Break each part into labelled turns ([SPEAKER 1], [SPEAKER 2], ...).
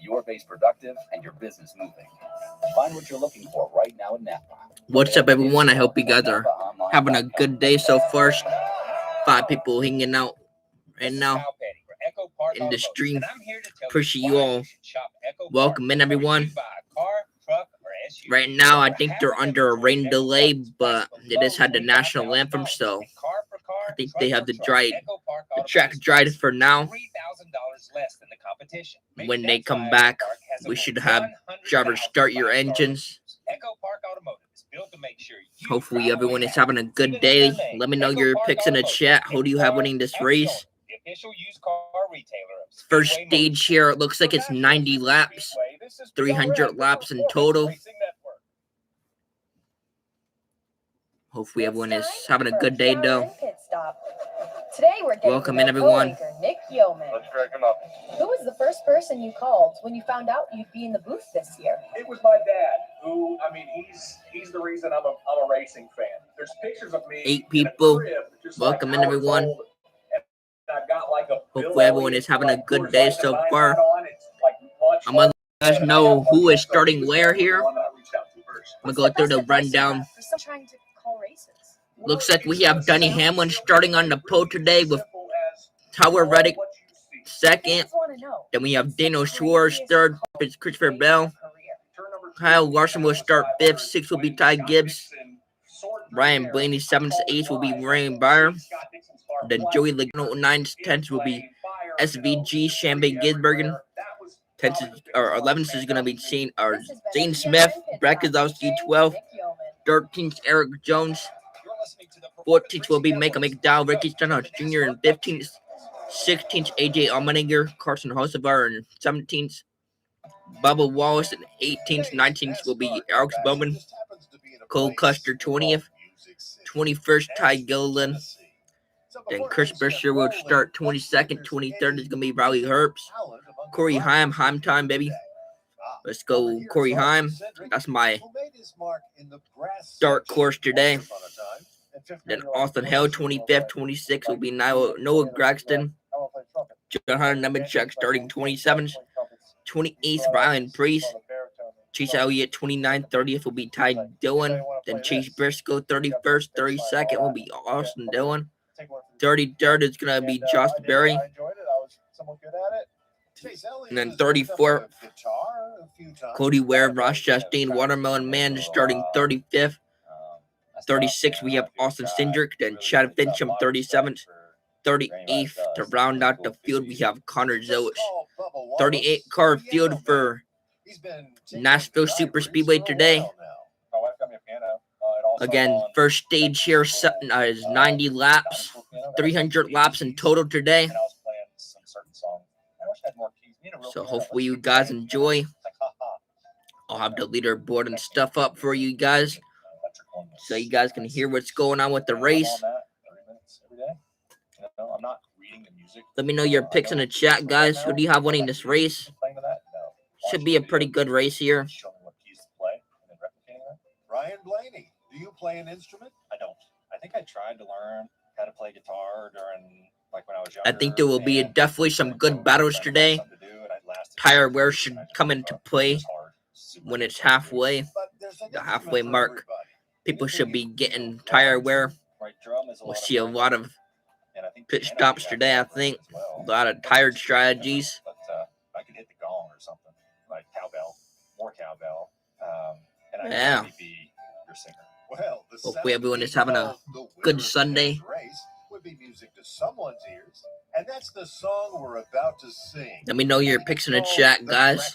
[SPEAKER 1] your base productive and your business moving. Find what you're looking for right now in Napa.
[SPEAKER 2] What's up, everyone? I hope you guys are having a good day so far. 5 people hanging out right now in the stream. Appreciate you all. Welcome in, everyone. Right now, I think they're under a rain delay, but they just had the national anthem, so I think they have the track dried for now. When they come back, we should have drivers start your engines. Hopefully everyone is having a good day. Let me know your picks in the chat. Who do you have winning this race? First stage here, it looks like it's 90 laps, 300 laps in total. Hopefully everyone is having a good day, though.
[SPEAKER 3] Today we're
[SPEAKER 2] welcome in, everyone.
[SPEAKER 3] Nick Yeoman. Who was the first person you called when you found out you'd be in the booth this year?
[SPEAKER 4] It was my dad, who, I mean, he's the reason I'm a racing fan. There's pictures of me.
[SPEAKER 2] 8 people. Welcome in, everyone.
[SPEAKER 4] I've got like a
[SPEAKER 2] hopefully everyone is having a good day so far. I'm gonna let you guys know who is starting where here. I'm gonna go through the rundown. Looks like we have Denny Hamlin starting on the pole today with Tyler Reddick second. Then we have Daniel Schwartz third. It's Christopher Bell. Kyle Larson will start fifth. Sixth will be Ty Gibbs. Ryan Blaney 7th to 8th will be Ryan Byer. Then Joey Logano 9th to 10th will be SVG Champagne Gisbergen. 11th is gonna be Zane Smith. Brad Keselowski 12th. 13th Eric Jones. 14th will be Micah McDowell, Ricky Stenhouse Jr. and 15th. 16th AJ Allmendinger, Carson Hocevar, and 17th Bubba Wallace, and 18th, 19th will be Alex Bowman, Cole Custer 20th, 21st Ty Gilliland, then Chris Buescher will start 22nd, 23rd is gonna be Riley Herbst, Corey Heim time baby. Let's go Corey Heim. That's my dark horse today. Then Austin Hill 25th, 26th will be Noah Gragson. John Hunter Nemechek starting 27th. 28th, Ryan Priest. Chase Elliott 29th, 30th will be Ty Dillon. Then Chase Briscoe 31st, 32nd will be Austin Dillon. 33rd is gonna be Josh Berry. And then 34th, Cody Ware, Ross Chastain, Watermelon Man starting 35th. 36th, we have Austin Cindric, then Chad Fincham 37th. 38th, to round out the field, we have Connor Zolich. 38 car field for Nashville Superspeedway today. Again, first stage here is 90 laps, 300 laps in total today. So hopefully you guys enjoy. I'll have the leaderboard and stuff up for you guys, so you guys can hear what's going on with the race. Let me know your picks in the chat, guys. Who do you have winning this race? Should be a pretty good race here.
[SPEAKER 4] Ryan Blaney, do you play an instrument?
[SPEAKER 5] I don't. I think I tried to learn how to play guitar during, like, when I was younger.
[SPEAKER 2] I think there will be definitely some good battles today. Tire wear should come into play when it's halfway. The halfway mark, people should be getting tire wear. We'll see a lot of pit stops today, I think. A lot of tired strategies.
[SPEAKER 5] I could hit the gong or something, like cowbell, more cowbell. And
[SPEAKER 2] yeah.
[SPEAKER 5] Be your singer.
[SPEAKER 4] Well,
[SPEAKER 2] hopefully everyone is having a good Sunday.
[SPEAKER 4] Would be music to someone's ears, and that's the song we're about to sing.
[SPEAKER 2] Let me know your picks in the chat, guys.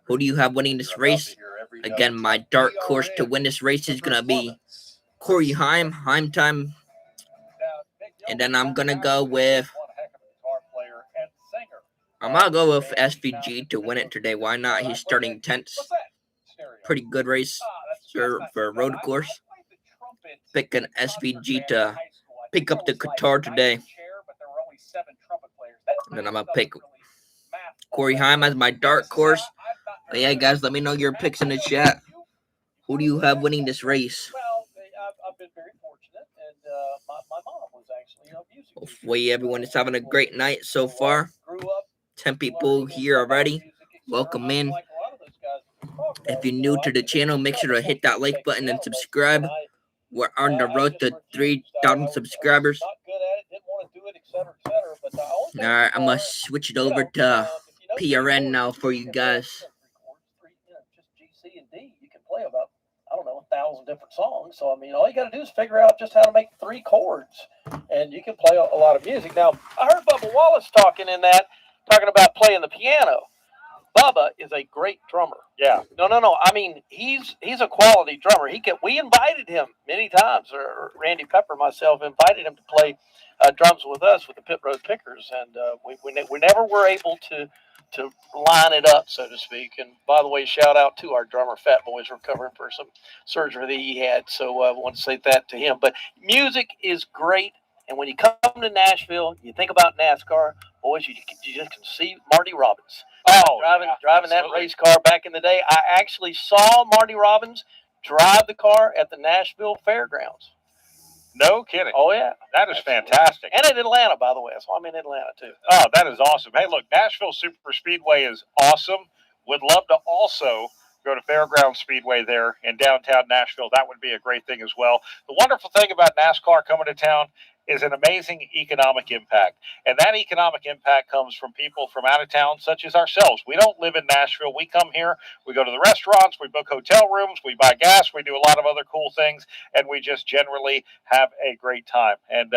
[SPEAKER 2] Who do you have winning this race? Again, my dark horse to win this race is gonna be Corey Heim time. And then I'm gonna go with SVG to win it today. Why not? He's starting 10th. Pretty good race for a road course. Picking SVG to pick up the guitar today. And then I'm gonna pick Corey Heim as my dark horse. But yeah, guys, let me know your picks in the chat. Who do you have winning this race?
[SPEAKER 5] I've been very fortunate, and my mom was actually a music teacher.
[SPEAKER 2] Hopefully everyone is having a great night so far. 10 people here already. welcome in. If you're new to the channel, make sure to hit that like button and subscribe. We're on the road to 3,000 subscribers. Alright, I'm gonna switch it over to PRN now for you guys.
[SPEAKER 6] Just G, C, and D. You can play about, I don't know, 1,000 different songs. So, I mean, all you got to do is figure out just how to make 3 chords, and you can play a lot of music. Now, I heard Bubba Wallace talking about playing the piano. Bubba is a great drummer.
[SPEAKER 4] Yeah.
[SPEAKER 6] No. I mean, he's a quality drummer. We invited him many times, or Randy Pepper, myself, invited him to play drums with us with the Pit Road Pickers, and we never were able to line it up, so to speak. And by the way, shout out to our drummer, Fat Boy's recovering for some surgery that he had. So I want to say that to him. But music is great. And when you come to Nashville, you think about NASCAR, boys, you just can see Marty Robbins. Driving that race car back in the day. I actually saw Marty Robbins drive the car at the Nashville Fairgrounds.
[SPEAKER 4] No kidding.
[SPEAKER 6] Oh, yeah.
[SPEAKER 4] That is fantastic.
[SPEAKER 6] And in Atlanta, by the way. So I'm in Atlanta, too.
[SPEAKER 4] Oh, that is awesome. Hey, look, Nashville Superspeedway is awesome. Would love to also go to Fairground Speedway there in downtown Nashville. That would be a great thing as well. The wonderful thing about NASCAR coming to town is an amazing economic impact. And that economic impact comes from people from out of town, such as ourselves. We don't live in Nashville. We come here, we go to the restaurants, we book hotel rooms, we buy gas, we do a lot of other cool things, and we just generally have a great time. And,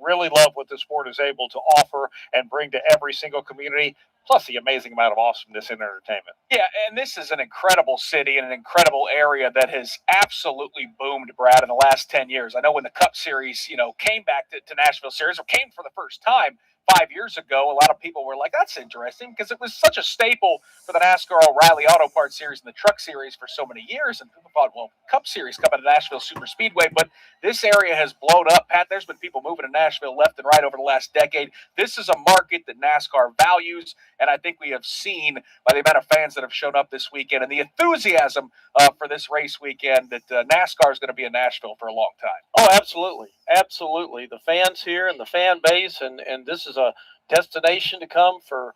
[SPEAKER 4] really love what the sport is able to offer and bring to every single community, plus the amazing amount of awesomeness in entertainment.
[SPEAKER 7] Yeah, and this is an incredible city and an incredible area that has absolutely boomed, Brad, in the last 10 years. I know when the Cup Series, came back to Nashville Series, or came for the first time 5 years ago, a lot of people were like, that's interesting, because it was such a staple for the NASCAR O'Reilly Auto Parts Series and the Truck Series for so many years. And people thought, well, Cup Series coming to Nashville Superspeedway. But this area has blown up. Pat, there's been people moving to Nashville left and right over the last decade. This is a market that NASCAR values, and I think we have seen by the amount of fans that have shown up this weekend and the enthusiasm for this race weekend that NASCAR is going to be in Nashville for a long time.
[SPEAKER 6] Oh, absolutely. Absolutely. The fans here and the fan base, and this is a destination to come for,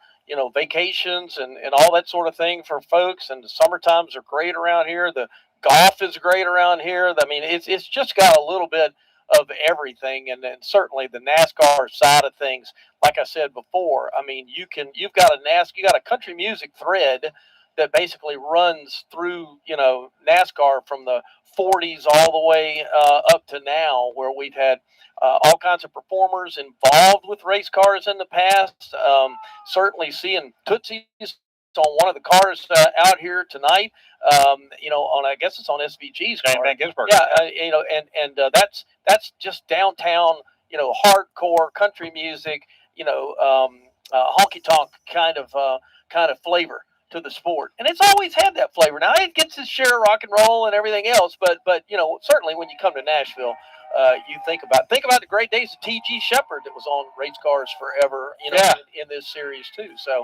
[SPEAKER 6] vacations and all that sort of thing for folks. And the summer times are great around here. The golf is great around here. I mean, it's just got a little bit of everything, and then certainly the NASCAR side of things. Like I said before, I mean, you got a country music thread that basically runs through, NASCAR from the 40s all the way up to now, where we've had all kinds of performers involved with race cars in the past. Certainly seeing Tootsie's on one of the cars out here tonight. I guess it's on SVG's car.
[SPEAKER 4] Van Gisbergen.
[SPEAKER 6] Yeah, that's just downtown, hardcore country music, honky tonk kind of flavor to the sport, and it's always had that flavor. Now it gets its share of rock and roll and everything else, but certainly when you come to Nashville, you think about the great days of T.G. Shepherd that was on race cars forever, in this series too. So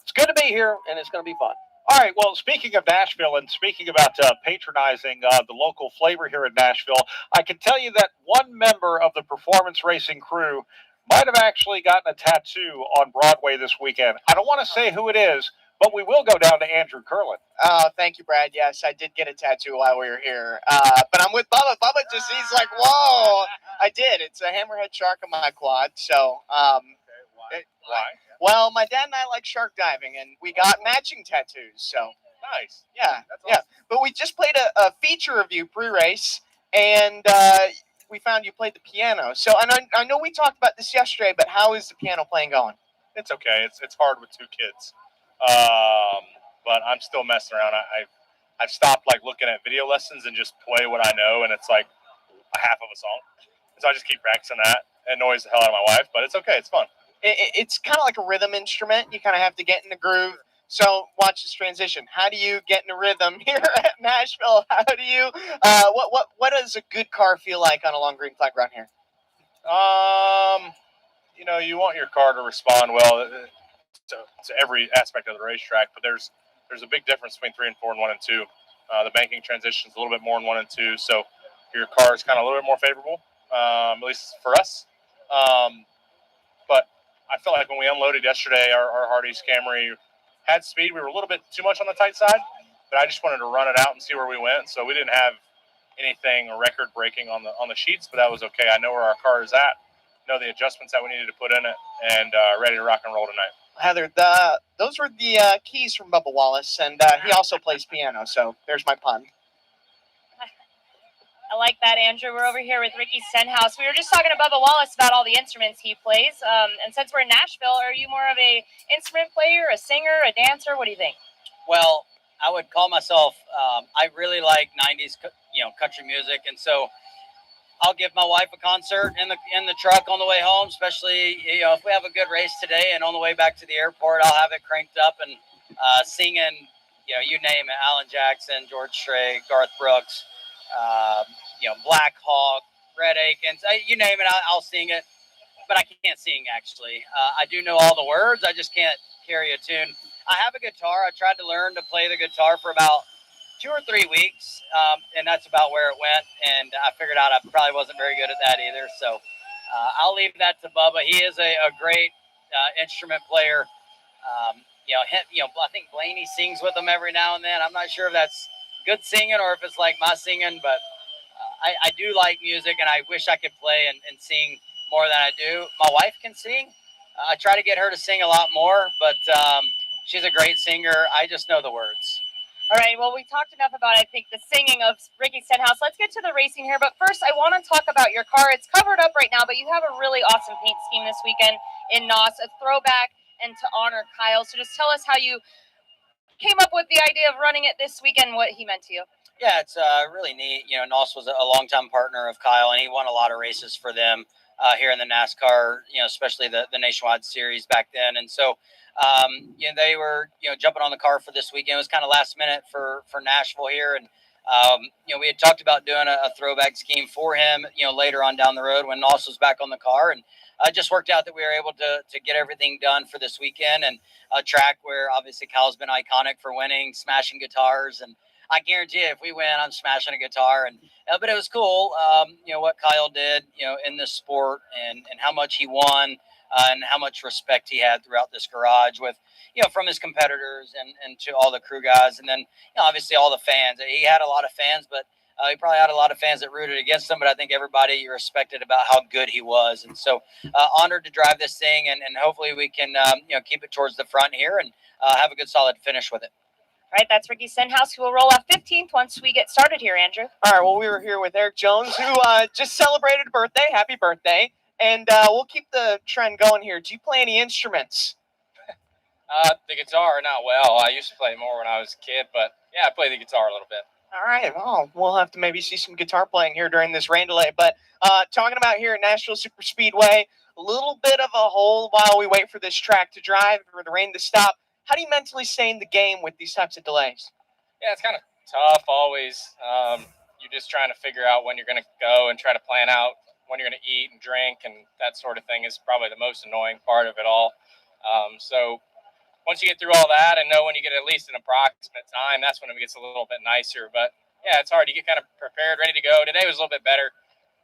[SPEAKER 6] it's good to be here, and it's going to be fun.
[SPEAKER 4] All right, well, speaking of Nashville and speaking about patronizing the local flavor here in Nashville, I can tell you that one member of the performance racing crew might have actually gotten a tattoo on Broadway this weekend. I don't want to say who it is, but we will go down to Andrew Curlin.
[SPEAKER 8] Oh, thank you, Brad. Yes, I did get a tattoo while we were here. But I'm with Bubba. Bubba he's like, whoa. I did. It's a hammerhead shark on my quad. So,
[SPEAKER 4] Why?
[SPEAKER 8] Well, my dad and I like shark diving, and we got matching tattoos. So
[SPEAKER 4] Nice.
[SPEAKER 8] yeah,
[SPEAKER 4] That's
[SPEAKER 8] yeah.
[SPEAKER 4] awesome.
[SPEAKER 8] But we just played a feature review pre-race, and we found you played the piano. So I know we talked about this yesterday, but how is the piano playing going?
[SPEAKER 5] It's okay. It's hard with 2 kids, but I'm still messing around. I've stopped looking at video lessons and just play what I know, and it's like a half of a song. So I just keep practicing that. It annoys the hell out of my wife, but it's okay. It's fun.
[SPEAKER 8] It's kind of like a rhythm instrument. You kind of have to get in the groove. So watch this transition. How do you get in a rhythm here at Nashville? How do you what does a good car feel like on a long green flag run here?
[SPEAKER 5] You want your car to respond well to every aspect of the racetrack, but there's a big difference between 3 and 4 and 1 and 2. The banking transition is a little bit more in 1 and 2, so your car is kind of a little bit more favorable, at least for us. But I felt like when we unloaded yesterday, our Hardee's Camry had speed. We were a little bit too much on the tight side, but I just wanted to run it out and see where we went. So we didn't have anything record breaking on the sheets, but that was okay. I know where our car is at, know the adjustments that we needed to put in it, and ready to rock and roll tonight.
[SPEAKER 8] Heather, those were the keys from Bubba Wallace, and he also plays piano. So there's my pun.
[SPEAKER 9] I like that, Andrew. We're over here with Ricky Stenhouse. We were just talking to Bubba Wallace about all the instruments he plays. And since we're in Nashville, are you more of a instrument player, a singer, a dancer? What do you think?
[SPEAKER 10] Well, I would call myself, I really like 90s, country music. And so I'll give my wife a concert in the truck on the way home, especially, if we have a good race today and on the way back to the airport, I'll have it cranked up and singing, you name it, Alan Jackson, George Strait, Garth Brooks, Black Hawk, Red Akins, you name it, I'll sing it, but I can't sing actually. I do know all the words, I just can't carry a tune. I have a guitar. I tried to learn to play the guitar for about 2 or 3 weeks, and that's about where it went, and I figured out I probably wasn't very good at that either, so I'll leave that to Bubba. He is a great instrument player. I think Blaney sings with him every now and then. I'm not sure if that's good singing or if it's like my singing, but I do like music, and I wish I could play and sing more than I do. My wife can sing. I try to get her to sing a lot more, but she's a great singer. I just know the words.
[SPEAKER 9] All right, well, we talked enough about, I think, the singing of Ricky Stenhouse. Let's get to the racing here, but first I want to talk about your car. It's covered up right now, but you have a really awesome paint scheme this weekend in NOS, a throwback and to honor Kyle. So just tell us how you came up with the idea of running it this weekend, what he meant to you.
[SPEAKER 10] Yeah, it's really neat. NOS was a longtime partner of Kyle, and he won a lot of races for them here in the NASCAR, especially the Nationwide Series back then. And so, they were, jumping on the car for this weekend. It was kind of last minute for Nashville here. And, we had talked about doing a throwback scheme for him, later on down the road when NOS was back on the car. And it just worked out that we were able to get everything done for this weekend, and a track where obviously Kyle's been iconic for winning, smashing guitars. And I guarantee you, if we win, I'm smashing a guitar. And but it was cool, what Kyle did, in this sport, and how much he won, and how much respect he had throughout this garage with, from his competitors and to all the crew guys, and then obviously all the fans. He had a lot of fans, but he probably had a lot of fans that rooted against him. But I think everybody respected about how good he was, and so honored to drive this thing, and hopefully we can keep it towards the front here and have a good solid finish with it.
[SPEAKER 9] All right, that's Ricky Stenhouse, who will roll off 15th once we get started here, Andrew.
[SPEAKER 8] All right, well, we were here with Eric Jones, who just celebrated a birthday. Happy birthday. And we'll keep the trend going here. Do you play any instruments?
[SPEAKER 11] The guitar, not well. I used to play more when I was a kid, but yeah, I play the guitar a little bit.
[SPEAKER 8] All right, well, we'll have to maybe see some guitar playing here during this rain delay. But talking about here at Nashville Superspeedway, a little bit of a hole while we wait for this track to drive, for the rain to stop. How do you mentally stay in the game with these types of delays?
[SPEAKER 11] Yeah, it's kind of tough always. You're just trying to figure out when you're going to go and try to plan out when you're going to eat and drink, and that sort of thing is probably the most annoying part of it all. So once you get through all that and know when you get at least an approximate time, that's when it gets a little bit nicer. But yeah, it's hard. You get kind of prepared, ready to go. Today was a little bit better.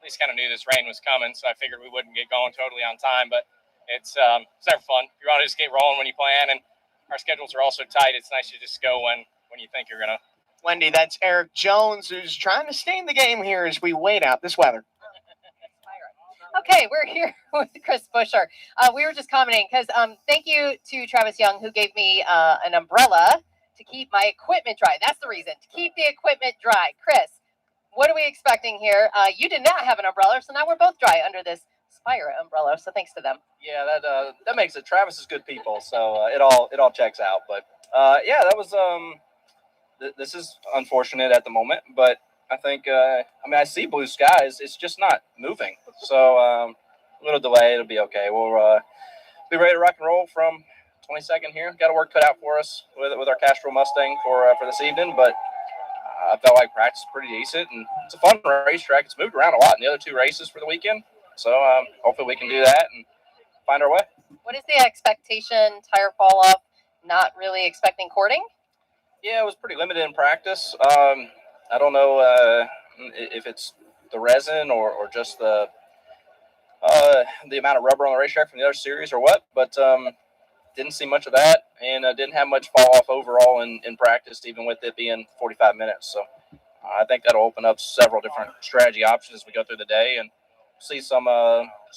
[SPEAKER 11] At least kind of knew this rain was coming, so I figured we wouldn't get going totally on time. But it's never fun. You want to just get rolling when you plan, and our schedules are also tight. It's nice to just go when you think you're going to.
[SPEAKER 8] Wendy, that's Eric Jones, who's trying to stay in the game here as we wait out this weather.
[SPEAKER 3] Okay, we're here with Chris Buescher. We were just commenting because thank you to Travis Young, who gave me an umbrella to keep my equipment dry. That's the reason, to keep the equipment dry. Chris, what are we expecting here? You did not have an umbrella, so now we're both dry under this Spira umbrella, so thanks to them.
[SPEAKER 12] Yeah, that makes it. Travis is good people, so it all checks out. But yeah, that was this is unfortunate at the moment, but I think I see blue skies. It's just not moving, so a little delay. It'll be okay. We'll be ready to rock and roll from 22nd here. Got a work cut out for us with our Castrol Mustang for this evening, but I felt like practice is pretty decent, and it's a fun racetrack. It's moved around a lot in the other 2 races for the weekend. So hopefully we can do that and find our way.
[SPEAKER 3] What is the expectation? Tire fall off? Not really expecting cording?
[SPEAKER 12] Yeah, it was pretty limited in practice. I don't know if it's the resin or just the amount of rubber on the racetrack from the other series or what, but didn't see much of that, and didn't have much fall off overall in practice, even with it being 45 minutes. So I think that'll open up several different strategy options as we go through the day and see some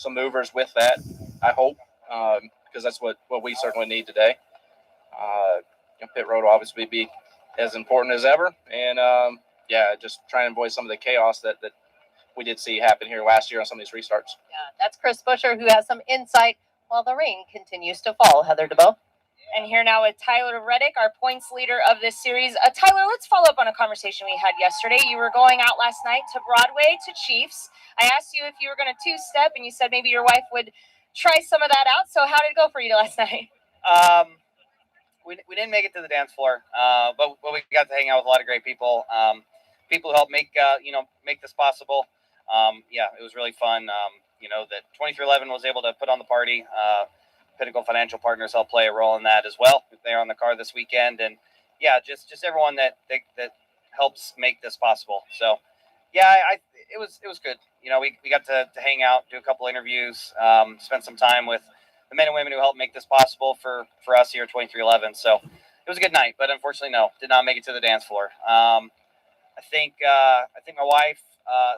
[SPEAKER 12] movers with that, I hope, because that's what we certainly need today. Pit road will obviously be as important as ever, and just try and avoid some of the chaos that we did see happen here last year on some of these restarts.
[SPEAKER 3] Yeah, that's Chris Busher, who has some insight while the rain continues to fall. Heather DeBoe.
[SPEAKER 9] And here now with Tyler Reddick, our points leader of this series. Tyler, let's follow up on a conversation we had yesterday. You were going out last night to Broadway to Chiefs. I asked you if you were going to two-step, and you said maybe your wife would try some of that out. So how did it go for you last night?
[SPEAKER 10] We didn't make it to the dance floor, but we got to hang out with a lot of great people. People who helped make this possible. It was really fun. That 2311 was able to put on the party. Pinnacle Financial Partners helped play a role in that as well. They're on the car this weekend, and just everyone that helps make this possible. So it was good. We got to hang out, do a couple interviews, spend some time with the men and women who helped make this possible for us here at 2311. So it was a good night, but unfortunately, no, did not make it to the dance floor. I think my wife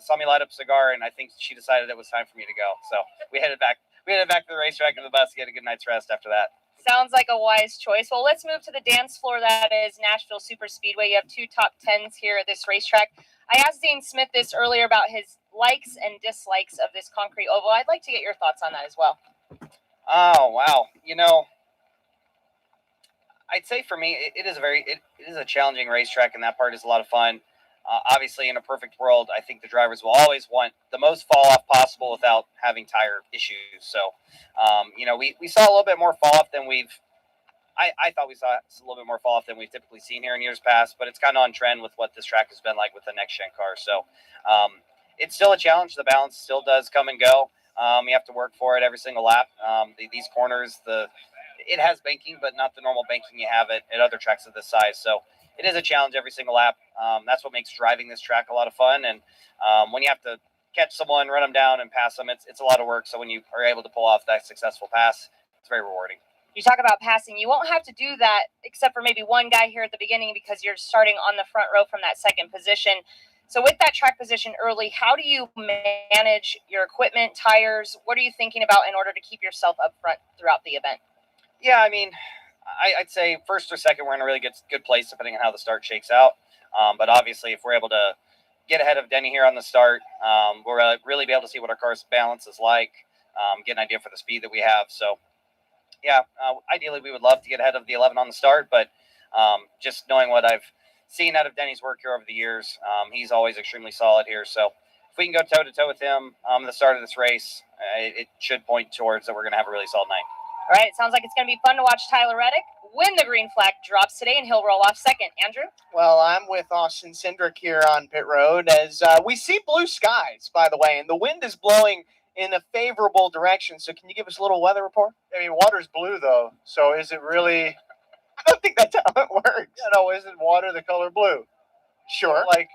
[SPEAKER 10] saw me light up a cigar, and I think she decided it was time for me to go. So we headed back to the racetrack and the bus to get a good night's rest after that.
[SPEAKER 9] Sounds like a wise choice. Well, let's move to the dance floor. That is Nashville Superspeedway. You have 2 top 10s here at this racetrack. I asked Zane Smith this earlier about his likes and dislikes of this concrete oval. I'd like to get your thoughts on that as well.
[SPEAKER 10] Oh, wow. I'd say for me, it is a challenging racetrack, and that part is a lot of fun. Obviously, in a perfect world, I think the drivers will always want the most fall off possible without having tire issues. So, we saw a little bit more fall off than I thought we saw a little bit more fall off than we've typically seen here in years past, but it's kind of on trend with what this track has been like with the next gen car. So, it's still a challenge. The balance still does come and go. You have to work for it every single lap. These corners, it has banking, but not the normal banking you have at other tracks of this size. So it is a challenge every single lap. That's what makes driving this track a lot of fun. And when you have to catch someone, run them down, and pass them, it's a lot of work. So when you are able to pull off that successful pass, it's very rewarding.
[SPEAKER 9] You talk about passing. You won't have to do that except for maybe one guy here at the beginning because you're starting on the front row from that second position. So with that track position early, how do you manage your equipment, tires? What are you thinking about in order to keep yourself up front throughout the event?
[SPEAKER 10] Yeah, I mean, I'd say first or second, we're in a really good place depending on how the start shakes out. But obviously, if we're able to get ahead of Denny here on the start, we'll really be able to see what our car's balance is like, get an idea for the speed that we have. So, ideally, we would love to get ahead of the 11 on the start, but just knowing what I've seen out of Denny's work here over the years, he's always extremely solid here. So if we can go toe-to-toe with him at the start of this race, it should point towards that we're going to have a really solid night.
[SPEAKER 9] All right, it sounds like it's going to be fun to watch Tyler Reddick win the green flag drops today, and he'll roll off second. Andrew?
[SPEAKER 8] Well, I'm with Austin Cindric here on pit road as we see blue skies, by the way, and the wind is blowing in a favorable direction. So can you give us a little weather report?
[SPEAKER 13] I mean, water's blue, though, so is it really...
[SPEAKER 8] I don't think that's how it works.
[SPEAKER 13] Yeah, no, isn't water the color blue?
[SPEAKER 8] Sure.
[SPEAKER 13] Like,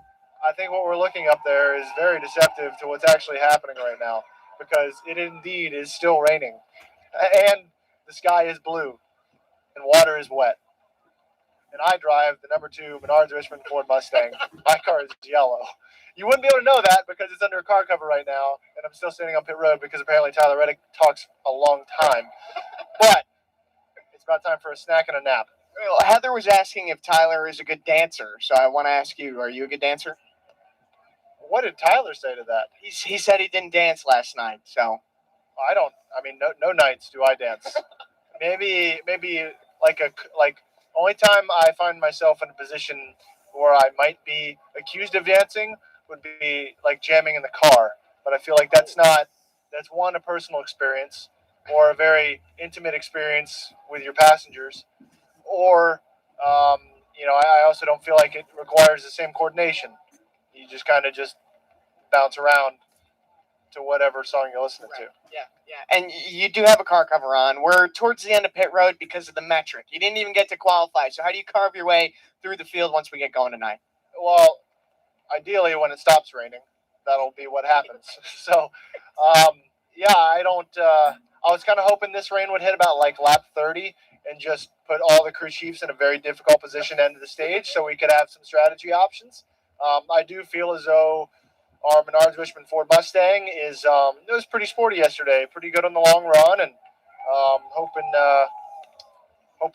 [SPEAKER 13] I think what we're looking up there is very deceptive to what's actually happening right now, because it indeed is still raining, and the sky is blue, and water is wet. And I drive the number 2 Menards Richmond Ford Mustang. My car is yellow. You wouldn't be able to know that because it's under a car cover right now, and I'm still sitting on pit road because apparently Tyler Reddick talks a long time. But it's about time for a snack and a nap.
[SPEAKER 8] Well, Heather was asking if Tyler is a good dancer, so I want to ask you, are you a good dancer?
[SPEAKER 13] What did Tyler say to that?
[SPEAKER 8] He said he didn't dance last night, so.
[SPEAKER 13] No nights do I dance. maybe like only time I find myself in a position where I might be accused of dancing would be like jamming in the car. But I feel like that's one, a personal experience or a very intimate experience with your passengers. Or, I also don't feel like it requires the same coordination. You just kind of just bounce around to whatever song you're listening to.
[SPEAKER 8] Yeah. And you do have a car cover on. We're towards the end of pit road because of the metric. You didn't even get to qualify. So how do you carve your way through the field once we get going tonight?
[SPEAKER 13] Well, ideally when it stops raining, that'll be what happens. So, I was kind of hoping this rain would hit about like lap 30 and just put all the crew chiefs in a very difficult position end of the stage so we could have some strategy options. I do feel as though our Menards Richmond Ford Mustang is it was pretty sporty yesterday, pretty good on the long run, and hoping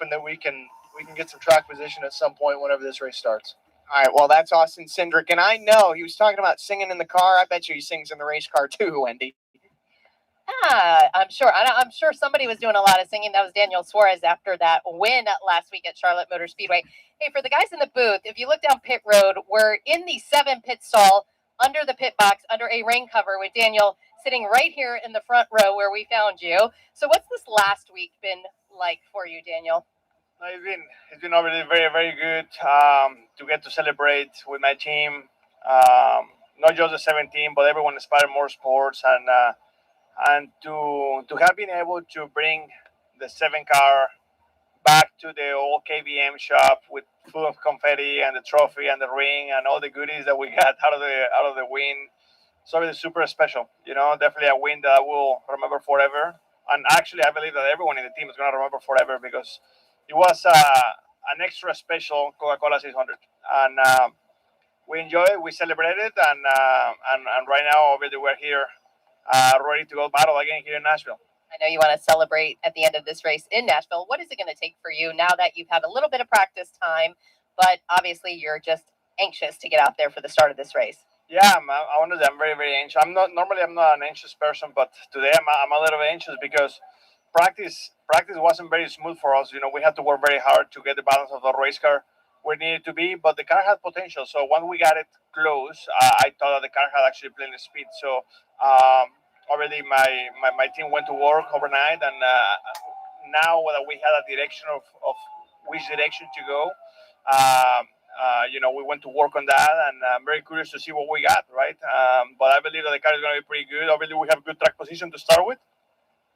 [SPEAKER 13] that we can get some track position at some point whenever this race starts.
[SPEAKER 8] All right, well, that's Austin Cindric, and I know he was talking about singing in the car. I bet you he sings in the race car too, Wendy.
[SPEAKER 3] I'm sure. I'm sure somebody was doing a lot of singing. That was Daniel Suarez after that win last week at Charlotte Motor Speedway. Hey, for the guys in the booth, if you look down pit road, we're in the 7 pit stall under the pit box, under a rain cover with Daniel sitting right here in the front row where we found you. So what's this last week been like for you, Daniel?
[SPEAKER 14] It's been already very, very good to get to celebrate with my team, not just the 17, but everyone inspired more sports, and to have been able to bring the 7 car back to the old KBM shop with full of confetti and the trophy and the ring and all the goodies that we got out of the win. It's already super special, definitely a win that I will remember forever. And actually, I believe that everyone in the team is going to remember forever because it was an extra special Coca-Cola 600, and we enjoyed it, we celebrated, and right now, obviously, we're here ready to go battle again here in Nashville.
[SPEAKER 3] I know you want to celebrate at the end of this race in Nashville. What is it going to take for you now that you've had a little bit of practice time, but obviously you're just anxious to get out there for the start of this race?
[SPEAKER 14] Yeah, I'm very, very anxious. I'm not an anxious person, but today I'm a little anxious because practice wasn't very smooth for us. We had to work very hard to get the balance of the race car where it needed to be, but the car had potential. So when we got it close, I thought that the car had actually plenty of speed. So already my team went to work overnight, and now that we had a direction of which direction to go, we went to work on that, and I'm very curious to see what we got, right? But I believe that the car is going to be pretty good. Obviously, we have a good track position to start with,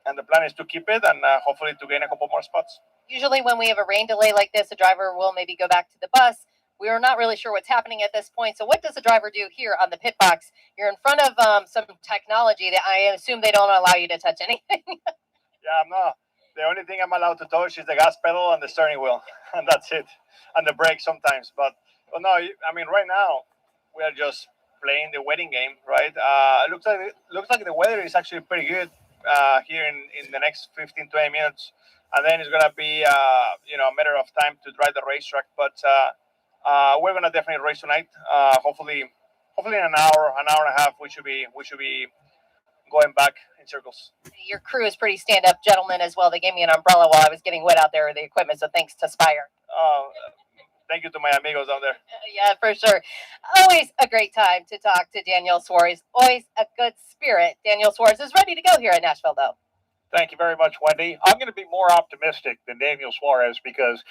[SPEAKER 14] and the plan is to keep it and hopefully to gain a couple more spots.
[SPEAKER 3] Usually when we have a rain delay like this, a driver will maybe go back to the bus. We are not really sure what's happening at this point. So what does a driver do here on the pit box? You're in front of some technology that I assume they don't allow you to touch anything.
[SPEAKER 14] Yeah, I'm not. The only thing I'm allowed to touch is the gas pedal and the steering wheel, and that's it, and the brakes sometimes. But no, I mean, right now we are just playing the waiting game, right? It looks like the weather is actually pretty good here in the next 15-20 minutes, and then it's gonna be a matter of time to drive the racetrack. But we're gonna definitely race tonight. Hopefully in an hour and a half, we should be going back in circles.
[SPEAKER 3] Your crew is pretty stand-up gentlemen as well. They gave me an umbrella while I was getting wet out there with the equipment, so thanks to Spire.
[SPEAKER 14] Thank you to my amigos down there.
[SPEAKER 3] Yeah, for sure. Always a great time to talk to Daniel Suarez. Always a good spirit. Daniel Suarez is ready to go here at Nashville, though.
[SPEAKER 4] Thank you very much, Wendy. I'm going to be more optimistic than Daniel Suarez because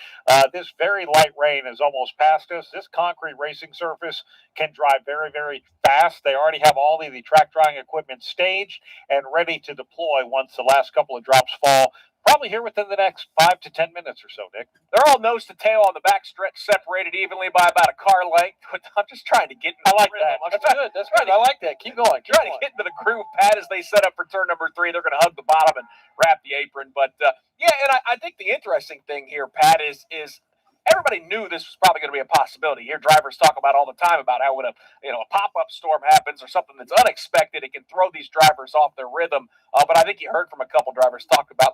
[SPEAKER 4] this very light rain is almost past us. This concrete racing surface can drive very, very fast. They already have all of the track drying equipment staged and ready to deploy once the last couple of drops fall. Probably here within the next 5 to 10 minutes or so, Nick.
[SPEAKER 7] They're all nose to tail on the back stretch, separated evenly by about a car length. I'm just trying to get into
[SPEAKER 6] I like that. That's good. That's good. I like that. Keep going.
[SPEAKER 7] Trying to get into the groove, Pat, as they set up for turn number 3. They're going to hug the bottom and wrap the apron. But, and I think the interesting thing here, Pat, is everybody knew this was probably going to be a possibility. Here, drivers talk about all the time about how when a pop-up storm happens or something that's unexpected, it can throw these drivers off their rhythm. But I think you heard from a couple drivers talk about,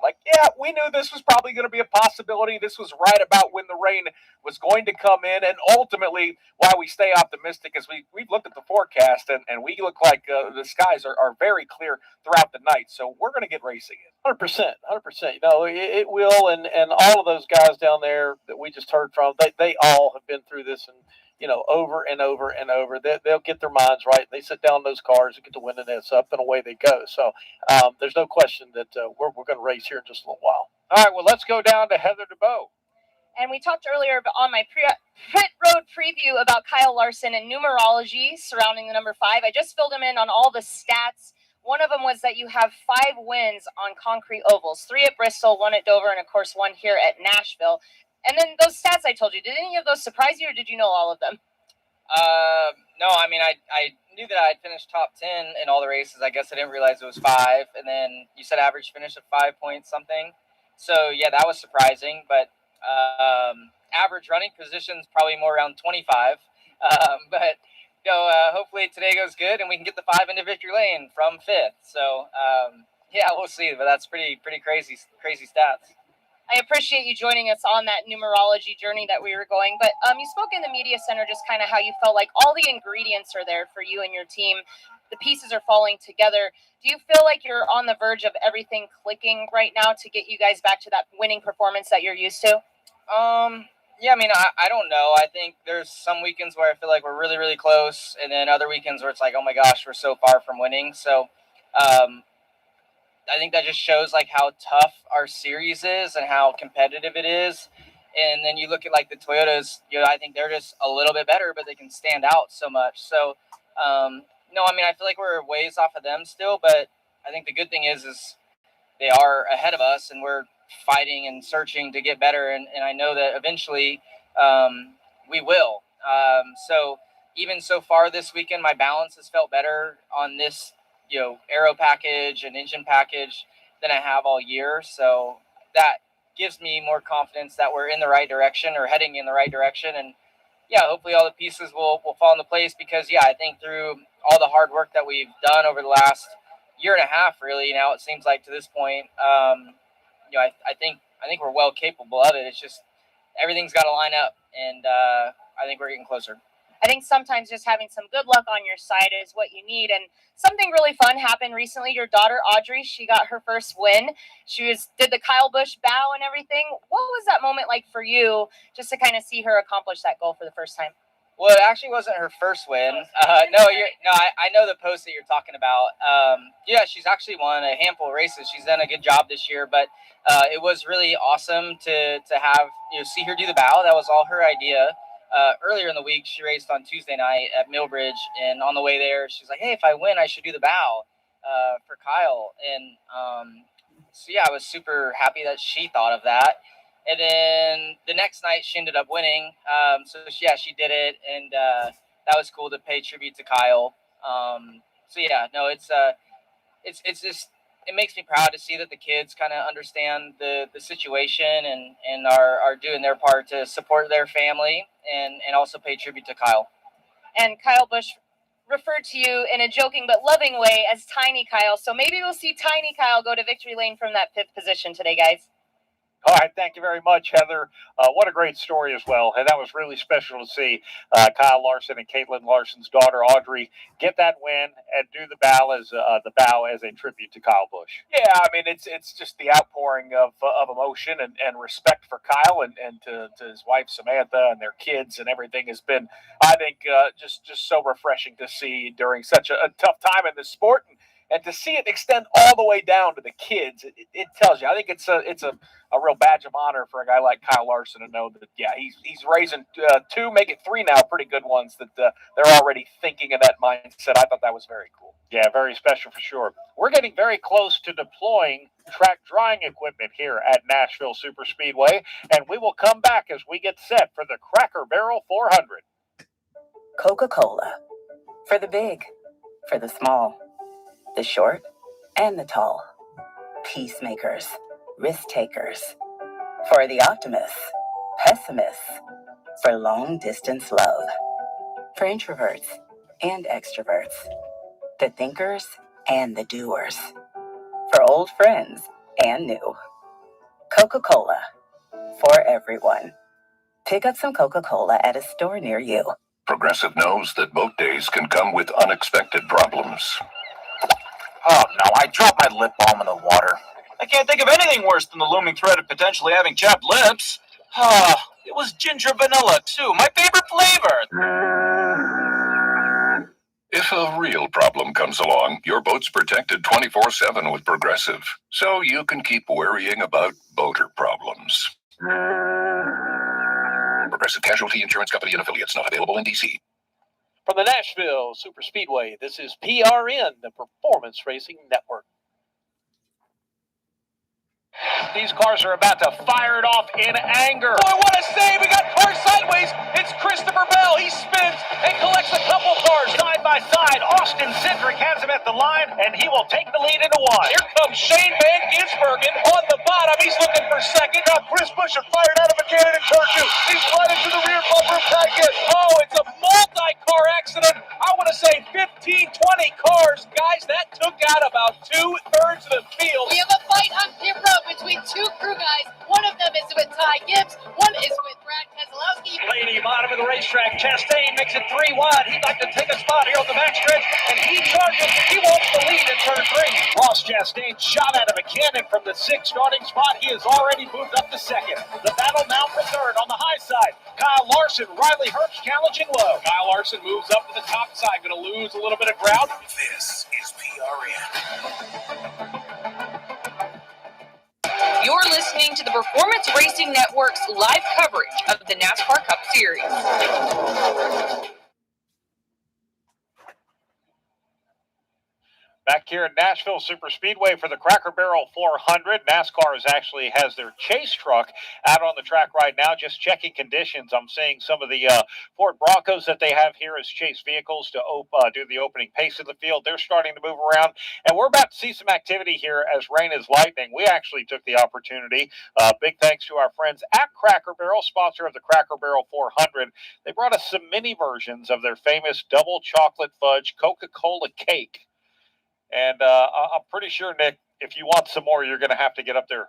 [SPEAKER 7] we knew this was probably going to be a possibility. This was right about when the rain was going to come in. And ultimately, why we stay optimistic is we've looked at the forecast, and we look like the skies are very clear throughout the night. So we're going to get racing in.
[SPEAKER 6] 100%. It will. And all of those guys down there that we just heard from, they all have been through this and, over and over and over. They'll get their minds right. They sit down in those cars and get the winning this up, and away they go. So there's no question that we're going to race here in just a little while.
[SPEAKER 4] All right, well, let's go down to Heather DeBow.
[SPEAKER 9] And we talked earlier on my pit road preview about Kyle Larson and numerology surrounding the number 5. I just filled him in on all the stats. One of them was that you have 5 wins on concrete ovals, 3 at Bristol, 1 at Dover, and of course 1 here at Nashville. And then those stats I told you, did any of those surprise you, or did you know all of them?
[SPEAKER 12] No, I mean, I knew that I'd finished top 10 in all the races. I guess I didn't realize it was 5. And then you said average finish of 5 points something.
[SPEAKER 10] So yeah, that was surprising, but average running positions probably more around 25. But hopefully today goes good and we can get the 5 into victory lane from 5th. So yeah, we'll see. But that's pretty crazy stats.
[SPEAKER 9] I appreciate you joining us on that numerology journey that we were going. But you spoke in the media center just kind of how you felt like all the ingredients are there for you and your team. The pieces are falling together. Do you feel like you're on the verge of everything clicking right now to get you guys back to that winning performance that you're used to?
[SPEAKER 10] Yeah, I mean, I don't know. I think there's some weekends where I feel like we're really close, and then other weekends where it's like, oh my gosh, we're so far from winning. So I think that just shows like how tough our series is and how competitive it is. And then you look at like the Toyotas, I think they're just a little bit better, but they can stand out so much. So no, I mean, I feel like we're ways off of them still, but I think the good thing is they are ahead of us and we're fighting and searching to get better. And I know that eventually we will. So even so far this weekend, my balance has felt better on this, aero package and engine package than I have all year. So that gives me more confidence that we're in the right direction or heading in the right direction. And yeah, hopefully all the pieces will fall into place because I think through all the hard work that we've done over the last year and a half, really, now it seems like to this point, I think we're well capable of it. It's just everything's got to line up, and I think we're getting closer.
[SPEAKER 9] I think sometimes just having some good luck on your side is what you need. And something really fun happened recently. Your daughter, Audrey, she got her first win. She did the Kyle Busch bow and everything. What was that moment like for you just to kind of see her accomplish that goal for the first time?
[SPEAKER 10] Well, it actually wasn't her first win. I know the post that you're talking about. She's actually won a handful of races. She's done a good job this year, but it was really awesome to have see her do the bow. That was all her idea. Earlier in the week, she raced on Tuesday night at Millbridge, and on the way there, she's like, "Hey, if I win, I should do the bow for Kyle." And I was super happy that she thought of that. And then the next night, she ended up winning. She did it, and that was cool to pay tribute to Kyle. It's just it makes me proud to see that the kids kind of understand the situation and are doing their part to support their family and also pay tribute to Kyle.
[SPEAKER 9] And Kyle Busch referred to you in a joking but loving way as Tiny Kyle. So maybe we'll see Tiny Kyle go to victory lane from that 5th position today, guys.
[SPEAKER 4] All right, thank you very much, Heather. What a great story as well. And that was really special to see Kyle Larson and Caitlin Larson's daughter, Audrey, get that win and do the bow as a tribute to Kyle Busch.
[SPEAKER 7] Yeah, I mean, it's just the outpouring of emotion and respect for Kyle and to his wife, Samantha, and their kids and everything has been, I think, just so refreshing to see during such a tough time in this sport. And to see it extend all the way down to the kids, it tells you. I think it's a real badge of honor for a guy like Kyle Larson to know that, he's raising 2, make it 3 now, pretty good ones that they're already thinking of that mindset. I thought that was very cool.
[SPEAKER 4] Yeah, very special for sure. We're getting very close to deploying track drying equipment here at Nashville Superspeedway, and we will come back as we get set for the Cracker Barrel 400.
[SPEAKER 15] Coca-Cola. For the big, for the small, the short and the tall. Peacemakers, risk takers. For the optimists, pessimists. For long distance love. For introverts and extroverts. The thinkers and the doers. For old friends and new. Coca-Cola. For everyone. Pick up some Coca-Cola at a store near you.
[SPEAKER 16] Progressive knows that boat days can come with unexpected problems.
[SPEAKER 17] Oh no, I dropped my lip balm in the water. I can't think of anything worse than the looming threat of potentially having chapped lips. It was ginger vanilla too, my favorite flavor.
[SPEAKER 16] If a real problem comes along, your boat's protected 24/7 with Progressive, so you can keep worrying about boater problems. Progressive Casualty Insurance Company and Affiliates, not available in D.C.
[SPEAKER 6] From the Nashville Superspeedway, this is PRN, the Performance Racing Network.
[SPEAKER 7] These cars are about to fire it off in anger. Boy, what a save! We got cars sideways. It's Christopher Bell. He spins and collects a couple cars side by side. Austin Cindric has him at the line, and he will take the lead into one. Here comes Shane Van Gisbergen on the bottom. He's looking for second. Oh, it's a multi-car accident. I want to say 15, 20 cars. Guys, that took out about 2/3 of the field.
[SPEAKER 3] We have a fight on pit road between two crew guys. One of them is with Ty Gibbs. One is with Brad Keselowski.
[SPEAKER 7] Blaney, bottom of the racetrack. Chastain makes it 3 wide. He'd like to take a spot here on the backstretch, and he charges. He wants the lead in turn 3. Ross Chastain shot at a mechanic from the 6th starting spot. He has already moved up to 2nd. The battle now for 3rd on the high side. Kyle Larson, Riley Herbst challenging low. Kyle Larson moves up to the top side, going to lose a little bit of ground.
[SPEAKER 17] This is PRN.
[SPEAKER 18] You're listening to the Performance Racing Network's live coverage of the NASCAR Cup Series.
[SPEAKER 4] Back here at Nashville Superspeedway for the Cracker Barrel 400. NASCAR has their chase truck out on the track right now, just checking conditions. I'm seeing some of the Ford Broncos that they have here as chase vehicles to do the opening pace of the field. They're starting to move around, and we're about to see some activity here as rain is lightning. We actually took the opportunity. Big thanks to our friends at Cracker Barrel, sponsor of the Cracker Barrel 400. They brought us some mini versions of their famous double chocolate fudge Coca-Cola cake. And I'm pretty sure, Nick, if you want some more, you're going to have to get up there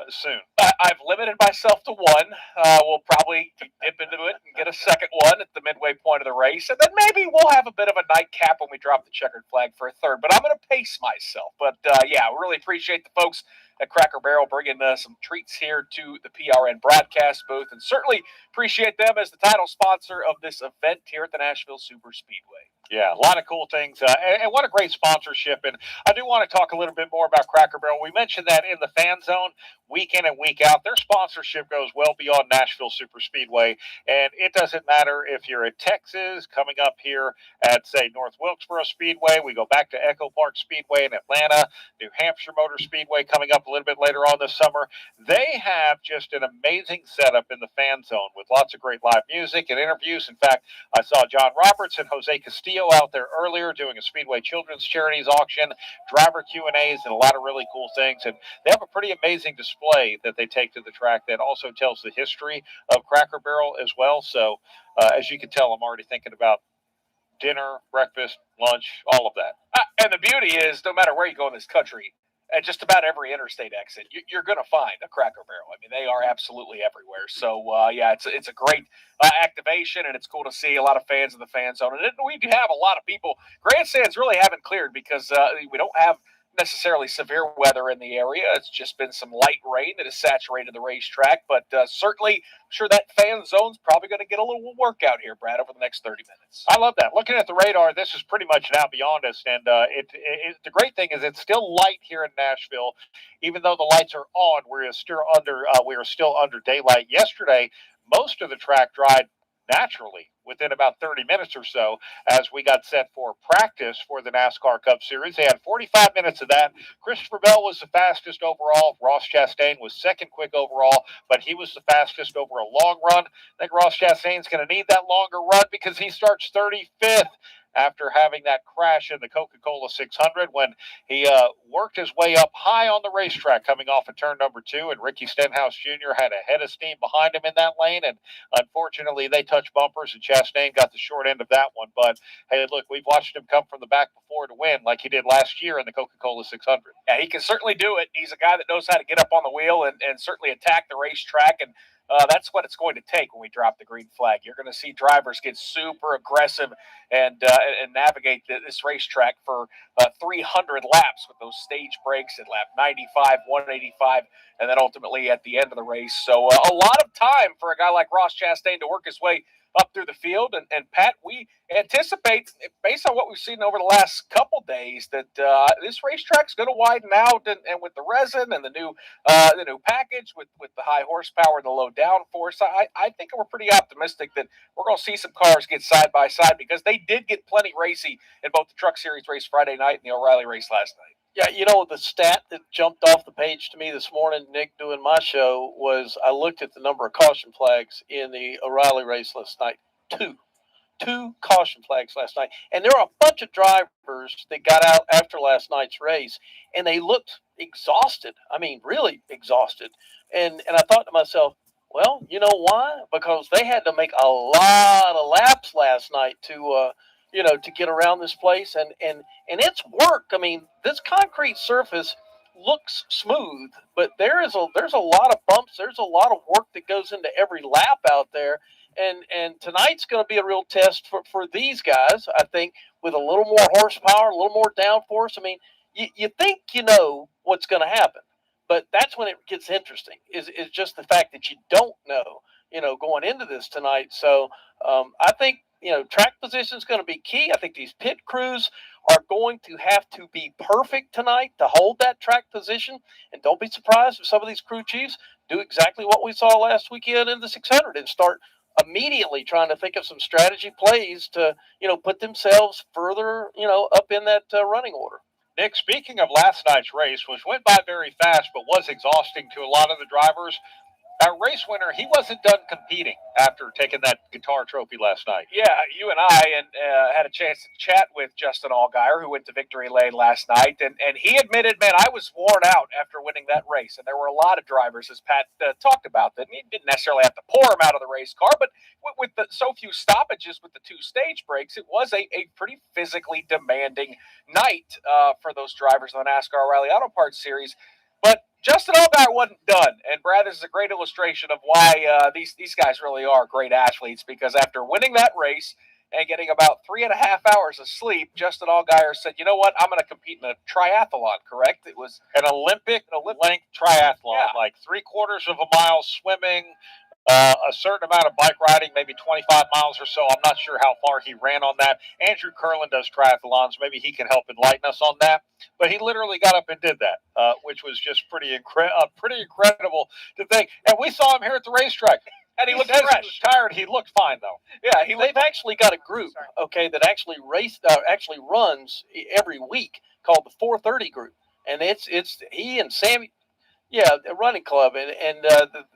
[SPEAKER 4] soon.
[SPEAKER 7] I've limited myself to one. We'll probably dip into it and get a second one at the midway point of the race. And then maybe we'll have a bit of a nightcap when we drop the checkered flag for a 3rd. But I'm going to pace myself. But, yeah, really appreciate the folks at Cracker Barrel bringing some treats here to the PRN broadcast booth. And certainly appreciate them as the title sponsor of this event here at the Nashville Superspeedway.
[SPEAKER 4] Yeah, a lot of cool things. And what a great sponsorship. And I do want to talk a little bit more about Cracker Barrel. We mentioned that in the fan zone, week in and week out, their sponsorship goes well beyond Nashville Superspeedway. And it doesn't matter if you're at Texas, coming up here at, say, North Wilkesboro Speedway. We go back to Echo Park Speedway in Atlanta, New Hampshire Motor Speedway coming up a little bit later on this summer. They have just an amazing setup in the fan zone with lots of great live music and interviews. In fact, I saw John Roberts and Jose Castillo out there earlier doing a Speedway Children's Charities auction, driver Q&As, and a lot of really cool things. And they have a pretty amazing display that they take to the track that also tells the history of Cracker Barrel as well. So as you can tell, I'm already thinking about dinner, breakfast, lunch, all of that.
[SPEAKER 7] And the beauty is, no matter where you go in this country, at just about every interstate exit, you're going to find a Cracker Barrel. I mean, they are absolutely everywhere. So, yeah, it's a great activation, and it's cool to see a lot of fans in the fan zone. And we do have a lot of people. Grandstands really haven't cleared because we don't have necessarily severe weather in the area. It's just been some light rain that has saturated the racetrack. But certainly, I'm sure that fan zone's probably going to get a little workout here, Brad, over the next 30 minutes.
[SPEAKER 4] I love that. Looking at the radar, this is pretty much now beyond us. And the great thing is it's still light here in Nashville. Even though the lights are on, we are still under daylight. Yesterday, most of the track dried naturally within about 30 minutes or so as we got set for practice for the NASCAR Cup Series. They had 45 minutes of that. Christopher Bell was the fastest overall. Ross Chastain was second quick overall, but he was the fastest over a long run. I think Ross Chastain's going to need that longer run because he starts 35th after having that crash in the Coca-Cola 600 when he worked his way up high on the racetrack coming off of turn number 2, and Ricky Stenhouse Jr. had a head of steam behind him in that lane, and unfortunately they touched bumpers and Chastain got the short end of that one. But hey, look, we've watched him come from the back before to win like he did last year in the Coca-Cola 600.
[SPEAKER 7] Yeah, he can certainly do it. He's a guy that knows how to get up on the wheel and certainly attack the racetrack, and that's what it's going to take when we drop the green flag. You're going to see drivers get super aggressive and navigate this racetrack for 300 laps with those stage breaks at lap 95, 185, and then ultimately at the end of the race. So a lot of time for a guy like Ross Chastain to work his way up through the field. And Pat, we anticipate, based on what we've seen over the last couple days, that this racetrack's going to widen out, and with the resin and the new package with the high horsepower and the low downforce, I think we're pretty optimistic that we're going to see some cars get side by side because they did get plenty racy in both the Truck Series race Friday night and the O'Reilly race last night.
[SPEAKER 6] Yeah, you know, the stat that jumped off the page to me this morning, Nick, doing my show, was I looked at the number of caution flags in the O'Reilly race last night. Two caution flags last night. And there are a bunch of drivers that got out after last night's race, and they looked exhausted. I mean, really exhausted. And I thought to myself, Well, you know why? Because they had to make a lot of laps last night to to get around this place, and it's work. I mean, this concrete surface looks smooth, but there's a lot of bumps. There's a lot of work that goes into every lap out there, and tonight's going to be a real test for these guys. I think with a little more horsepower, a little more downforce. I mean, you think you know what's going to happen. But that's when it gets interesting. Is just the fact that you don't know, going into this tonight. So I think track position is going to be key. I think these pit crews are going to have to be perfect tonight to hold that track position. And don't be surprised if some of these crew chiefs do exactly what we saw last weekend in the 600 and start immediately trying to think of some strategy plays to put themselves further up in that running order.
[SPEAKER 4] Nick, speaking of last night's race, which went by very fast but was exhausting to a lot of the drivers, our race winner, he wasn't done competing after taking that guitar trophy last night.
[SPEAKER 7] Yeah, you and I had a chance to chat with Justin Allgaier, who went to victory lane last night, and he admitted, man, I was worn out after winning that race. And there were a lot of drivers, as Pat talked about, that he didn't necessarily have to pour him out of the race car, but with so few stoppages with the 2 stage breaks, it was a pretty physically demanding night for those drivers in the NASCAR O'Reilly Auto Parts Series. But Justin Allgaier wasn't done, and Brad, this is a great illustration of why these guys really are great athletes, because after winning that race and getting about 3.5 hours of sleep, Justin Allgaier said, you know what, I'm going to compete in a triathlon, correct? It was
[SPEAKER 4] an Olympic length triathlon, like 3/4 of a mile swimming, a certain amount of bike riding, maybe 25 miles or so. I'm not sure how far he ran on that. Andrew Curlin does triathlons. Maybe he can help enlighten us on that. But he literally got up and did that, which was just pretty incredible to think. And we saw him here at the racetrack. And he looked fresh. He was tired. He looked fine, though.
[SPEAKER 6] Yeah, they've actually got a group, that actually runs every week called the 430 group, and it's he and Sammy. Yeah, the running club, and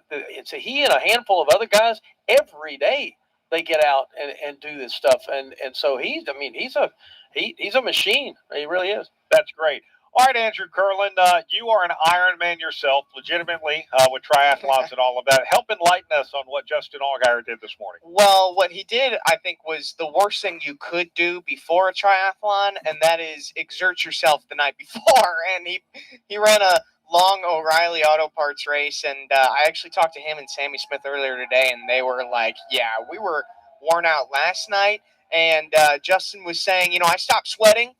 [SPEAKER 6] it's he and a handful of other guys every day. They get out and do this stuff, and so he's a machine. He really is.
[SPEAKER 4] That's great. All right, Andrew Curlin, you are an Ironman yourself, legitimately, with triathlons and all of that. Help enlighten us on what Justin Allgaier did this morning.
[SPEAKER 8] Well, what he did, I think, was the worst thing you could do before a triathlon, and that is exert yourself the night before. And he ran a long O'Reilly Auto Parts race, and I actually talked to him and Sammy Smith earlier today, and they were like, yeah, we were worn out last night. And Justin was saying, I stopped sweating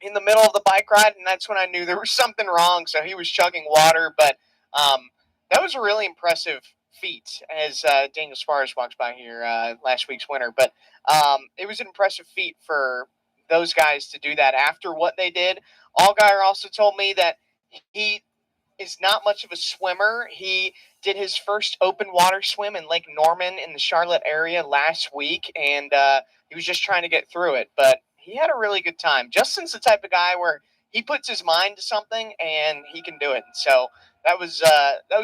[SPEAKER 8] in the middle of the bike ride, and that's when I knew there was something wrong. So he was chugging water, but that was a really impressive feat as Daniel Suarez walks by here last week's winner. But it was an impressive feat for those guys to do that after what they did. Allgaier also told me that he is not much of a swimmer. He did his first open water swim in Lake Norman in the Charlotte area last week, and he was just trying to get through it. But he had a really good time. Justin's the type of guy where he puts his mind to something and he can do it. So that was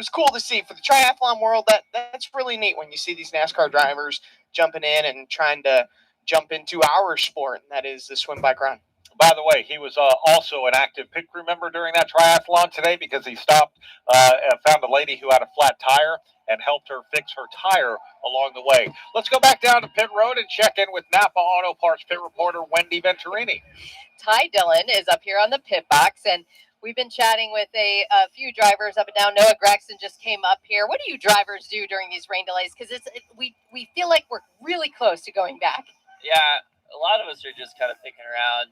[SPEAKER 8] cool to see for the triathlon world. That's really neat when you see these NASCAR drivers jumping in and trying to jump into our sport, and that is the swim, bike, run.
[SPEAKER 4] By the way, he was also an active pit crew member during that triathlon today, because he stopped and found a lady who had a flat tire and helped her fix her tire along the way. Let's go back down to pit road and check in with Napa Auto Parts pit reporter Wendy Venturini.
[SPEAKER 3] Ty Dillon is up here on the pit box, and we've been chatting with a few drivers up and down. Noah Gregson just came up here. What do you drivers do during these rain delays? Because we feel like we're really close to going back.
[SPEAKER 19] Yeah, a lot of us are just kind of picking around.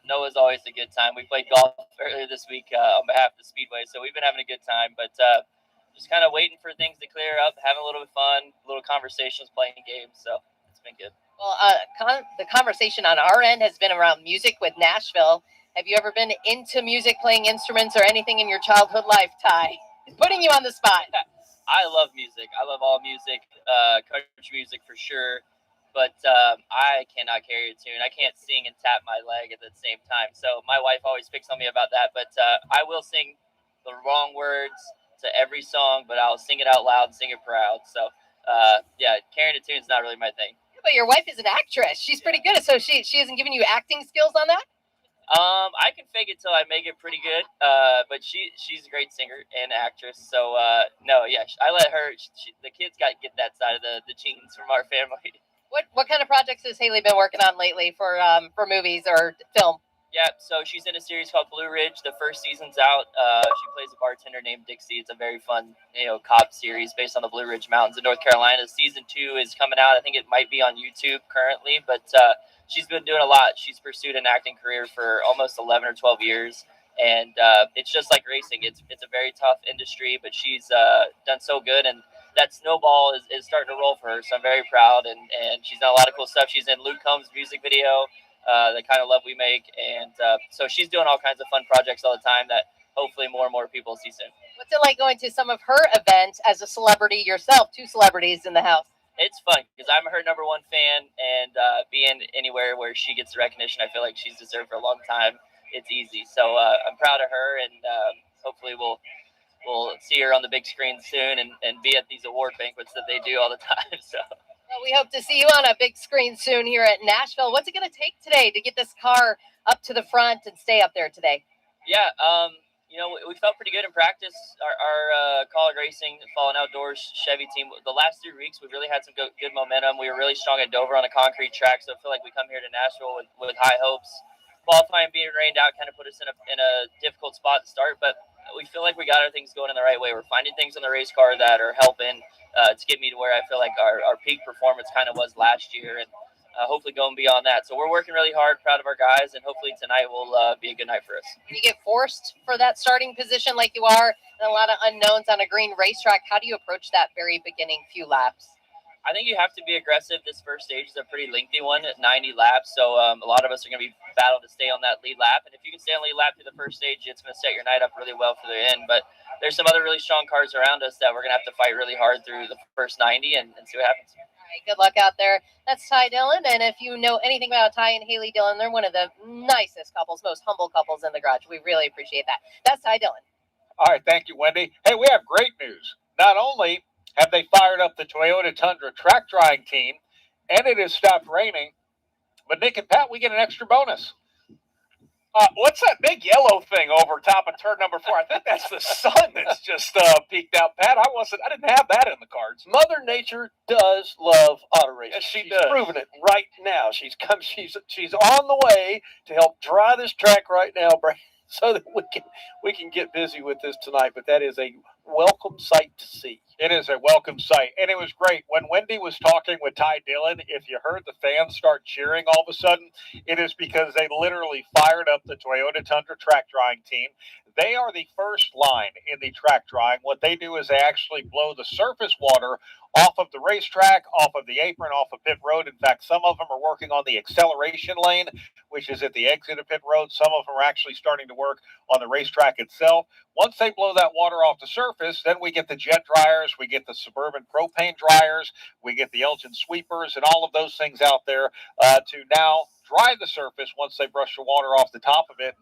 [SPEAKER 19] Noah's always a good time. We played golf earlier this week on behalf of the Speedway, so we've been having a good time. But just kind of waiting for things to clear up, having a little bit of fun, little conversations, playing games. So it's been good.
[SPEAKER 3] Well, the conversation on our end has been around music with Nashville. Have you ever been into music, playing instruments, or anything in your childhood life, Ty? Putting you on the spot.
[SPEAKER 19] I love music. I love all music, country music for sure. But I cannot carry a tune. I can't sing and tap my leg at the same time. So my wife always picks on me about that. But I will sing the wrong words to every song, but I'll sing it out loud and sing it proud. So, yeah, carrying a tune is not really my thing.
[SPEAKER 3] But your wife is an actress. She's pretty good. So she hasn't given you acting skills on that?
[SPEAKER 19] I can fake it till I make it pretty good. But she's a great singer and actress. So no, yeah, I let her. The kids got get that side of the genes from our family.
[SPEAKER 3] What kind of projects has Haley been working on lately for movies or film?
[SPEAKER 19] Yeah, so she's in a series called Blue Ridge. The first season's out. She plays a bartender named Dixie. It's a very fun, cop series based on the Blue Ridge Mountains in North Carolina. Season 2 is coming out. I think it might be on YouTube currently, but she's been doing a lot. She's pursued an acting career for almost 11 or 12 years, and it's just like racing. It's a very tough industry, but she's done so good, and that snowball is starting to roll for her. So I'm very proud, and she's done a lot of cool stuff. She's in Luke Combs' music video. The kind of love we make, and so she's doing all kinds of fun projects all the time that hopefully more and more people see soon.
[SPEAKER 3] What's it like going to some of her events as a celebrity yourself? 2 celebrities in the house.
[SPEAKER 19] It's fun because I'm her #1 fan, and being anywhere where she gets the recognition I feel like she's deserved for a long time, it's easy. So I'm proud of her, and hopefully we'll see her on the big screen soon and be at these award banquets that they do all the time. So.
[SPEAKER 3] Well, we hope to see you on a big screen soon here at Nashville. What's it going to take today to get this car up to the front and stay up there today?
[SPEAKER 19] Yeah, we felt pretty good in practice. Our College Racing, Fallen Outdoors Chevy team, the last 3 weeks, we really had some good momentum. We were really strong at Dover on a concrete track, so I feel like we come here to Nashville with high hopes. Qualifying being rained out kind of put us in a difficult spot to start, but we feel like we got our things going in the right way. We're finding things on the race car that are helping to get me to where I feel like our peak performance kind of was last year, and hopefully going beyond that. So we're working really hard, proud of our guys, and hopefully tonight will be a good night for us.
[SPEAKER 3] When you get forced for that starting position like you are, and a lot of unknowns on a green racetrack, how do you approach that very beginning few laps?
[SPEAKER 19] I think you have to be aggressive. This first stage is a pretty lengthy one at 90 laps, so a lot of us are going to be battling to stay on that lead lap. And if you can stay on lead lap through the first stage, it's going to set your night up really well for the end. But there's some other really strong cars around us that we're going to have to fight really hard through the first 90 and see what happens.
[SPEAKER 3] All right, good luck out there. That's Ty Dillon, and if you know anything about Ty and Haley Dillon, they're one of the nicest couples, most humble couples in the garage. We really appreciate that. That's Ty Dillon.
[SPEAKER 4] All right, thank you, Wendy. Hey, we have great news. Not only have they fired up the Toyota Tundra track drying team, and it has stopped raining, but Nick and Pat, we get an extra bonus.
[SPEAKER 7] What's that big yellow thing over top of turn number 4? I think that's the sun that's just peeked out, Pat. I didn't have that in the cards.
[SPEAKER 6] Mother Nature does love auto racing.
[SPEAKER 7] Yes, she's
[SPEAKER 6] does. Proving it right now. She's on the way to help dry this track right now, Brad, so that we can get busy with this tonight. But that is a welcome sight to see.
[SPEAKER 4] It is a welcome sight, and it was great. When Wendy was talking with Ty Dillon, if you heard the fans start cheering all of a sudden, it is because they literally fired up the Toyota Tundra track drying team. They are the first line in the track drying. What they do is they actually blow the surface water off of the racetrack, off of the apron, off of pit road. In fact, some of them are working on the acceleration lane, which is at the exit of pit road. Some of them are actually starting to work on the racetrack itself. Once they blow that water off the surface, then we get the jet dryers, we get the Suburban propane dryers, we get the Elgin sweepers, and all of those things out there to now dry the surface once they brush the water off the top of it.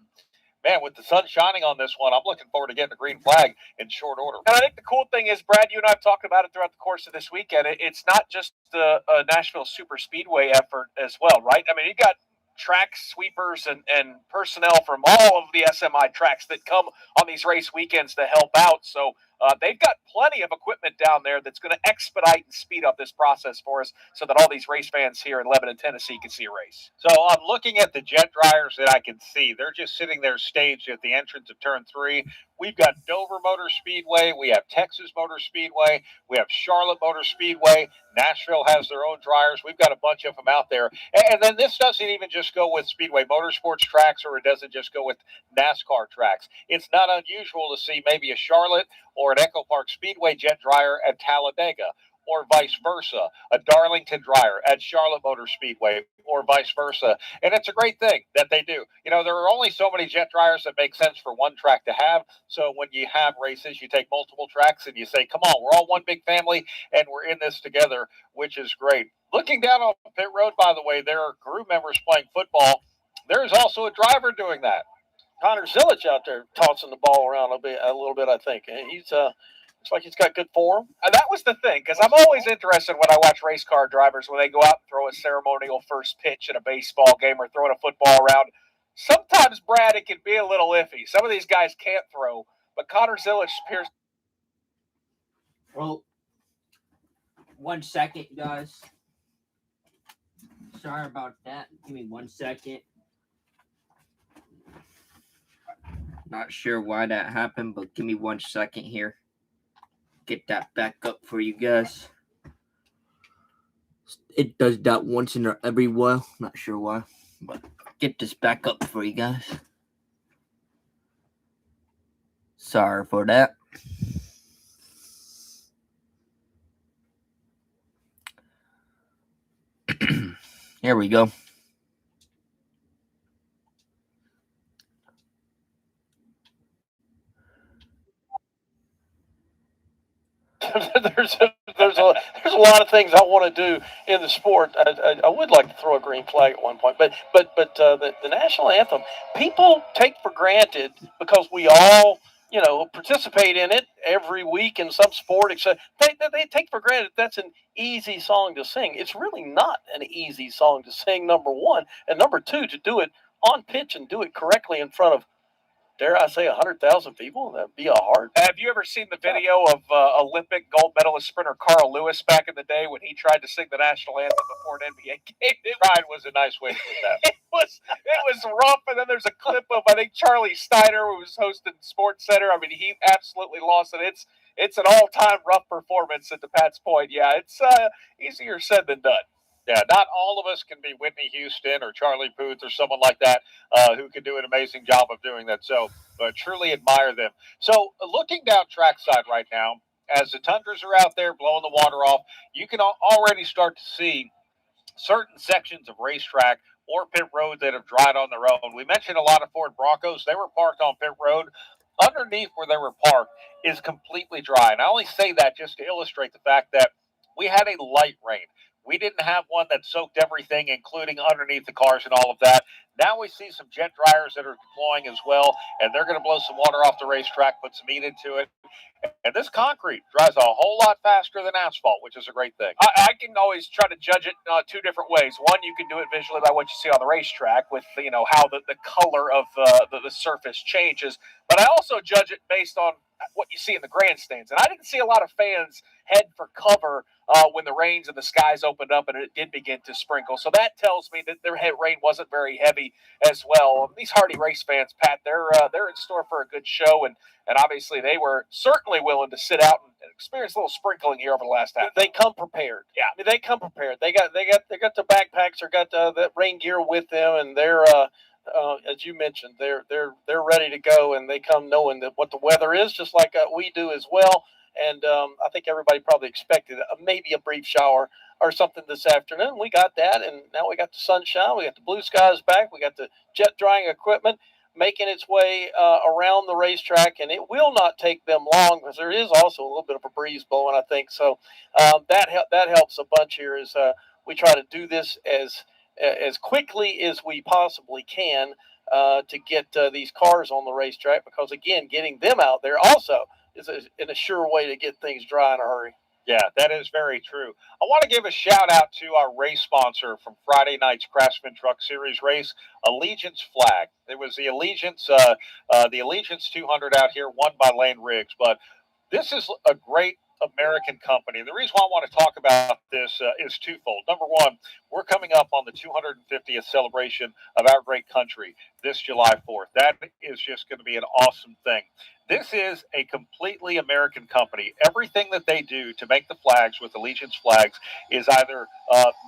[SPEAKER 4] Man, with the sun shining on this one, I'm looking forward to getting a green flag in short order.
[SPEAKER 7] And I think the cool thing is, Brad, you and I have talked about it throughout the course of this weekend. It's not just the Nashville Superspeedway effort as well, right? I mean, you got track sweepers and personnel from all of the SMI tracks that come on these race weekends to help out. So they've got plenty of equipment down there that's going to expedite and speed up this process for us so that all these race fans here in Lebanon, Tennessee can see a race.
[SPEAKER 4] So I'm looking at the jet dryers that I can see. They're just sitting there staged at the entrance of turn 3. We've got Dover Motor Speedway. We have Texas Motor Speedway. We have Charlotte Motor Speedway. Nashville has their own dryers. We've got a bunch of them out there. And then this doesn't even just go with Speedway Motorsports tracks, or it doesn't just go with NASCAR tracks. It's not unusual to see maybe a Charlotte or an Echo Park Speedway jet dryer at Talladega, or vice versa, a Darlington dryer at Charlotte Motor Speedway, or vice versa. And it's a great thing that they do. You know, there are only so many jet dryers that make sense for one track to have. So when you have races, you take multiple tracks and you say, come on, we're all one big family and we're in this together, which is great. Looking down on pit road, by the way, there are crew members playing football. There's also a driver doing that.
[SPEAKER 6] Connor Zilich out there tossing the ball around a little bit, I think. And he's looks like he's got good form.
[SPEAKER 7] And that was the thing, because I'm always interested when I watch race car drivers when they go out and throw a ceremonial first pitch in a baseball game or throwing a football around. sometimes, Brad, it can be a little iffy. Some of these guys can't throw, but Connor Zilisch appears.
[SPEAKER 2] Well, 1 second, guys. Sorry about that. Give me 1 second. Not sure why that happened, but give me 1 second here. Get that back up for you guys. It does that once in every while. Not sure why, but get this back up for you guys. Sorry for that. Here we go.
[SPEAKER 6] there's a lot of things I want to do in the sport. I would like to throw a green flag at one point, but the national anthem, people take for granted because we all participate in it every week in some sport, except they take for granted that's an easy song to sing. It's really not an easy song to sing, number one, and number two, to do it on pitch and do it correctly in front of, dare I say, 100,000 people. That'd be a hard.
[SPEAKER 7] Have you ever seen the video of Olympic gold medalist sprinter Carl Lewis back in the day when he tried to sing the national anthem before an NBA game? Tried was a nice way to put that. it was rough, and then there's a clip of, I think, Charlie Steiner, who was hosting Sports Center. I mean, he absolutely lost it. It's an all-time rough performance. At the Pat's point, yeah, it's easier said than done. Yeah, not all of us can be Whitney Houston or Charlie Puth or someone like that who can do an amazing job of doing that. So, but truly admire them. So, looking down trackside right now, as the tundras are out there blowing the water off, you can already start to see certain sections of racetrack or pit road that have dried on their own. We mentioned a lot of Ford Broncos. They were parked on pit road. Underneath where they were parked is completely dry. And I only say that just to illustrate the fact that we had a light rain. We didn't have one that soaked everything, including underneath the cars and all of that. Now we see some jet dryers that are deploying as well, and they're going to blow some water off the racetrack, put some heat into it. And this concrete dries a whole lot faster than asphalt, which is a great thing.
[SPEAKER 4] I can always try to judge it two different ways. One, you can do it visually by what you see on the racetrack with, how the color of the surface changes. But I also judge it based on what you see in the grandstands. And I didn't see a lot of fans head for cover when the rains and the skies opened up and it did begin to sprinkle. So that tells me that their rain wasn't very heavy as well. These hardy race fans, Pat, they're in store for a good show, and obviously they were certainly willing to sit out and experience a little sprinkling here over the last half.
[SPEAKER 6] They come prepared.
[SPEAKER 4] Yeah,
[SPEAKER 6] I mean, they come prepared. They got the backpacks. They got that rain gear with them, and they're as you mentioned, they're ready to go, and they come knowing that what the weather is, just like we do as well. And I think everybody probably expected maybe a brief shower or something this afternoon. We got that, and now we got the sunshine. We got the blue skies back. We got the jet drying equipment making its way around the racetrack, and it will not take them long because there is also a little bit of a breeze blowing, I think. So that helps a bunch here as we try to do this as quickly as we possibly can to get these cars on the racetrack, because, again, getting them out there also is a sure way to get things dry in a hurry.
[SPEAKER 4] Yeah, that is very true. I want to give a shout out to our race sponsor from Friday night's Craftsman Truck Series race, Allegiance Flag. It was the Allegiance 200 out here, won by Lane Riggs. But this is a great American company. And the reason why I want to talk about this is twofold. Number one, we're coming up on the 250th celebration of our great country this July 4th. That is just going to be an awesome thing. This is a completely American company. Everything that they do to make the flags with Allegiance flags is either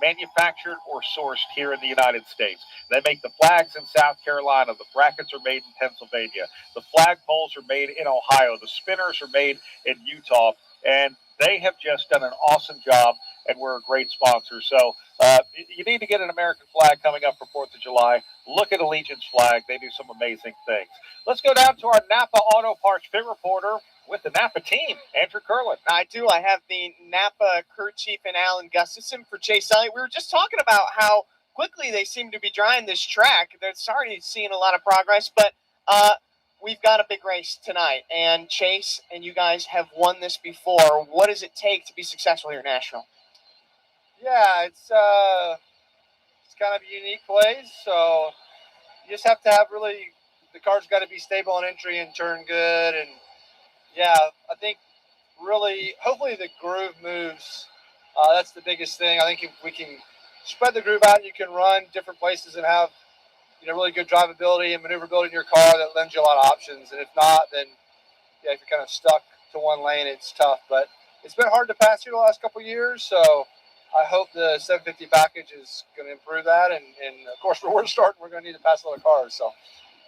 [SPEAKER 4] manufactured or sourced here in the United States. They make the flags in South Carolina. The brackets are made in Pennsylvania. The flag poles are made in Ohio. The spinners are made in Utah. And they have just done an awesome job, and we're a great sponsor. So you need to get an American flag coming up for 4th of July. Look at Allegiance flag. They do some amazing things. Let's go down to our Napa Auto Parts pit reporter with the Napa team, Andrew Curlin.
[SPEAKER 8] I do. I have the Napa crew chief and Alan Gustafson for Chase Elliott. We were just talking about how quickly they seem to be drying this track. They're already seeing a lot of progress, but we've got a big race tonight, and Chase and you guys have won this before. What does it take to be successful here at Nashville?
[SPEAKER 14] Yeah, it's kind of a unique place. So
[SPEAKER 13] you just have to have really, the car's got to be stable on entry and turn good. And yeah, I think really, hopefully the groove moves. That's the biggest thing. I think if we can spread the groove out, you can run different places and have, really good drivability and maneuverability in your car that lends you a lot of options. And if not, then yeah, if you're kind of stuck to one lane, it's tough. But it's been hard to pass here the last couple of years, so I hope the 750 package is going to improve that. And of course, where we're starting, we're going to need to pass a lot of cars. So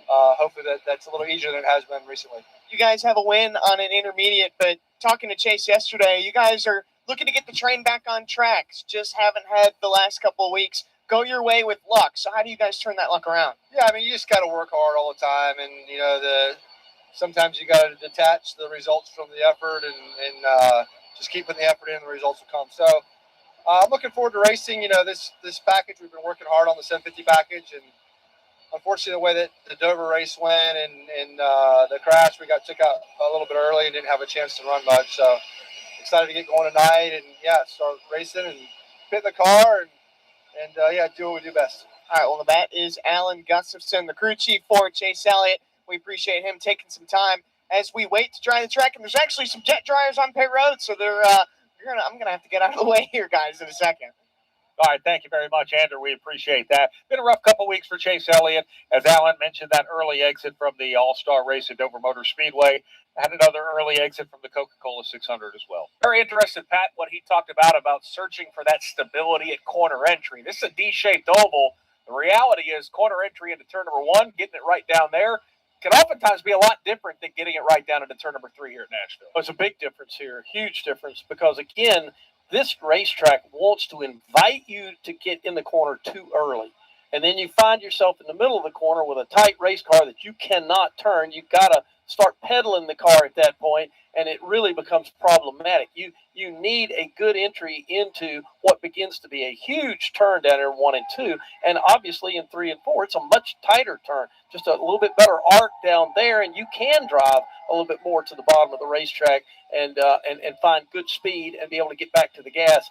[SPEAKER 13] hopefully that's a little easier than it has been recently.
[SPEAKER 8] You guys have a win on an intermediate, but talking to Chase yesterday, you guys are looking to get the train back on tracks. Just haven't had the last couple of weeks go your way with luck. So how do you guys turn that luck around?
[SPEAKER 13] Yeah, I mean, you just got to work hard all the time, and sometimes you got to detach the results from the effort, and just keep putting the effort in, the results will come. So I'm looking forward to racing. This package, we've been working hard on the 750 package, and unfortunately, the way that the Dover race went and the crash, we got took out a little bit early and didn't have a chance to run much. So excited to get going tonight and start racing and fit in the car and do what we do best.
[SPEAKER 8] All right, well, that is Alan Gustafson, the crew chief for Chase Elliott. We appreciate him taking some time as we wait to dry the track. And there's actually some jet dryers on pit road, so I'm gonna have to get out of the way here, guys, in a second.
[SPEAKER 4] All right, thank you very much, Andrew. We appreciate that. Been a rough couple weeks for Chase Elliott. As Alan mentioned, that early exit from the All-Star race at Dover Motor Speedway. Had another early exit from the Coca-Cola 600 as well. Very interested, Pat, what he talked about searching for that stability at corner entry. This is a D-shaped oval. The reality is corner entry into turn number 1, getting it right down there, can oftentimes be a lot different than getting it right down into turn number 3 here at Nashville.
[SPEAKER 6] Well, it's a big difference here, huge difference, because again, this racetrack wants to invite you to get in the corner too early. And then you find yourself in the middle of the corner with a tight race car that you cannot turn. You've got to start pedaling the car at that point, and it really becomes problematic. You need a good entry into what begins to be a huge turn down there in 1 and 2, and obviously in 3 and 4, it's a much tighter turn, just a little bit better arc down there, and you can drive a little bit more to the bottom of the racetrack and find good speed and be able to get back to the gas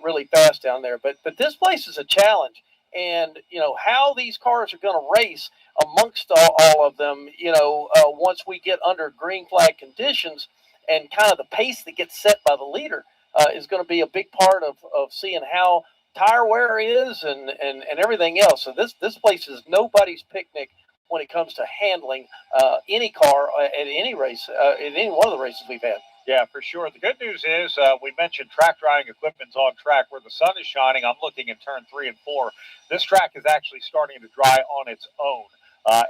[SPEAKER 6] really fast down there. But this place is a challenge. And, how these cars are going to race amongst all of them, once we get under green flag conditions, and kind of the pace that gets set by the leader is going to be a big part of seeing how tire wear is and everything else. So this place is nobody's picnic when it comes to handling any car at any race, in any one of the races we've had.
[SPEAKER 4] Yeah, for sure. The good news is we mentioned track drying equipment's on track where the sun is shining. I'm looking in turn 3 and 4. This track is actually starting to dry on its own,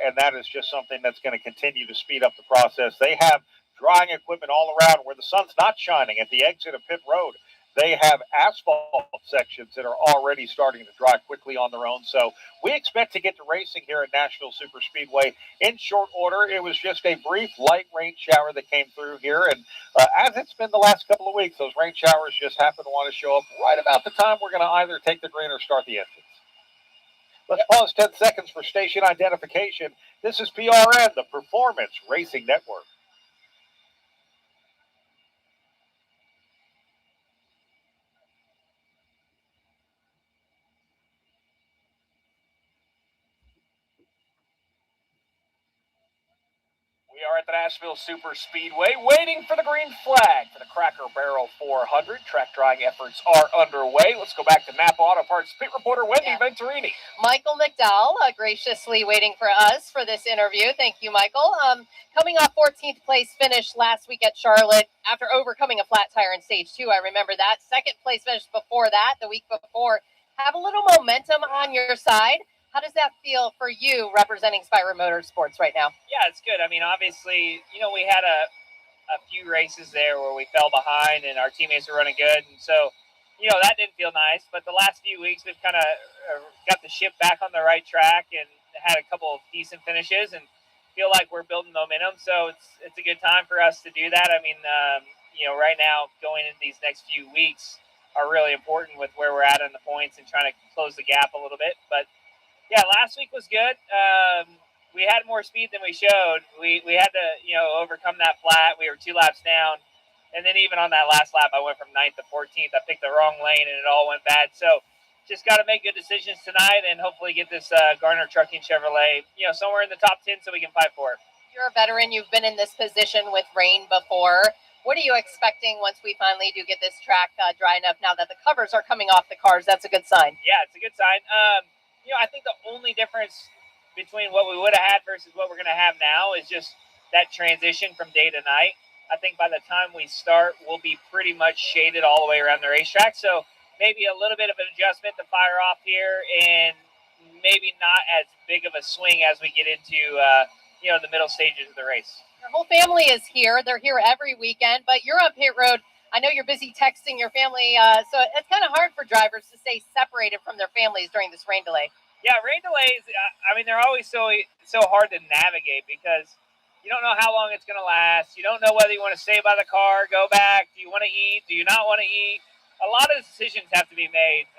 [SPEAKER 4] and that is just something that's going to continue to speed up the process. They have drying equipment all around where the sun's not shining. At the exit of pit road, they have asphalt sections that are already starting to dry quickly on their own. So we expect to get to racing here at Nashville Superspeedway in short order. It was just a brief light rain shower that came through here. And as it's been the last couple of weeks, those rain showers just happen to want to show up right about the time we're going to either take the green or start the engines. Let's pause 10 seconds for station identification. This is PRN, the Performance Racing Network. We are at the Nashville Superspeedway waiting for the green flag for the Cracker Barrel 400. Track drying efforts are underway. Let's go back to Napa Auto Parts pit reporter Wendy Venturini.
[SPEAKER 3] Michael McDowell graciously waiting for us for this interview. Thank you, Michael. Coming off 14th place finish last week at Charlotte after overcoming a flat tire in stage 2. I remember that. Second place finish before that, the week before. Have a little momentum on your side. How does that feel for you representing Spyro Motorsports right now?
[SPEAKER 19] Yeah, it's good. I mean, obviously, we had a few races there where we fell behind and our teammates were running good. And so, that didn't feel nice. But the last few weeks, we've kind of got the ship back on the right track and had a couple of decent finishes and feel like we're building momentum. So it's a good time for us to do that. I mean, right now going into these next few weeks are really important with where we're at in the points and trying to close the gap a little bit. But yeah, last week was good. We had more speed than we showed. We had to, overcome that flat. We were 2 laps down. And then even on that last lap, I went from 9th to 14th. I picked the wrong lane, and it all went bad. So
[SPEAKER 20] just got to make good decisions tonight and hopefully get this Garner Trucking Chevrolet, somewhere in the top 10 so we can fight for it.
[SPEAKER 3] You're a veteran. You've been in this position with rain before. What are you expecting once we finally do get this track dry enough now that the covers are coming off the cars? That's a good sign.
[SPEAKER 20] Yeah, it's a good sign. I think the only difference between what we would have had versus what we're going to have now is just that transition from day to night. I think by the time we start, we'll be pretty much shaded all the way around the racetrack. So maybe a little bit of an adjustment to fire off here and maybe not as big of a swing as we get into, the middle stages of the race.
[SPEAKER 3] Your whole family is here. They're here every weekend, but you're on pit road. I know you're busy texting your family, so it's kind of hard for drivers to stay separated from their families during this rain delay.
[SPEAKER 20] Yeah, rain delays, they're always so hard to navigate because you don't know how long it's going to last. You don't know whether you want to stay by the car, go back. Do you want to eat? Do you not want to eat? A lot of decisions have to be made,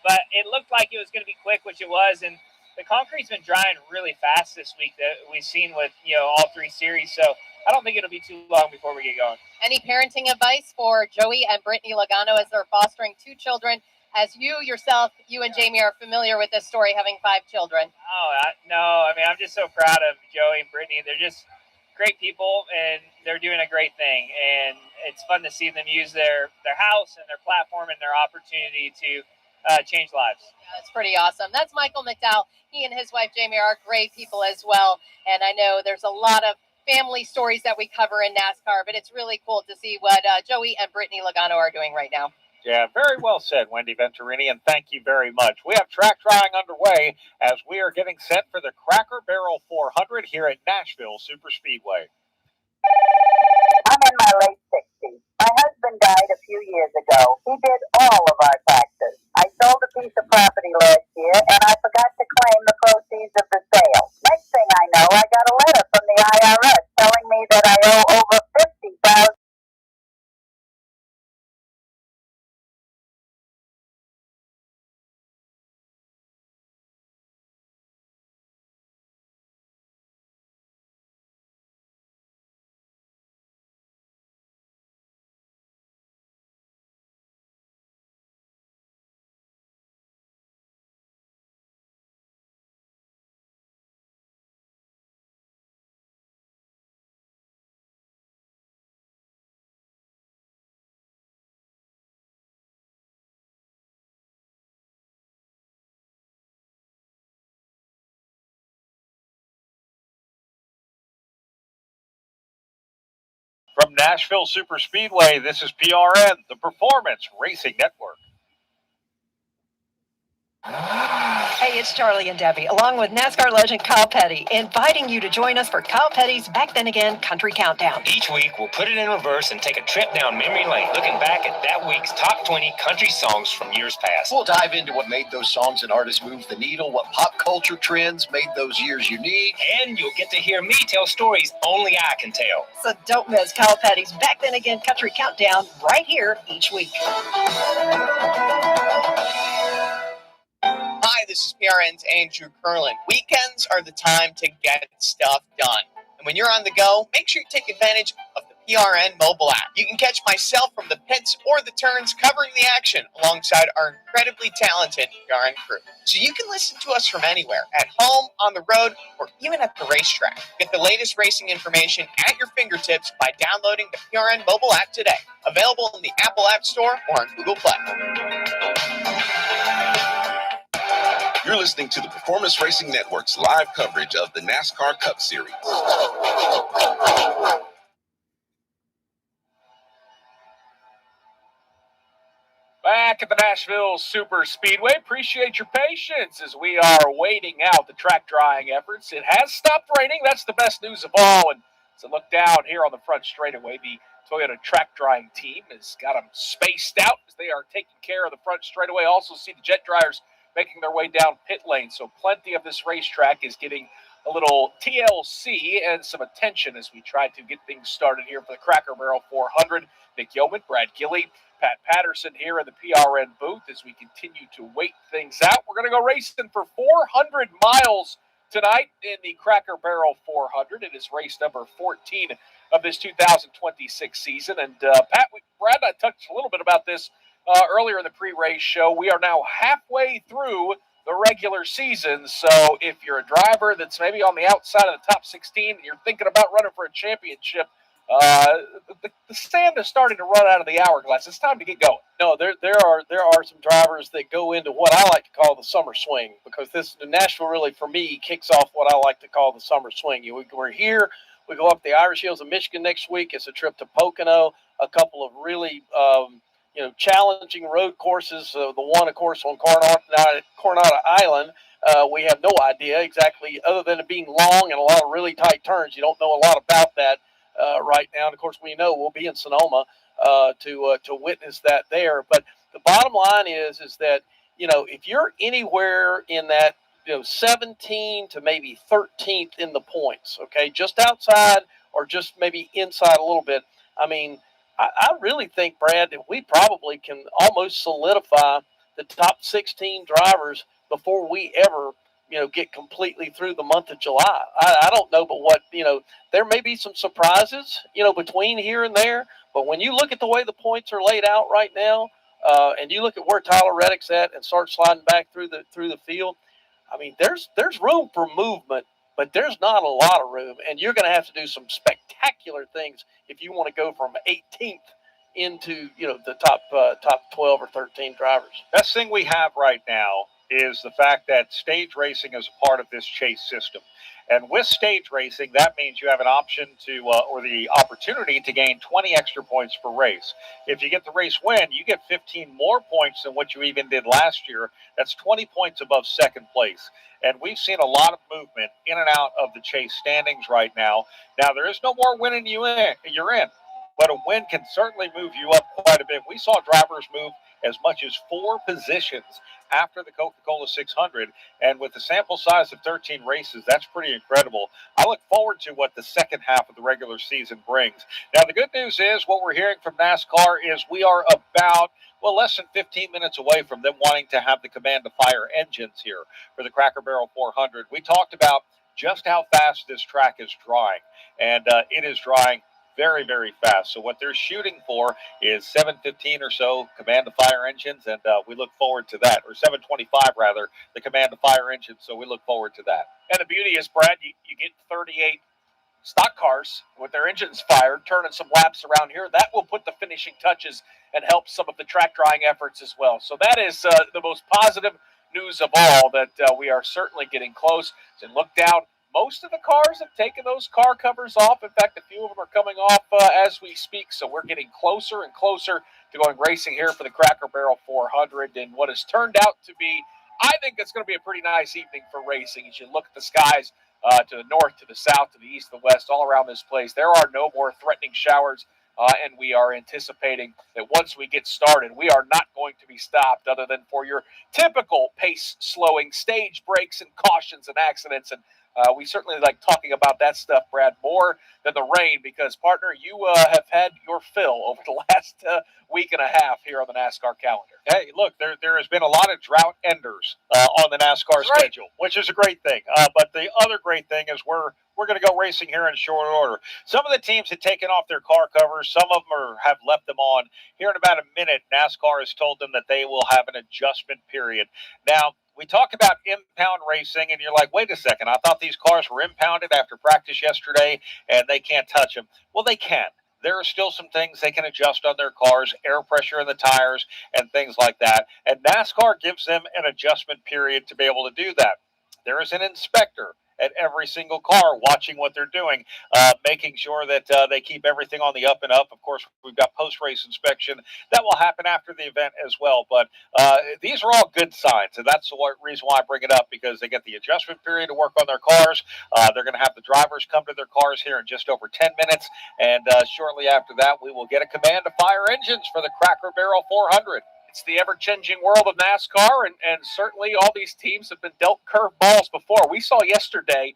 [SPEAKER 20] but it looked like it was going to be quick, which it was, and the concrete's been drying really fast this week that we've seen with, all 3 series. So I don't think it'll be too long before we get going.
[SPEAKER 3] Any parenting advice for Joey and Brittany Logano as they're fostering 2 children? As you and Jamie are familiar with this story, having 5 children.
[SPEAKER 20] I'm just so proud of Joey and Brittany. They're just great people, and they're doing a great thing. And it's fun to see them use their house and their platform and their opportunity to change lives.
[SPEAKER 3] Yeah, that's pretty awesome. That's Michael McDowell. He and his wife, Jamie, are great people as well. And I know there's a lot of family stories that we cover in NASCAR, but it's really cool to see what Joey and Brittany Logano are doing right now.
[SPEAKER 4] Yeah, very well said, Wendy Venturini, and thank you very much. We have track drying underway as we are getting set for the Cracker Barrel 400 here at Nashville Superspeedway.
[SPEAKER 21] I'm in my late 60s. My husband died a few years ago. He did all of our taxes. I sold a piece of property last year, and I forgot to claim the proceeds of the sale. Next thing I know, I got a letter from the IRS telling me that I owe over $50,000.
[SPEAKER 4] From Nashville Superspeedway, this is PRN, the Performance Racing Network.
[SPEAKER 22] Hey, it's Charlie and Debbie, along with NASCAR legend Kyle Petty, inviting you to join us for Kyle Petty's Back Then Again Country Countdown.
[SPEAKER 23] Each week, we'll put it in reverse and take a trip down memory lane, looking back at that week's top 20 country songs from years past.
[SPEAKER 24] We'll dive into what made those songs and artists move the needle, what pop culture trends made those years unique.
[SPEAKER 23] And you'll get to hear me tell stories only I can tell.
[SPEAKER 22] So don't miss Kyle Petty's Back Then Again Country Countdown right here each week.
[SPEAKER 8] Hi, this is PRN's Andrew Curlin. Weekends are the time to get stuff done. And when you're on the go, make sure you take advantage of the PRN mobile app. You can catch myself from the pits or the turns covering the action alongside our incredibly talented PRN crew. So you can listen to us from anywhere, at home, on the road, or even at the racetrack. Get the latest racing information at your fingertips by downloading the PRN mobile app today. Available in the Apple App Store or on Google Play.
[SPEAKER 25] You're listening to the Performance Racing Network's live coverage of the NASCAR Cup Series.
[SPEAKER 4] Back at the Nashville Superspeedway, appreciate your patience as we are waiting out the track drying efforts. It has stopped raining. That's the best news of all. And so look down here on the front straightaway. The Toyota track drying team has got them spaced out as they are taking care of the front straightaway. Also see the jet dryers making their way down pit lane. So plenty of this racetrack is getting a little TLC and some attention as we try to get things started here for the Cracker Barrel 400. Nick Yeoman, Brad Gilley, Pat Patterson here in the PRN booth as we continue to wait things out. We're going to go racing for 400 miles tonight in the Cracker Barrel 400. It is race number 14 of this 2026 season. And Brad and I touched a little bit about this
[SPEAKER 7] earlier in the pre-race show, we are now halfway through the regular season. So if you're a driver that's maybe on the outside of the top 16 and you're thinking about running for a championship, the sand is starting to run out of the hourglass. It's time to get going.
[SPEAKER 6] No, there are some drivers that go into what I like to call the summer swing, because the Nashville really, for me, kicks off what I like to call the summer swing. We're here. We go up the Irish Hills of Michigan next week. It's a trip to Pocono. A couple of really challenging road courses. The one, of course, on Coronado Island. We have no idea exactly, other than it being long and a lot of really tight turns. You don't know a lot about that right now. And of course, we know we'll be in Sonoma to witness that there. But the bottom line is that if you're anywhere in that 17 to maybe 13th in the points, okay, just outside or just maybe inside a little bit. I mean, I really think, Brad, that we probably can almost solidify the top 16 drivers before we ever, get completely through the month of July. I don't know, but there may be some surprises, between here and there. But when you look at the way the points are laid out right now, and you look at where Tyler Reddick's at and start sliding back through the field, I mean, there's room for movement, but there's not a lot of room, and you're going to have to do some spectacular things if you want to go from 18th into the top 12 or 13 drivers.
[SPEAKER 4] Best thing we have right now is the fact that stage racing is a part of this chase system. And with stage racing, that means you have an option to, or the opportunity to gain 20 extra points per race. If you get the race win, you get 15 more points than what you even did last year. That's 20 points above second place. And we've seen a lot of movement in and out of the chase standings right now. Now, there is no more winning you're in, but a win can certainly move you up quite a bit. We saw drivers move as much as 4 positions after the Coca-Cola 600, and with the sample size of 13 races, that's pretty incredible. I look forward to what the second half of the regular season brings. Now, the good news is what we're hearing from NASCAR is we are about, less than 15 minutes away from them wanting to have the command to fire engines here for the Cracker Barrel 400. We talked about just how fast this track is drying, and it is drying very, very fast. So what they're shooting for is 7:15 or so command to fire engines, and we look forward to that, or 7:25 rather, the command to fire engines. So we look forward to that.
[SPEAKER 7] And the beauty is, Brad, you get 38 stock cars with their engines fired, turning some laps around here. That will put the finishing touches and help some of the track drying efforts as well. So that is the most positive news of all, that we are certainly getting close. And look down. Most of the cars have taken those car covers off. In fact, a few of them are coming off as we speak. So we're getting closer and closer to going racing here for the Cracker Barrel 400. And what has turned out to be, I think it's going to be a pretty nice evening for racing. As you look at the skies to the north, to the south, to the east, to the west, all around this place, there are no more threatening showers. And we are anticipating that once we get started, we are not going to be stopped other than for your typical pace slowing, stage breaks and cautions and accidents. And we certainly like talking about that stuff, Brad, more than the rain, because, partner, you have had your fill over the last week and a half here on the NASCAR calendar.
[SPEAKER 4] Hey, look, there has been a lot of drought enders on the NASCAR schedule, which is a great thing. But the other great thing is we're going to go racing here in short order. Some of the teams have taken off their car covers. Some of them have left them on. Here in about a minute, NASCAR has told them that they will have an adjustment period. Now, we talk about impound racing, and you're like, wait a second, I thought these cars were impounded after practice yesterday, and they can't touch them. Well, they can. There are still some things they can adjust on their cars, air pressure in the tires, and things like that. And NASCAR gives them an adjustment period to be able to do that. There is an inspector at every single car watching what they're doing, making sure that they keep everything on the up and up. Of course, we've got post-race inspection. That will happen after the event as well. But these are all good signs, and that's the reason why I bring it up, because they get the adjustment period to work on their cars. They're going to have the drivers come to their cars here in just over 10 minutes, and shortly after that, we will get a command to fire engines for the Cracker Barrel 400.
[SPEAKER 7] It's the ever-changing world of NASCAR, and certainly all these teams have been dealt curveballs before. We saw yesterday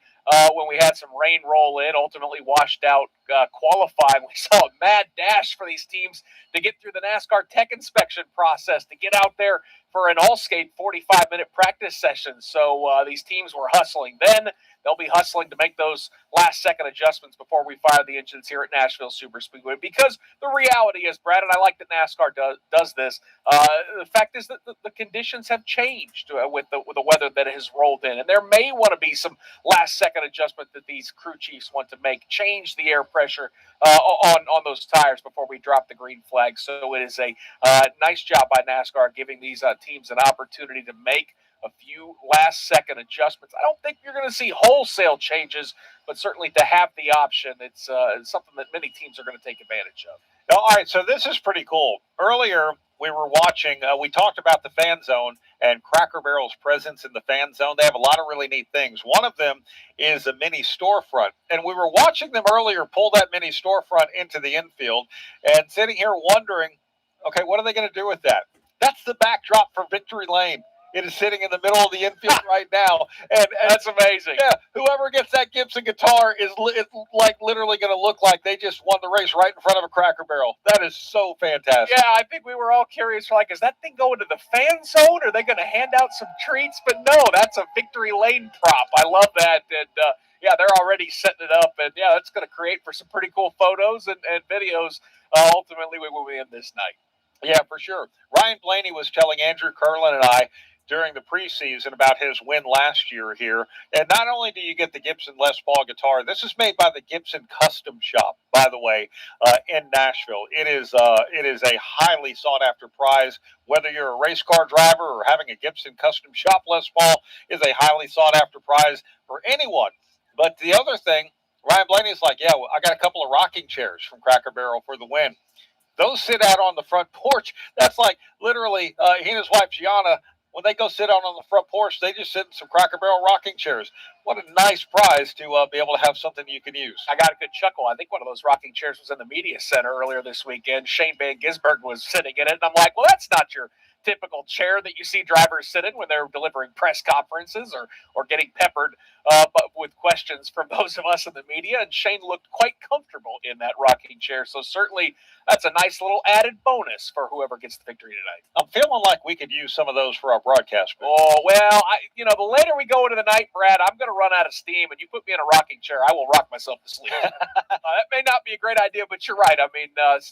[SPEAKER 7] when we had some rain roll in, ultimately washed out qualifying. We saw a mad dash for these teams to get through the NASCAR tech inspection process, to get out there for an all-skate 45-minute practice session. So these teams were hustling then. they'll be hustling to make those last-second adjustments before we fire the engines here at Nashville Superspeedway. Because the reality is, Brad, and I like that NASCAR does this, the fact is that the conditions have changed with the weather that has rolled in, and there may want to be some last-second adjustment that these crew chiefs want to make, change the air pressure on those tires before we drop the green flag. So it is a nice job by NASCAR giving these teams an opportunity to make a few last-second adjustments. I don't think you're going to see wholesale changes, but certainly to have the option, it's something that many teams are going to take advantage of.
[SPEAKER 4] All right, so this is pretty cool. Earlier, we were watching, we talked about the fan zone and Cracker Barrel's presence in the fan zone. They have a lot of really neat things. One of them is a mini storefront, and we were watching them earlier pull that mini storefront into the infield and sitting here wondering, okay, what are they going to do with that? That's the backdrop for Victory Lane. It is sitting in the middle of the infield right now. And
[SPEAKER 7] that's amazing.
[SPEAKER 4] Yeah, whoever gets that Gibson guitar is like literally going to look like they just won the race right in front of a Cracker Barrel. That is so fantastic.
[SPEAKER 7] Yeah, I think we were all curious, like, is that thing going to the fan zone? Are they going to hand out some treats? But no, that's a Victory Lane prop. I love that. And yeah, they're already setting it up. And yeah, that's going to create for some pretty cool photos and videos. Ultimately, we will win this night.
[SPEAKER 4] Yeah, for sure. Ryan Blaney was telling Andrew Curlin and I during the preseason about his win last year here. And not only do you get the Gibson Les Paul guitar, this is made by the Gibson Custom Shop, by the way, in Nashville. It is a highly sought-after prize. Whether you're a race car driver or having a Gibson Custom Shop Les Paul is a highly sought-after prize for anyone. But the other thing, Ryan Blaney's like, yeah, I got a couple of rocking chairs from Cracker Barrel for the win. Those sit out on the front porch. That's like literally he and his wife, Gianna, when they go sit out on the front porch, they just sit in some Cracker Barrel rocking chairs. What a nice prize to be able to have something you can use.
[SPEAKER 7] I got a good chuckle. I think one of those rocking chairs was in the media center earlier this weekend. Shane Van Gisbergen was sitting in it, and I'm like, well, that's not your typical chair that you see drivers sit in when they're delivering press conferences or getting peppered but with questions from those of us in the media. And Shane looked quite comfortable in that rocking chair. So certainly that's a nice little added bonus for whoever gets the victory tonight.
[SPEAKER 4] I'm feeling like we could use some of those for our broadcast.
[SPEAKER 7] Oh, well, the later we go into the night, Brad, I'm going to run out of steam, and you put me in a rocking chair, I will rock myself to sleep. That may not be a great idea, but you're right. I mean,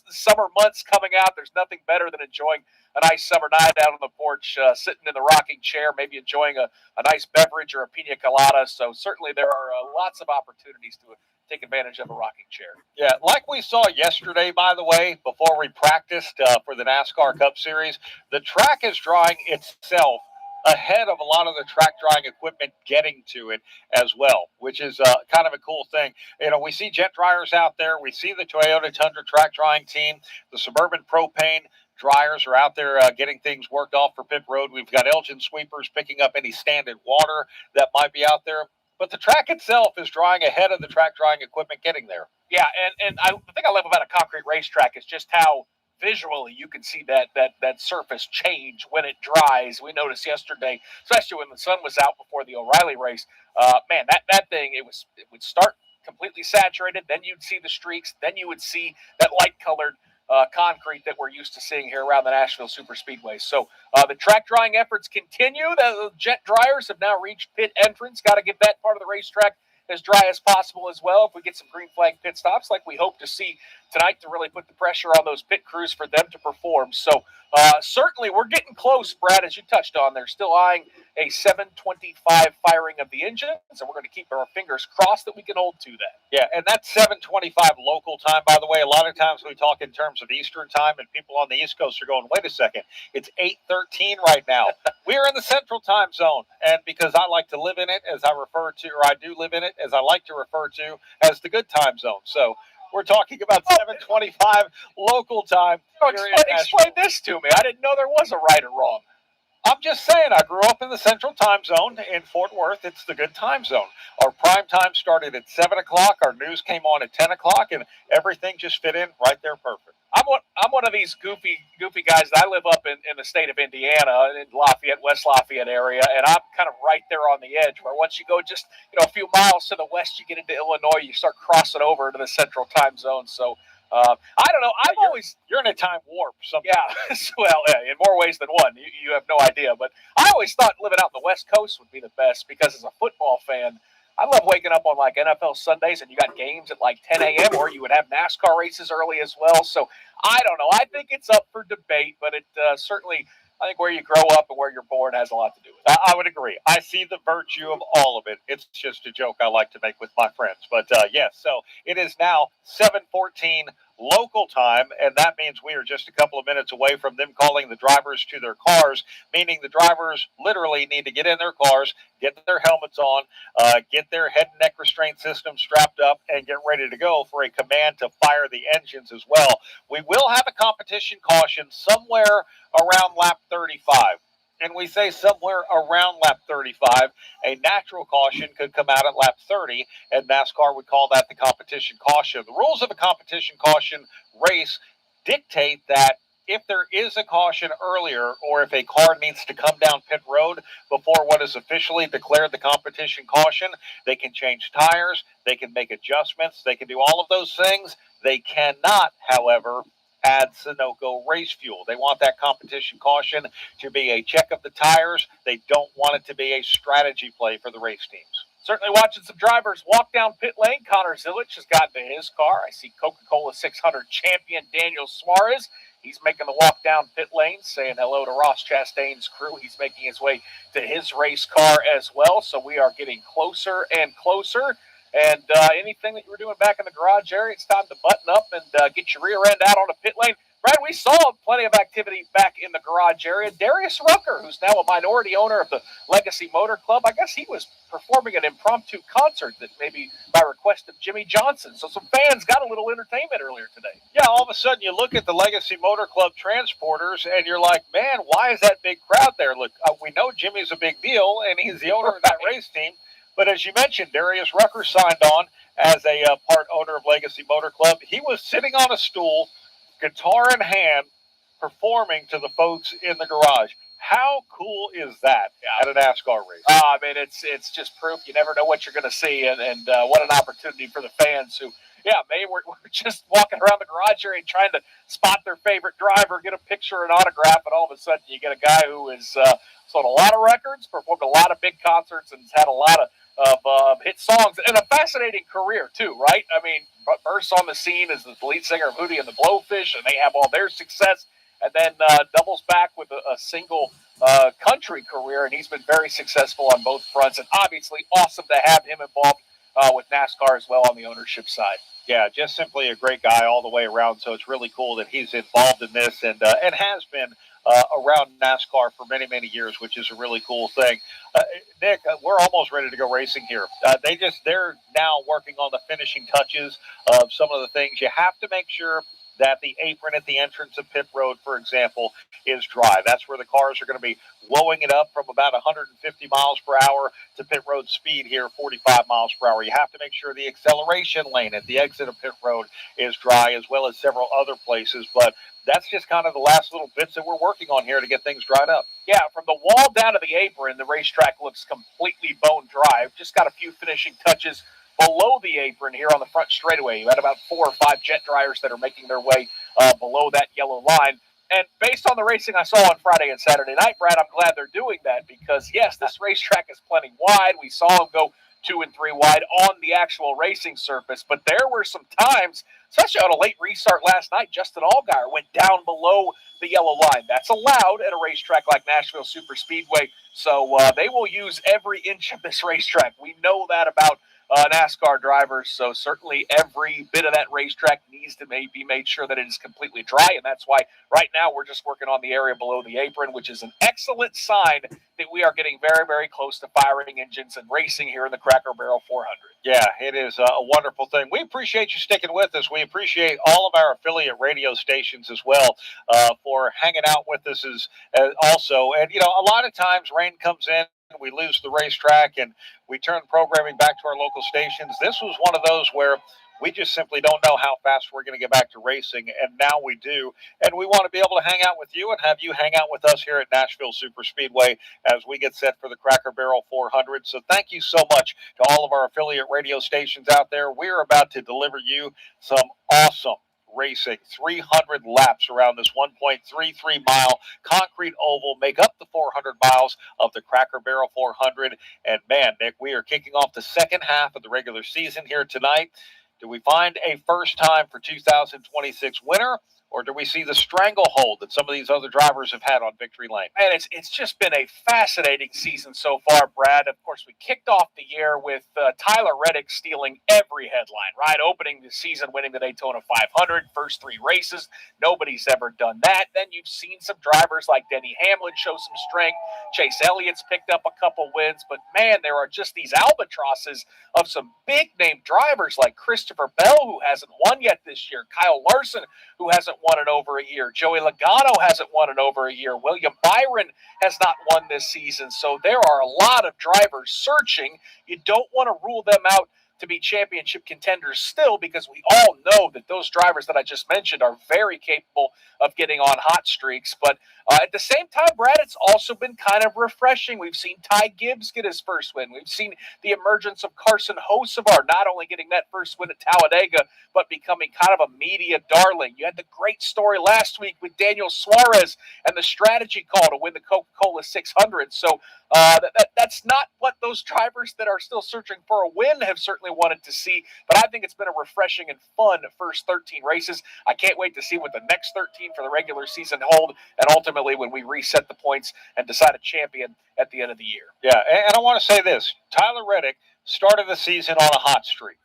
[SPEAKER 7] summer months coming out, there's nothing better than enjoying a nice summer night out on the porch, sitting in the rocking chair, maybe enjoying a nice beverage or a pina colada. So certainly there are lots of opportunities to take advantage of a rocking chair.
[SPEAKER 4] Yeah, like we saw yesterday, by the way, before we practiced for the NASCAR Cup Series, the track is drawing itself ahead of a lot of the track drawing equipment getting to it as well, which is kind of a cool thing. You know, we see jet dryers out there. We see the Toyota Tundra track drying team, the Suburban Propane dryers are out there getting things worked off for pit road. We've got Elgin sweepers picking up any standing water that might be out there. But the track itself is drying ahead of the track drying equipment getting there.
[SPEAKER 7] Yeah, and the thing I love about a concrete racetrack is just how visually you can see that surface change when it dries. We noticed yesterday, especially when the sun was out before the O'Reilly race, man, that thing, it would start completely saturated, then you'd see the streaks, then you would see that light-colored concrete that we're used to seeing here around the Nashville Superspeedway. So the track drying efforts continue. The jet dryers have now reached pit entrance. Got to get that part of the racetrack as dry as possible as well. If we get some green flag pit stops like we hope to see tonight to really put the pressure on those pit crews for them to perform. So certainly we're getting close, Brad, as you touched on. They're still eyeing a 7:25 firing of the engine, so we're going to keep our fingers crossed that we can hold to that.
[SPEAKER 4] Yeah, and that's 7:25 local time, by the way. A lot of times we talk in terms of Eastern time, and people on the East Coast are going, wait a second, it's 8:13 right now. We're in the Central time zone, and because I like to live in it, as I refer to, or I do live in it, as I like to refer to, as the good time zone. So we're talking about 7:25 local time.
[SPEAKER 7] Explain this to me. I didn't know there was a right or wrong.
[SPEAKER 4] I'm just saying, I grew up in the Central time zone in Fort Worth. It's the good time zone. Our prime time started at 7 o'clock. Our news came on at 10 o'clock, and everything just fit in right there perfect.
[SPEAKER 7] I'm one of these goofy guys. I live up in the state of Indiana, in Lafayette, West Lafayette area, and I'm kind of right there on the edge where once you go just a few miles to the west, you get into Illinois, you start crossing over into the Central time zone. So I don't know.
[SPEAKER 4] You're in a time warp.
[SPEAKER 7] Yeah, well, in more ways than one. You have no idea. But I always thought living out in the West Coast would be the best because as a football fan, I love waking up on like NFL Sundays and you got games at like 10 a.m. or you would have NASCAR races early as well. So I don't know. I think it's up for debate, but it certainly, I think where you grow up and where you're born has a lot to do with it.
[SPEAKER 4] I would agree. I see the virtue of all of it. It's just a joke I like to make with my friends. But yes, so it is now 7:14 local time, and that means we are just a couple of minutes away from them calling the drivers to their cars, meaning the drivers literally need to get in their cars, get their helmets on, get their head and neck restraint system strapped up, and get ready to go for a command to fire the engines as well. We will have a competition caution somewhere around lap 35. And we say somewhere around lap 35, a natural caution could come out at lap 30, and NASCAR would call that the competition caution. The rules of a competition caution race dictate that if there is a caution earlier, or if a car needs to come down pit road before what is officially declared the competition caution, they can change tires, they can make adjustments, they can do all of those things. They cannot, however, add Sunoco race fuel. They want that competition caution to be a check of the tires. They don't want it to be a strategy play for the race teams.
[SPEAKER 7] Certainly watching some drivers walk down pit lane. Connor Zilich has gotten to his car. I see Coca-Cola 600 champion Daniel Suarez. He's making the walk down pit lane, saying hello to Ross Chastain's crew. He's making his way to his race car as well. So we are getting closer and closer. And anything that you were doing back in the garage area, it's time to button up and get your rear end out on the pit lane. Brad, we saw plenty of activity back in the garage area. Darius Rucker, who's now a minority owner of the Legacy Motor Club, I guess he was performing an impromptu concert that maybe by request of Jimmy Johnson. So some fans got a little entertainment earlier today.
[SPEAKER 4] Yeah, all of a sudden you look at the Legacy Motor Club transporters and you're like, man, why is that big crowd there? Look, we know Jimmy's a big deal and he's the owner of that race team. But as you mentioned, Darius Rucker signed on as a part owner of Legacy Motor Club. He was sitting on a stool, guitar in hand, performing to the folks in the garage. How cool is that at a NASCAR race?
[SPEAKER 7] I mean, it's just proof. You never know what you're going to see, and what an opportunity for the fans who, maybe we're just walking around the garage area trying to spot their favorite driver, get a picture, an autograph, and all of a sudden you get a guy who has sold a lot of records, performed a lot of big concerts, and has had a lot of hit songs, and a fascinating career too, right? I mean, bursts on the scene as the lead singer of Hootie and the Blowfish, and they have all their success, and then doubles back with a single country career, and he's been very successful on both fronts, and obviously awesome to have him involved with NASCAR as well on the ownership side.
[SPEAKER 4] Yeah, just simply a great guy all the way around, so it's really cool that he's involved in this and has been around NASCAR for many, many years, which is a really cool thing. Nick, we're almost ready to go racing here. They're now working on the finishing touches of some of the things. You have to make sure that the apron at the entrance of pit road, for example, is dry. That's where the cars are going to be blowing it up from about 150 miles per hour to pit road speed here, 45 miles per hour. You have to make sure the acceleration lane at the exit of pit road is dry, as well as several other places. But that's just kind of the last little bits that we're working on here to get things dried up.
[SPEAKER 7] Yeah, from the wall down to the apron, the racetrack looks completely bone dry. Just got a few finishing touches below the apron here on the front straightaway. You had about 4 or 5 jet dryers that are making their way below that yellow line. And based on the racing I saw on Friday and Saturday night, Brad, I'm glad they're doing that because, yes, this racetrack is plenty wide. We saw them go 2 and 3 wide on the actual racing surface. But there were some times, especially on a late restart last night, Justin Allgaier went down below the yellow line. That's allowed at a racetrack like Nashville Superspeedway. So they will use every inch of this racetrack. We know that about NASCAR drivers, so certainly every bit of that racetrack needs to be made sure that it is completely dry, and that's why right now we're just working on the area below the apron, which is an excellent sign that we are getting very, very close to firing engines and racing here in the Cracker Barrel 400.
[SPEAKER 4] Yeah, it is a wonderful thing. We appreciate you sticking with us. We appreciate all of our affiliate radio stations as well for hanging out with us also. And, a lot of times rain comes in, we lose the racetrack, and we turn programming back to our local stations. This was one of those where we just simply don't know how fast we're going to get back to racing, and now we do. And we want to be able to hang out with you and have you hang out with us here at Nashville Superspeedway as we get set for the Cracker Barrel 400. So thank you so much to all of our affiliate radio stations out there. We're about to deliver you some awesome Racing. 300 laps around this 1.33 mile concrete oval make up the 400 miles of the Cracker Barrel 400. And man, Nick, we are kicking off the second half of the regular season here tonight. Do we find a first time for 2026 winner? Or do we see the stranglehold that some of these other drivers have had on victory lane?
[SPEAKER 7] Man, it's just been a fascinating season so far, Brad. Of course, we kicked off the year with Tyler Reddick stealing every headline, right? Opening the season, winning the Daytona 500, first 3 races. Nobody's ever done that. Then you've seen some drivers like Denny Hamlin show some strength. Chase Elliott's picked up a couple wins. But, man, there are just these albatrosses of some big-name drivers like Christopher Bell, who hasn't won yet this year, Kyle Larson, who hasn't won in over a year, Joey Logano hasn't won in over a year, William Byron has not won this season. So there are a lot of drivers searching. You don't want to rule them out to be championship contenders still, because we all know that those drivers that I just mentioned are very capable of getting on hot streaks. But at the same time, Brad, it's also been kind of refreshing. We've seen Ty Gibbs get his first win. We've seen the emergence of Carson Hocevar not only getting that first win at Talladega, but becoming kind of a media darling. You had the great story last week with Daniel Suarez and the strategy call to win the Coca-Cola 600. So that's not what those drivers that are still searching for a win have certainly wanted to see. But I think it's been a refreshing and fun first 13 races. I can't wait to see what the next 13 for the regular season hold, and ultimately when we reset the points and decide a champion at the end of the year.
[SPEAKER 4] Yeah, and I want to say this. Tyler Reddick started the season on a hot streak.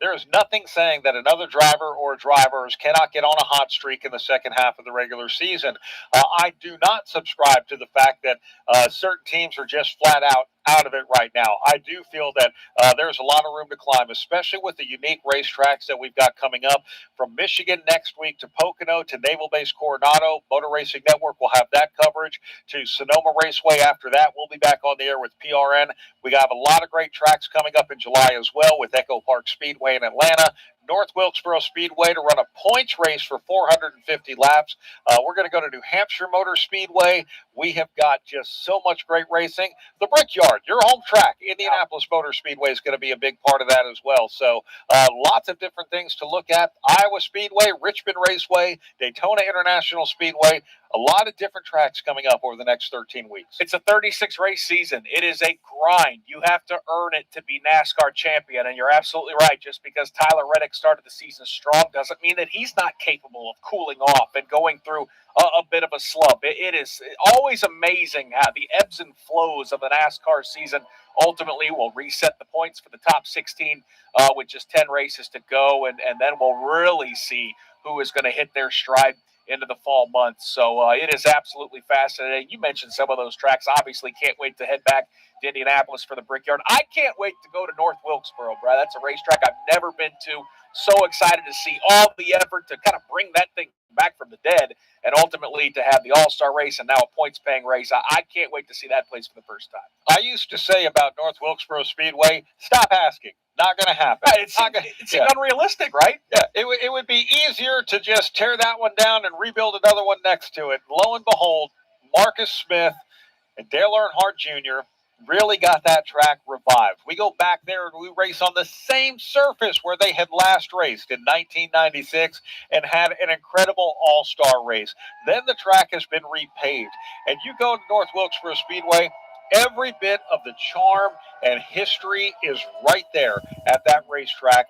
[SPEAKER 4] There is nothing saying that another driver or drivers cannot get on a hot streak in the second half of the regular season. I do not subscribe to the fact that certain teams are just flat out of it right now. I do feel that there's a lot of room to climb, especially with the unique racetracks that we've got coming up. From Michigan next week to Pocono to Naval Base Coronado, Motor Racing Network will have that coverage. To Sonoma Raceway after that, we'll be back on the air with PRN. We have a lot of great tracks coming up in July as well, with Echo Park Speedway in Atlanta, North Wilkesboro Speedway to run a points race for 450 laps. We're going to go to New Hampshire Motor Speedway. We have got just so much great racing. The Brickyard, your home track, Indianapolis Motor Speedway is going to be a big part of that as well. So lots of different things to look at. Iowa Speedway, Richmond Raceway, Daytona International Speedway. A lot of different tracks coming up over the next 13 weeks.
[SPEAKER 7] It's a 36 race season. It is a grind. You have to earn it to be NASCAR champion. And you're absolutely right. Just because Tyler Reddick started the season strong doesn't mean that he's not capable of cooling off and going through a bit of a slump. It is always amazing how the ebbs and flows of the NASCAR season ultimately will reset the points for the top 16 with just 10 races to go. And then we'll really see who is going to hit their stride into the fall months. So it is absolutely fascinating. You mentioned some of those tracks. Obviously can't wait to head back to Indianapolis for the Brickyard. I can't wait to go to North Wilkesboro, Brad. That's a racetrack I've never been to. So excited to see all the effort to kind of bring that thing back from the dead and ultimately to have the All-Star race and now a points-paying race. I can't wait to see that place for the first time.
[SPEAKER 4] I used to say about North Wilkesboro Speedway, stop asking. Not going to happen.
[SPEAKER 7] It seemed unrealistic, right?
[SPEAKER 4] Yeah, it would be easier to just tear that one down and rebuild another one next to it. Lo and behold, Marcus Smith and Dale Earnhardt Jr. really got that track revived. We go back there and we race on the same surface where they had last raced in 1996 and had an incredible all-star race. Then the track has been repaved. And you go to North Wilkesboro Speedway, every bit of the charm and history is right there at that racetrack.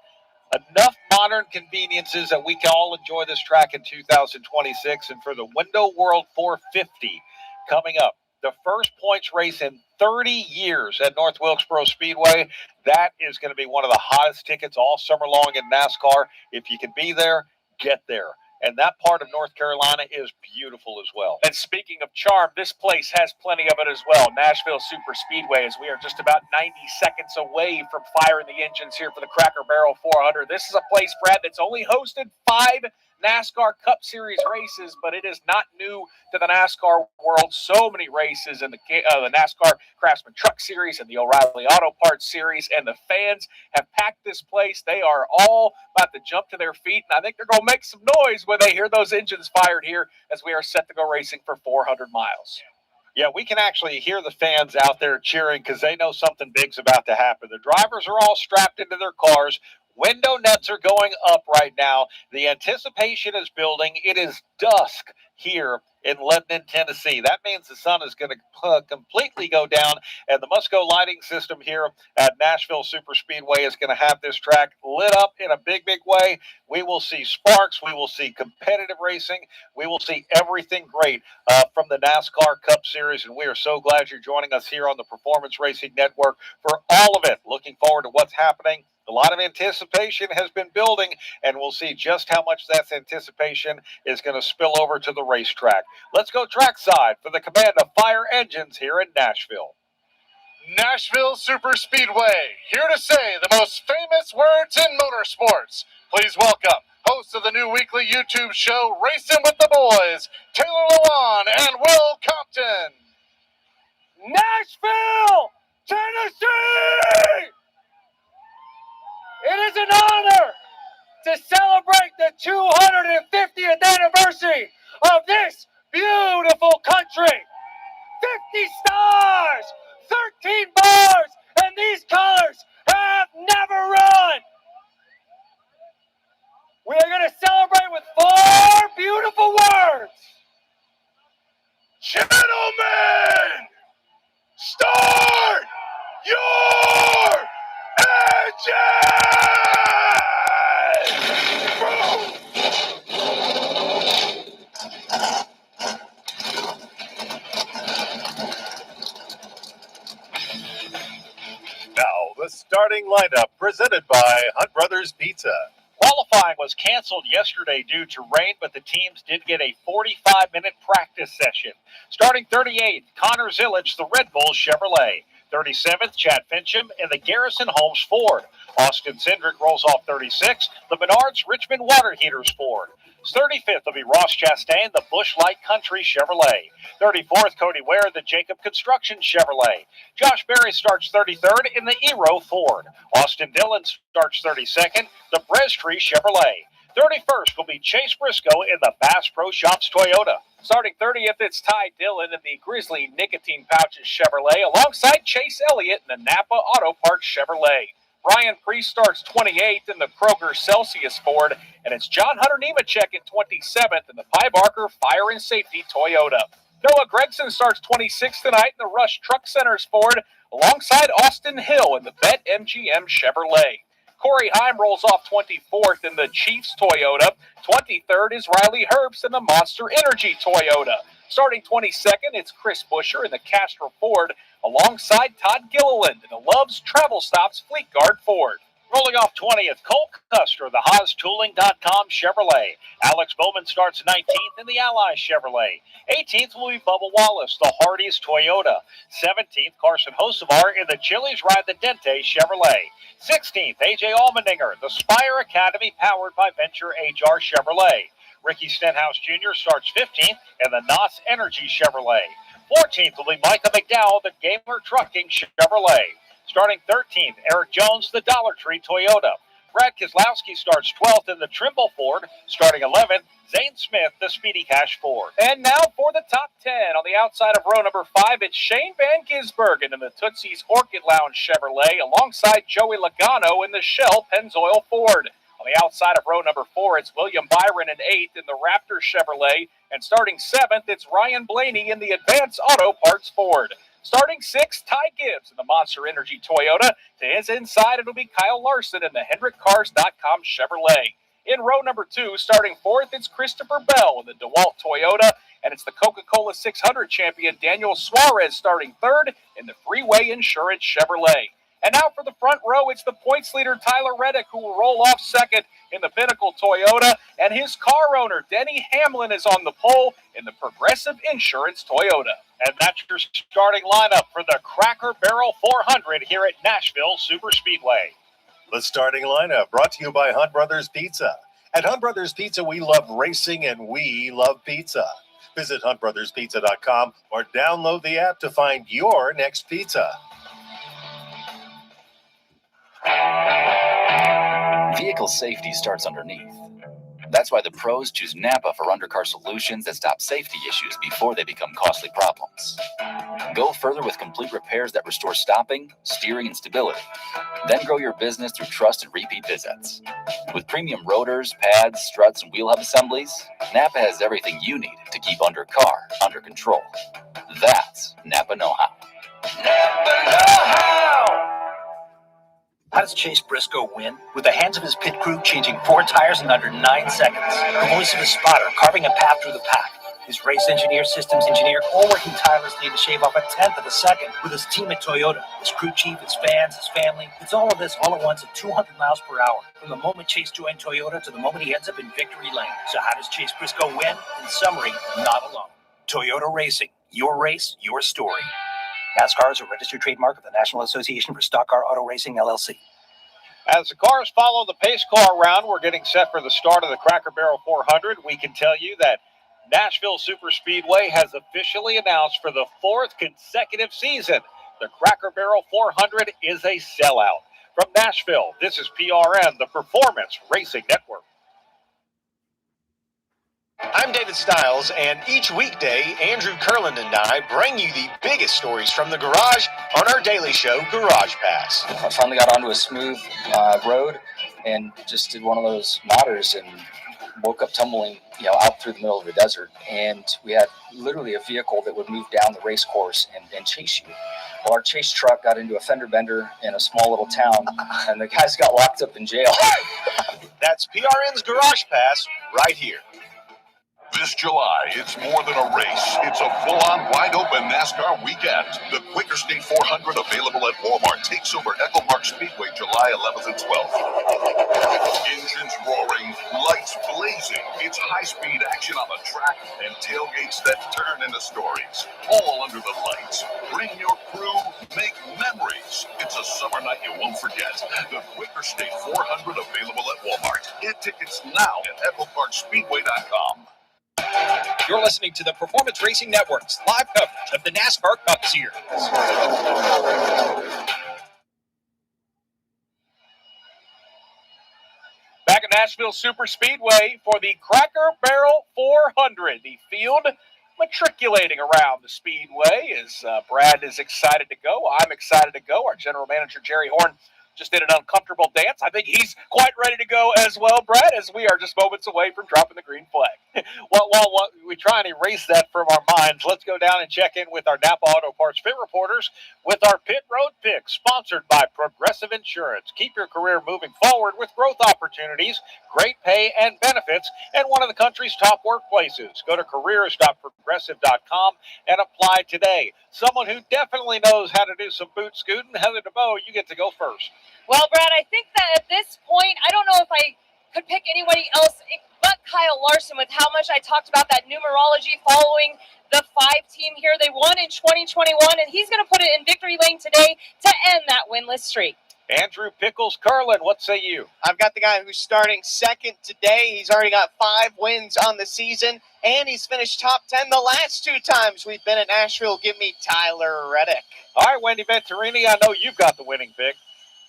[SPEAKER 4] Enough modern conveniences that we can all enjoy this track in 2026. And for the Window World 450 coming up, the first points race in 30 years at North Wilkesboro Speedway, that is going to be one of the hottest tickets all summer long in NASCAR. If you can be there, get there. And that part of North Carolina is beautiful as well.
[SPEAKER 7] And speaking of charm, this place has plenty of it as well. Nashville Superspeedway, as we are just about 90 seconds away from firing the engines here for the Cracker Barrel 400. This is a place, Brad, that's only hosted 5 NASCAR Cup Series races, but it is not new to the NASCAR world. So many races in the NASCAR Craftsman Truck Series and the O'Reilly Auto Parts Series, and the fans have packed this place. They are all about to jump to their feet, and I think they're going to make some noise when they hear those engines fired here as we are set to go racing for 400 miles.
[SPEAKER 4] Yeah, we can actually hear the fans out there cheering because they know something big's about to happen. The drivers are all strapped into their cars, Window nets are going up right now. The anticipation is building. It is dusk here in Lebanon, Tennessee. That means the sun is going to completely go down, and the Musco lighting system here at Nashville Superspeedway is going to have this track lit up in a big, big way. We will see sparks. We will see competitive racing. We will see everything great from the NASCAR Cup Series, and we are so glad you're joining us here on the Performance Racing Network for all of it. Looking forward to what's happening. A lot of anticipation has been building, and we'll see just how much that anticipation is going to spill over to the racetrack. Let's go trackside for the command of Fire Engines here in Nashville.
[SPEAKER 1] Nashville Superspeedway, here to say the most famous words in motorsports. Please welcome hosts of the new weekly YouTube show, Racing with the Boys, Taylor Lewan and Will Compton.
[SPEAKER 5] Nashville, Tennessee! It is an honor to celebrate the 250th anniversary of this beautiful country. 50 stars, 13 bars, and these colors have never run. We are going to celebrate with 4 beautiful words. Gentlemen, start your engine!
[SPEAKER 1] Now, the starting lineup presented by Hunt Brothers Pizza.
[SPEAKER 4] Qualifying was canceled yesterday due to rain, but the teams did get a 45-minute practice session. Starting 38th, Connor Zillage, the Red Bull Chevrolet. 37th, Chad Fincham in the Garrison Holmes Ford. Austin Cindric rolls off 36th, the Menards Richmond Water Heaters Ford. 35th will be Ross Chastain, the Busch Light Country Chevrolet. 34th, Cody Ware, the Jacob Construction Chevrolet. Josh Berry starts 33rd in the E-Row Ford. Austin Dillon starts 32nd, the Brestree Chevrolet. 31st will be Chase Briscoe in the Bass Pro Shops Toyota.
[SPEAKER 7] Starting 30th, it's Ty Dillon in the Grizzly Nicotine Pouches Chevrolet, alongside Chase Elliott in the Napa Auto Parts Chevrolet. Ryan Priest starts 28th in the Kroger Celsius Ford, and it's John Hunter Nemechek in 27th in the Pye Barker Fire and Safety Toyota. Noah Gregson starts 26th tonight in the Rush Truck Centers Ford, alongside Austin Hill in the Bet MGM Chevrolet. Corey Heim rolls off 24th in the Chiefs Toyota. 23rd is Riley Herbst in the Monster Energy Toyota. Starting 22nd, it's Chris Buescher in the Castro Ford, alongside Todd Gilliland in the Love's Travel Stops Fleet Guard Ford.
[SPEAKER 4] Rolling off 20th, Cole Custer, the HaasTooling.com Chevrolet. Alex Bowman starts 19th in the Ally Chevrolet. 18th will be Bubba Wallace, the Hardee's Toyota. 17th, Carson Hocevar in the Chili's Ride the Dente Chevrolet. 16th, AJ Allmendinger, the Spire Academy powered by Venture HR Chevrolet. Ricky Stenhouse Jr. starts 15th in the NOS Energy Chevrolet. 14th will be Micah McDowell, the Gamer Trucking Chevrolet. Starting 13th, Eric Jones, the Dollar Tree Toyota. Brad Keselowski starts 12th in the Trimble Ford. Starting 11th, Zane Smith, the Speedy Cash Ford.
[SPEAKER 7] And now for the top 10. On the outside of row number 5, it's Shane Van Gisbergen in the Tootsie's Orchid Lounge Chevrolet, alongside Joey Logano in the Shell Pennzoil Ford. On the outside of row number 4, it's William Byron in 8th in the Raptor Chevrolet. And starting 7th, it's Ryan Blaney in the Advance Auto Parts Ford. Starting 6th, Ty Gibbs in the Monster Energy Toyota. To his inside, it'll be Kyle Larson in the HendrickCars.com Chevrolet. In row number 2, starting 4th, it's Christopher Bell in the DeWalt Toyota. And it's the Coca-Cola 600 champion Daniel Suarez starting 3rd in the Freeway Insurance Chevrolet. And now for the front row, it's the points leader Tyler Reddick, who will roll off 2nd in the Pinnacle Toyota. And his car owner, Denny Hamlin, is on the pole in the Progressive Insurance Toyota.
[SPEAKER 4] And that's your starting lineup for the Cracker Barrel 400 here at Nashville Superspeedway.
[SPEAKER 1] The starting lineup brought to you by Hunt Brothers Pizza. At Hunt Brothers Pizza, we love racing and we love pizza. Visit huntbrotherspizza.com or download the app to find your next pizza.
[SPEAKER 10] Vehicle safety starts underneath.
[SPEAKER 9] That's why the pros choose Napa for undercar solutions that stop safety issues before they become costly problems. Go further with complete repairs that restore stopping, steering, and stability. Then grow your business through trust and repeat visits. With premium rotors, pads, struts, and wheel hub assemblies, Napa has everything you need to keep undercar under control. That's Napa know-how. Napa know-how!
[SPEAKER 10] How does Chase Briscoe win? With the hands of his pit crew changing 4 tires in under 9 seconds. The voice of his spotter carving a path through the pack. His race engineer, systems engineer, all working tirelessly to shave off a 1/10 of a second. With his team at Toyota, his crew chief, his fans, his family. It's all of this all at once at 200 miles per hour. From the moment Chase joined Toyota to the moment he ends up in victory lane. So how does Chase Briscoe win? In summary, not alone. Toyota Racing. Your race, your story. NASCAR is a registered trademark of the National Association for Stock Car Auto Racing, LLC.
[SPEAKER 4] As the cars follow the pace car round, we're getting set for the start of the Cracker Barrel 400. We can tell you that Nashville Superspeedway has officially announced for the 4th consecutive season, the Cracker Barrel 400 is a sellout. From Nashville, this is PRN, the Performance Racing Network.
[SPEAKER 24] I'm David Stiles, and each weekday, Andrew Kurland and I bring you the biggest stories from the garage on our daily show, Garage Pass.
[SPEAKER 11] I finally got onto a smooth road and just did one of those modders and woke up tumbling, out through the middle of the desert. And we had literally a vehicle that would move down the race course and chase you. Well, our chase truck got into a fender bender in a small little town, and the guys got locked up in jail.
[SPEAKER 24] That's PRN's Garage Pass right here.
[SPEAKER 16] This July, it's more than a race. It's a full-on, wide-open NASCAR weekend. The Quaker State 400, available at Walmart, takes over Echo Park Speedway July 11th and 12th. Engines roaring, lights blazing. It's high-speed action on the track and tailgates that turn into stories. All under the lights. Bring your crew, make memories. It's a summer night you won't forget. The Quaker State 400, available at Walmart. Get tickets now at EchoParkSpeedway.com.
[SPEAKER 23] You're listening to the Performance Racing Network's live coverage of the NASCAR Cup Series.
[SPEAKER 4] Back at Nashville Superspeedway for the Cracker Barrel 400. The field matriculating around the speedway as Brad is excited to go. I'm excited to go. Our general manager, Jerry Horn, just did an uncomfortable dance. I think he's quite ready to go as well, Brad, as we are just moments away from dropping the green flag. While we try and erase that from our minds, let's go down and check in with our Napa Auto Parts pit reporters with our Pit Road Pick, sponsored by Progressive Insurance. Keep your career moving forward with growth opportunities, great pay and benefits, and one of the country's top workplaces. Go to careers.progressive.com and apply today. Someone who definitely knows how to do some boot scooting, Heather DeBoe, you get to go first.
[SPEAKER 18] Well, Brad, I think that at this point, I don't know if I could pick anybody else but Kyle Larson with how much I talked about that numerology following the 5 team here. They won in 2021, and he's going to put it in victory lane today to end that winless streak.
[SPEAKER 4] Andrew Pickles Curlin, what say you?
[SPEAKER 8] I've got the guy who's starting second today. He's already got 5 wins on the season, and he's finished top 10 the last 2 times we've been at Nashville. Give me Tyler Reddick.
[SPEAKER 4] All right, Wendy Venturini, I know you've got the winning pick.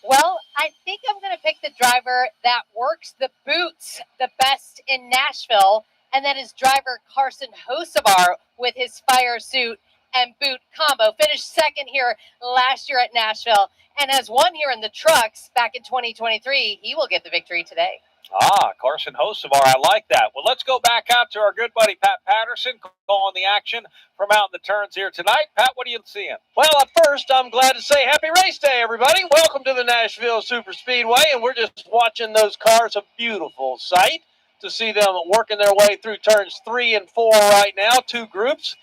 [SPEAKER 3] Well, I think I'm going to pick the driver that works the boots the best in Nashville, and that is driver Carson Hocevar with his fire suit and boot combo. Finished second here last year at Nashville and has won here in the trucks back in 2023. He will get the victory today.
[SPEAKER 4] Carson Hocevar, I like that. Well, let's go back out to our good buddy Pat Patterson calling the action from out in the turns here tonight. Pat, what are you seeing?
[SPEAKER 6] Well, at first, I'm glad to say happy race day, everybody. Welcome to the Nashville Superspeedway, and we're just watching those cars. A beautiful sight to see them working their way through turns 3 and 4 right now. 2 groups,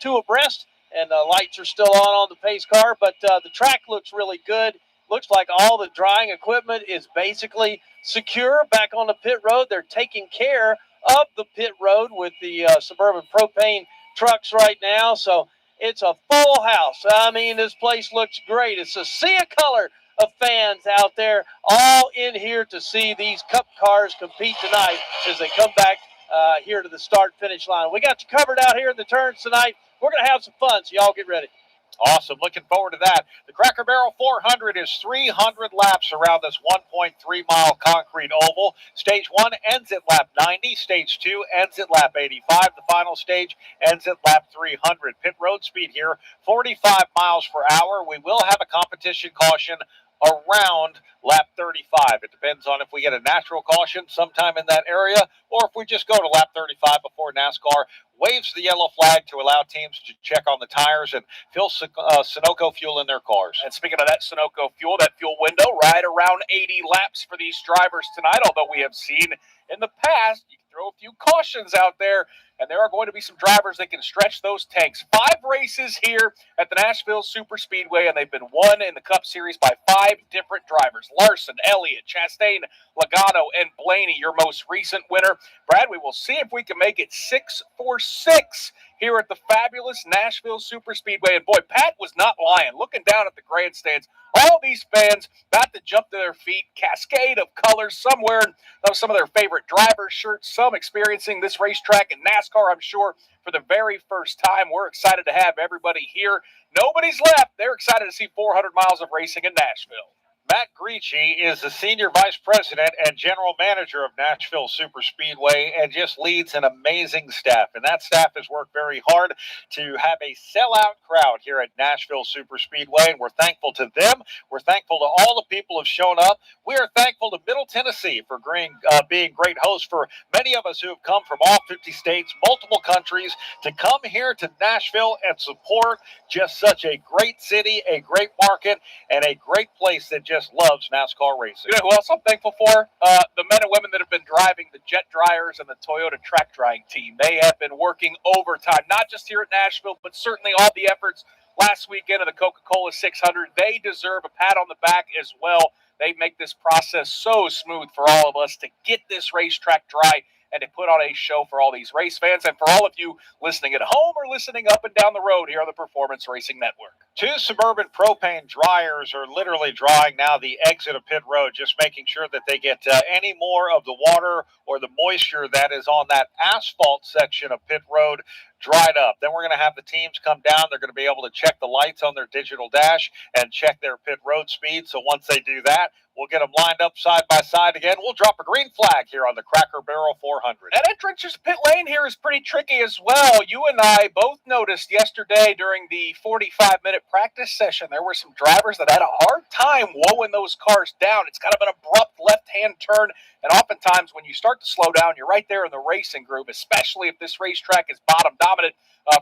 [SPEAKER 6] 2 abreast, and the lights are still on the pace car, but the track looks really good. Looks like all the drying equipment is basically secure back on the pit road. They're taking care of the pit road with the Suburban propane trucks right now. So it's a full house. I mean, this place looks great. It's a sea of color of fans out there all in here to see these Cup cars compete tonight as they come back here to the start-finish line. We got you covered out here in the turns tonight. We're going to have some fun, so y'all get ready.
[SPEAKER 4] Awesome. Looking forward to that. The Cracker Barrel 400 is 300 laps around this 1.3-mile concrete oval. Stage 1 ends at lap 90. Stage 2 ends at lap 85. The final stage ends at lap 300. Pit road speed here, 45 miles per hour. We will have a competition caution around lap 35. It depends on if we get a natural caution sometime in that area or if we just go to lap 35 before NASCAR waves the yellow flag to allow teams to check on the tires and fill Sunoco fuel in their cars.
[SPEAKER 7] And speaking of that Sunoco fuel, that fuel window right around 80 laps for these drivers tonight, although we have seen in the past, you can throw a few cautions out there, and there are going to be some drivers that can stretch those tanks. 5 races here at the Nashville Superspeedway, and they've been won in the Cup Series by 5 different drivers. Larson, Elliott, Chastain, Logano, and Blaney, your most recent winner. Brad, we will see if we can make it 6 for 6 here at the fabulous Nashville Superspeedway. And boy, Pat was not lying. Looking down at the grandstands, all these fans about to jump to their feet, cascade of colors, some wearing some of their favorite driver's shirts, some experiencing this racetrack in NASCAR, I'm sure, for the very first time. We're excited to have everybody here. Nobody's left. They're excited to see 400 miles of racing in Nashville.
[SPEAKER 4] Matt Griechi is the Senior Vice President and General Manager of Nashville Superspeedway and just leads an amazing staff. And that staff has worked very hard to have a sellout crowd here at Nashville Superspeedway, and we're thankful to them. We're thankful to all the people who have shown up. We are thankful to Middle Tennessee for being great hosts for many of us who have come from all 50 states, multiple countries, to come here to Nashville and support just such a great city, a great market, and a great place that just loves NASCAR racing.
[SPEAKER 7] You know who else I'm thankful for? The men and women that have been driving the jet dryers and the Toyota track drying team. They have been working overtime, not just here at Nashville, but certainly all the efforts last weekend of the Coca-Cola 600. They deserve a pat on the back as well. They make this process so smooth for all of us to get this racetrack dry and to put on a show for all these race fans and for all of you listening at home or listening up and down the road here on the Performance Racing Network.
[SPEAKER 4] 2 Suburban propane dryers are literally drying now the exit of pit road, just making sure that they get any more of the water or the moisture that is on that asphalt section of pit road dried up. Then we're going to have the teams come down. They're going to be able to check the lights on their digital dash and check their pit road speed. So once they do that, we'll get them lined up side by side again. We'll drop a green flag here on the Cracker Barrel 400.
[SPEAKER 7] That entrance to pit lane here is pretty tricky as well. You and I both noticed yesterday during the 45-minute practice session, there were some drivers that had a hard time wowing those cars down. It's kind of an abrupt left-hand turn, and oftentimes when you start to slow down, you're right there in the racing groove, especially if this racetrack is bottom dominant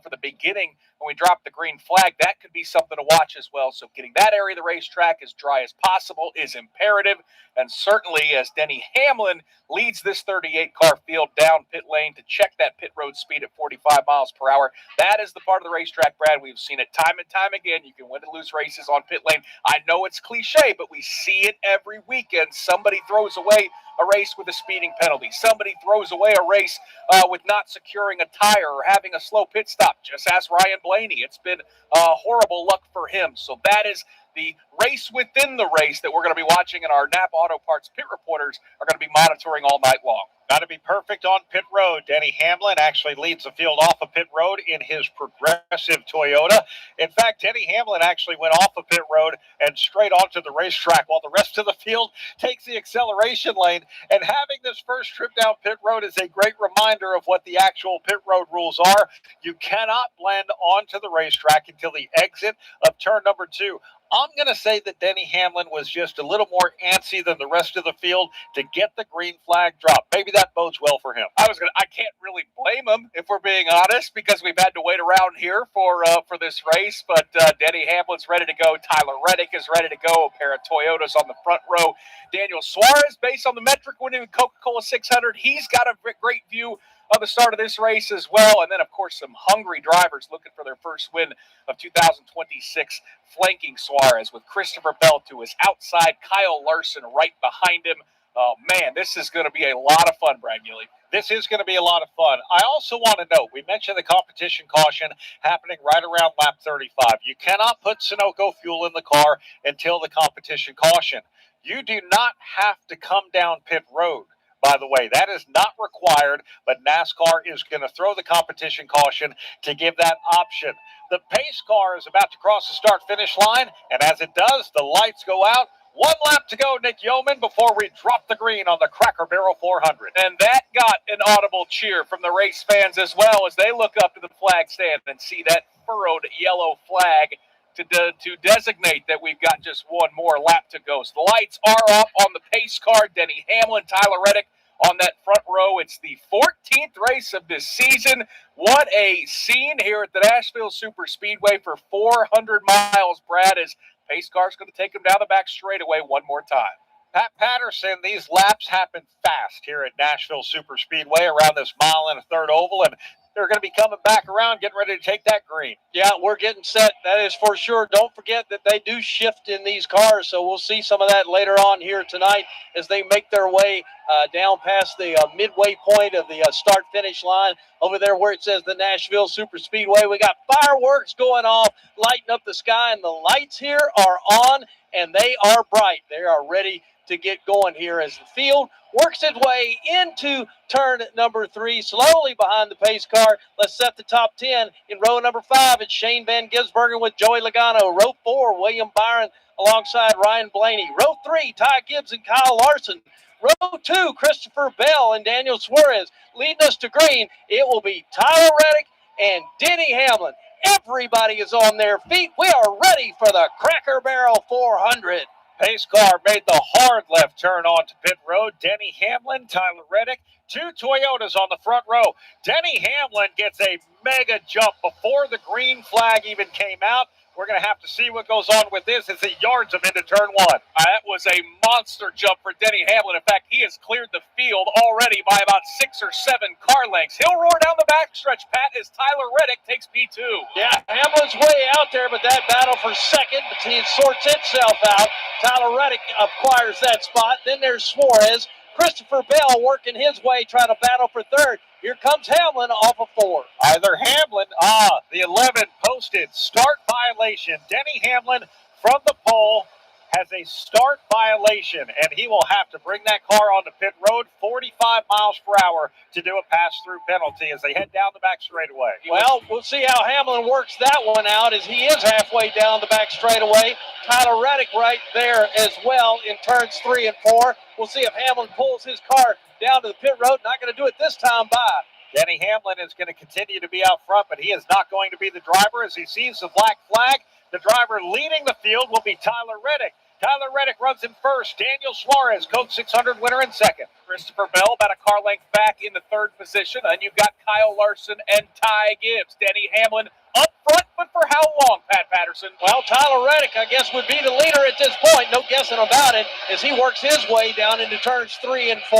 [SPEAKER 7] for the beginning. When we drop the green flag, that could be something to watch as well. So getting that area of the racetrack as dry as possible is imperative. And certainly as Denny Hamlin leads this 38-car field down pit lane to check that pit road speed at 45 miles per hour, that is the part of the racetrack, Brad. We've seen it time and time again. You can win and lose races on pit lane. I know it's cliche, but we see it every weekend. Somebody throws away a race with a speeding penalty. Somebody throws away a race with not securing a tire or having a slow pit stop. Just ask Ryan Blaney. It's been horrible luck for him. So that is the race within the race that we're going to be watching, and our Napa Auto Parts pit reporters are going to be monitoring all night long.
[SPEAKER 4] Got to be perfect on pit road. Denny Hamlin actually leads the field off of pit road in his progressive Toyota. In fact, Denny Hamlin actually went off of pit road and straight onto the racetrack while the rest of the field takes the acceleration lane. And having this first trip down pit road is a great reminder of what the actual pit road rules are. You cannot blend onto the racetrack until the exit of turn number 2. I'm going to say that Denny Hamlin was just a little more antsy than the rest of the field to get the green flag dropped. Maybe that bodes well for him.
[SPEAKER 7] I can't really blame him, if we're being honest, because we've had to wait around here for this race. But Denny Hamlin's ready to go. Tyler Reddick is ready to go. A pair of Toyotas on the front row. Daniel Suarez, based on the metric winning Coca-Cola 600, he's got a great view of the start of this race as well. And then, of course, some hungry drivers looking for their first win of 2026, flanking Suarez with Christopher Bell to his outside, Kyle Larson right behind him. Oh, man, this is going to be a lot of fun, Brad Gilly.
[SPEAKER 4] This is going to be a lot of fun. I also want to note, we mentioned the competition caution happening right around lap 35. You cannot put Sunoco fuel in the car until the competition caution. You do not have to come down pit road by the way. That is not required, but NASCAR is going to throw the competition caution to give that option. The pace car is about to cross the start-finish line, and as it does, the lights go out. 1 lap to go, Nick Yeoman, before we drop the green on the Cracker Barrel 400.
[SPEAKER 7] And that got an audible cheer from the race fans as well as they look up to the flag stand and see that furrowed yellow flag to designate that we've got just one more lap to go. So the lights are up on the pace car. Denny Hamlin, Tyler Reddick on that front row. It's the 14th race of this season. What a scene here at the Nashville Superspeedway for 400 miles, Brad, as pace car's going to take him down the back straightaway one more time.
[SPEAKER 4] Pat Patterson, these laps happen fast here at Nashville Superspeedway around this 1.33 oval, and they're going to be coming back around, getting ready to take that green.
[SPEAKER 6] Yeah, we're getting set. That is for sure. Don't forget that they do shift in these cars, so we'll see some of that later on here tonight as they make their way down past the midway point of the start-finish line over there where it says the Nashville Superspeedway. We got fireworks going off, lighting up the sky, and the lights here are on, and they are bright. They are ready to get going here as the field works its way into turn number 3, slowly behind the pace car. Let's set the top 10. In row number 5, it's Shane Van Gisbergen with Joey Logano. Row 4, William Byron alongside Ryan Blaney. Row 3, Ty Gibbs and Kyle Larson. Row 2, Christopher Bell and Daniel Suarez. Leading us to green, it will be Tyler Reddick and Denny Hamlin. Everybody is on their feet. We are ready for the Cracker Barrel 400.
[SPEAKER 4] Pace car made the hard left turn onto pit road. Denny Hamlin, Tyler Reddick, 2 Toyotas on the front row. Denny Hamlin gets a mega jump before the green flag even came out. We're going to have to see what goes on with this as he yards him into turn 1.
[SPEAKER 7] That was a monster jump for Denny Hamlin. In fact, he has cleared the field already by about 6 or 7 car lengths. He'll roar down the backstretch, Pat, as Tyler Reddick takes P2.
[SPEAKER 6] Yeah, Hamlin's way out there, but that battle for second, it sorts itself out. Tyler Reddick acquires that spot. Then there's Suarez. Christopher Bell working his way, trying to battle for third. Here comes Hamlin off of 4.
[SPEAKER 4] Either Hamlin, the 11 posted start violation. Denny Hamlin from the pole has a start violation, and he will have to bring that car onto pit road 45 miles per hour to do a pass-through penalty as they head down the back straightaway.
[SPEAKER 6] Well, we'll see how Hamlin works that one out as he is halfway down the back straightaway. Tyler Reddick right there as well in turns 3 and 4. We'll see if Hamlin pulls his car down to the pit road. Not going to do it this time by.
[SPEAKER 4] Denny Hamlin is going to continue to be out front, but he is not going to be the driver as he sees the black flag. The driver leading the field will be Tyler Reddick. Tyler Reddick runs in first. Daniel Suarez, Coke 600 winner in second.
[SPEAKER 7] Christopher Bell about a car length back in the 3rd position. And you've got Kyle Larson and Ty Gibbs. Denny Hamlin up front, but for how long, Pat Patterson?
[SPEAKER 6] Well, Tyler Reddick, I guess, would be the leader at this point. No guessing about it as he works his way down into turns 3 and 4.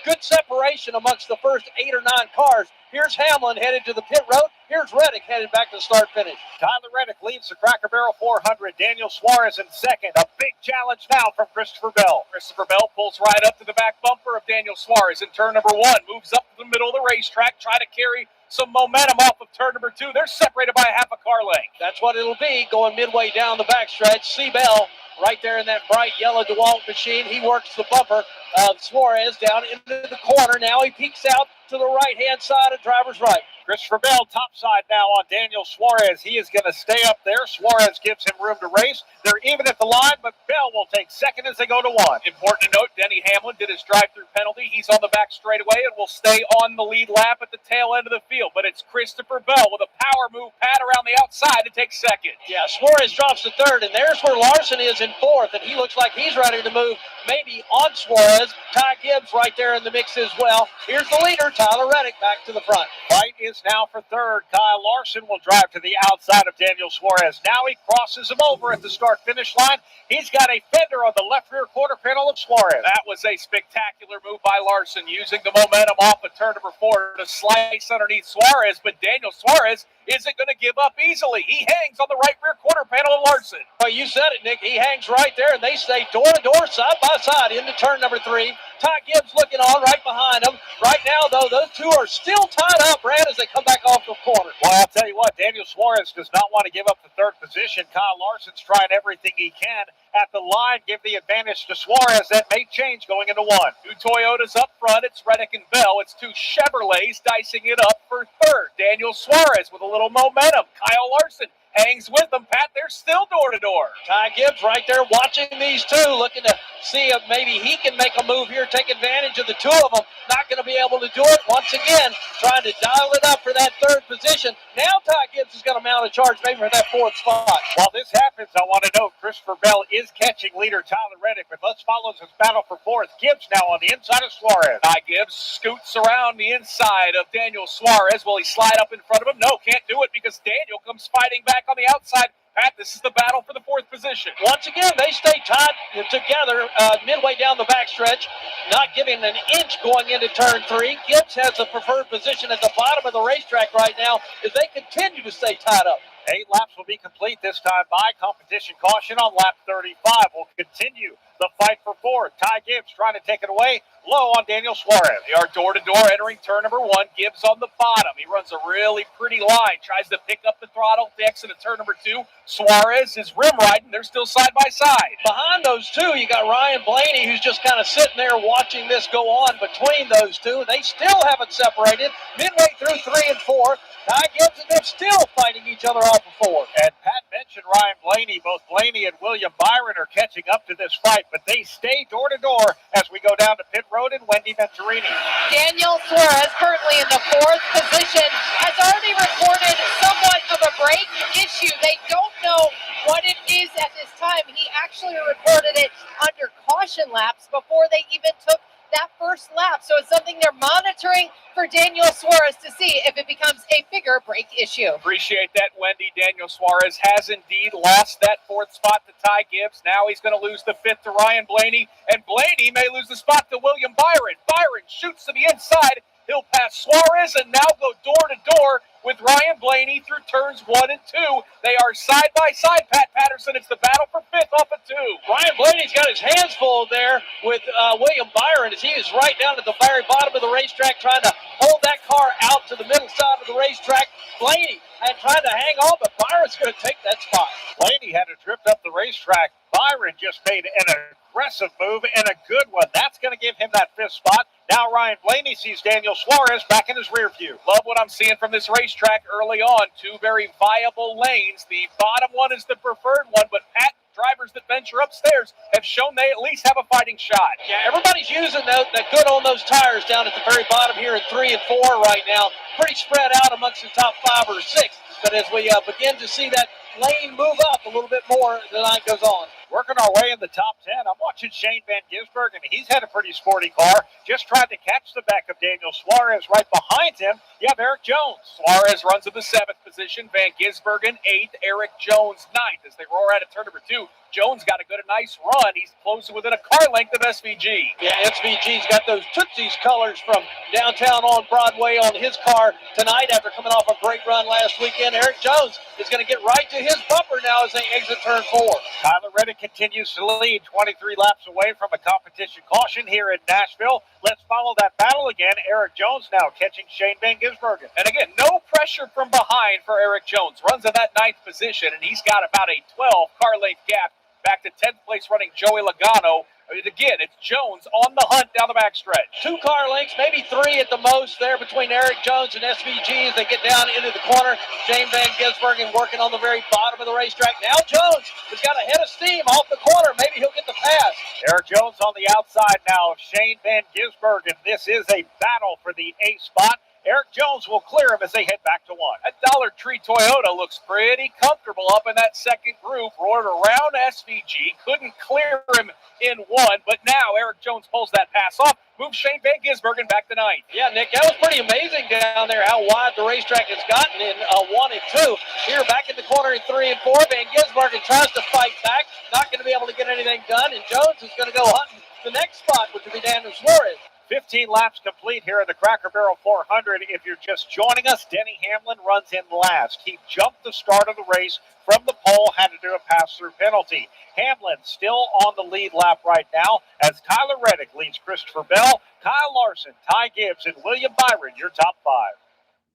[SPEAKER 6] Good separation amongst the first 8 or 9 cars. Here's Hamlin headed to the pit road. Here's Reddick headed back to the start-finish.
[SPEAKER 4] Tyler Reddick leads the Cracker Barrel 400. Daniel Suarez in second. A big challenge now from Christopher Bell.
[SPEAKER 7] Christopher Bell pulls right up to the back bumper of Daniel Suarez in turn number 1. Moves up to the middle of the racetrack, try to carry some momentum off of turn number 2. They're separated by half a car length.
[SPEAKER 6] That's what it'll be going midway down the backstretch. See Bell right there in that bright yellow DeWalt machine. He works the bumper of Suarez down into the corner. Now he peeks out to the right-hand side of driver's right.
[SPEAKER 4] Christopher Bell topside now on Daniel Suarez. He is going to stay up there. Suarez gives him room to race. They're even at the line, but Bell will take second as they go to 1.
[SPEAKER 7] Important to note, Denny Hamlin did his drive-through penalty. He's on the back straightaway and will stay on the lead lap at the tail end of the field. But it's Christopher Bell with a power move, Pat, around the outside to take second.
[SPEAKER 6] Yeah, Suarez drops to 3rd, and there's where Larson is in 4th, and he looks like he's ready to move maybe on Suarez. Ty Gibbs right there in the mix as well. Here's the leader, Tyler Reddick, back to the front.
[SPEAKER 4] Fight is now for 3rd. Kyle Larson will drive to the outside of Daniel Suarez. Now he crosses him over at the start-finish line. He's got a fender on the left rear quarter panel of Suarez.
[SPEAKER 7] That was a spectacular move by Larson, using the momentum off of turn number 4 to slice underneath Suarez, but Daniel Suarez isn't going to give up easily. He hangs on the right rear quarter panel of Larson.
[SPEAKER 6] Well, you said it, Nick. He hangs right there, and they stay door to door, side by by side into turn number 3. Ty Gibbs looking on right behind him. Right now, though, those two are still tied up, Brad, as they come back off the corner.
[SPEAKER 4] Well, I'll tell you what, Daniel Suarez does not want to give up the third position. Kyle Larson's trying everything he can at the line, give the advantage to Suarez. That may change going into 1.
[SPEAKER 7] 2 Toyotas up front. It's Reddick and Bell. It's 2 Chevrolets dicing it up for third. Daniel Suarez with a little momentum. Kyle Larson hangs with them. Pat, they're still door-to-door.
[SPEAKER 6] Ty Gibbs right there watching these two, looking to see if maybe he can make a move here, take advantage of the two of them. Not going to be able to do it. Once again, trying to dial it up for that third position. Now Ty Gibbs is going to mount a charge maybe for that 4th spot.
[SPEAKER 4] While this happens, I want to note Christopher Bell is catching leader Tyler Reddick, but let's follow this battle for 4th. Gibbs now on the inside of Suarez.
[SPEAKER 7] Ty Gibbs scoots around the inside of Daniel Suarez. Will he slide up in front of him? No, can't do it because Daniel comes fighting back on the outside. Pat, this is the battle for the 4th position.
[SPEAKER 6] Once again, they stay tied together midway down the backstretch, not giving an inch going into turn 3. Gibbs has the preferred position at the bottom of the racetrack right now as they continue to stay tied up.
[SPEAKER 4] 8 laps will be complete this time by competition caution on lap 35. We'll continue the fight for 4th. Ty Gibbs trying to take it away. Low on Daniel Suarez.
[SPEAKER 7] They are door-to-door entering turn number 1. Gibbs on the bottom. He runs a really pretty line. Tries to pick up the throttle. The exit of turn number 2. Suarez is rim riding. They're still side by side.
[SPEAKER 6] Behind those two, you got Ryan Blaney, who's just kind of sitting there watching this go on between those two. They still haven't separated. Midway through 3 and 4. Ty Gibbs and them still fighting each other off of 4.
[SPEAKER 4] And Pat mentioned Ryan Blaney. Both Blaney and William Byron are catching up to this fight, but they stay door-to-door as we go down to pit road and Wendy Venturini.
[SPEAKER 3] Daniel Suarez, currently in the 4th position, has already reported somewhat of a brake issue. They don't know what it is at this time. He actually reported it under caution laps before they even took that first lap. So it's something they're monitoring for Daniel Suarez to see if it becomes a bigger brake issue.
[SPEAKER 7] Appreciate that, Wendy. Daniel Suarez has indeed lost that 4th spot to Ty Gibbs. Now he's going to lose the 5th to Ryan Blaney, and Blaney may lose the spot to William Byron. Byron shoots to the inside. He'll pass Suarez and now go door-to-door with Ryan Blaney through turns 1 and 2. They are side by side, Pat Patterson. It's the battle for 5th off of 2.
[SPEAKER 6] Ryan Blaney's got his hands full there with William Byron as he is right down at the very bottom of the racetrack trying to hold that car out to the middle side of the racetrack. Blaney had tried to hang on, but Byron's going to take that spot.
[SPEAKER 4] Blaney had to drift up the racetrack. Byron just made an aggressive move and a good one. That's going to give him that 5th spot. Now Ryan Blaney sees Daniel Suarez back in his rear view.
[SPEAKER 7] Love what I'm seeing from this racetrack early on. 2 very viable lanes. The bottom one is the preferred one, but Pat, drivers that venture upstairs have shown they at least have a fighting shot.
[SPEAKER 6] Yeah, everybody's using that good on those tires down at the very bottom here in 3 and 4 right now. Pretty spread out amongst the top 5 or 6. But as we begin to see that lane move up a little bit more as the night goes on.
[SPEAKER 4] Working our way in the top 10. I'm watching Shane Van Gisbergen, and he's had a pretty sporty car. Just tried to catch the back of Daniel Suarez. Right behind him, you have Eric Jones.
[SPEAKER 7] Suarez runs in the 7th position. Van Gisbergen 8th. Eric Jones 9th. As they roar out of turn number 2, Jones got a nice run. He's closing within a car length of SVG.
[SPEAKER 6] Yeah, SVG's got those Tootsies colors from downtown on Broadway on his car tonight after coming off a great run last weekend. Eric Jones is going to get right to his bumper now as they exit turn 4.
[SPEAKER 4] Tyler Reddick continues to lead, 23 laps away from a competition caution here in Nashville. Let's follow that battle again. Eric Jones now catching Shane Van Gisbergen.
[SPEAKER 7] And again, no pressure from behind for Eric Jones. Runs in that 9th position, and he's got about a 12 car length gap back to 10th place running Joey Logano. Again, it's Jones on the hunt down the backstretch.
[SPEAKER 6] 2 car lengths, maybe 3 at the most there between Eric Jones and SVG as they get down into the corner. Shane Van Gisbergen working on the very bottom of the racetrack. Now Jones has got a head of steam off the corner. Maybe he'll get the pass.
[SPEAKER 4] Eric Jones on the outside now of Shane Van Gisbergen. This is a battle for the A spot. Eric Jones will clear him as they head back to 1.
[SPEAKER 7] That Dollar Tree Toyota looks pretty comfortable up in that second group. Roared around SVG. Couldn't clear him in 1, but now Eric Jones pulls that pass off. Moves Shane Van Gisbergen back to 9th.
[SPEAKER 6] Yeah, Nick, that was pretty amazing down there how wide the racetrack has gotten in 1 and 2. Here back in the corner in 3 and 4. Van Gisbergen tries to fight back. Not going to be able to get anything done, and Jones is going to go hunting the next spot, which will be Daniel Suarez.
[SPEAKER 4] 15 laps complete here in the Cracker Barrel 400. If you're just joining us, Denny Hamlin runs in last. He jumped the start of the race from the pole, had to do a pass-through penalty. Hamlin still on the lead lap right now as Tyler Reddick leads Christopher Bell, Kyle Larson, Ty Gibbs, and William Byron, your top 5.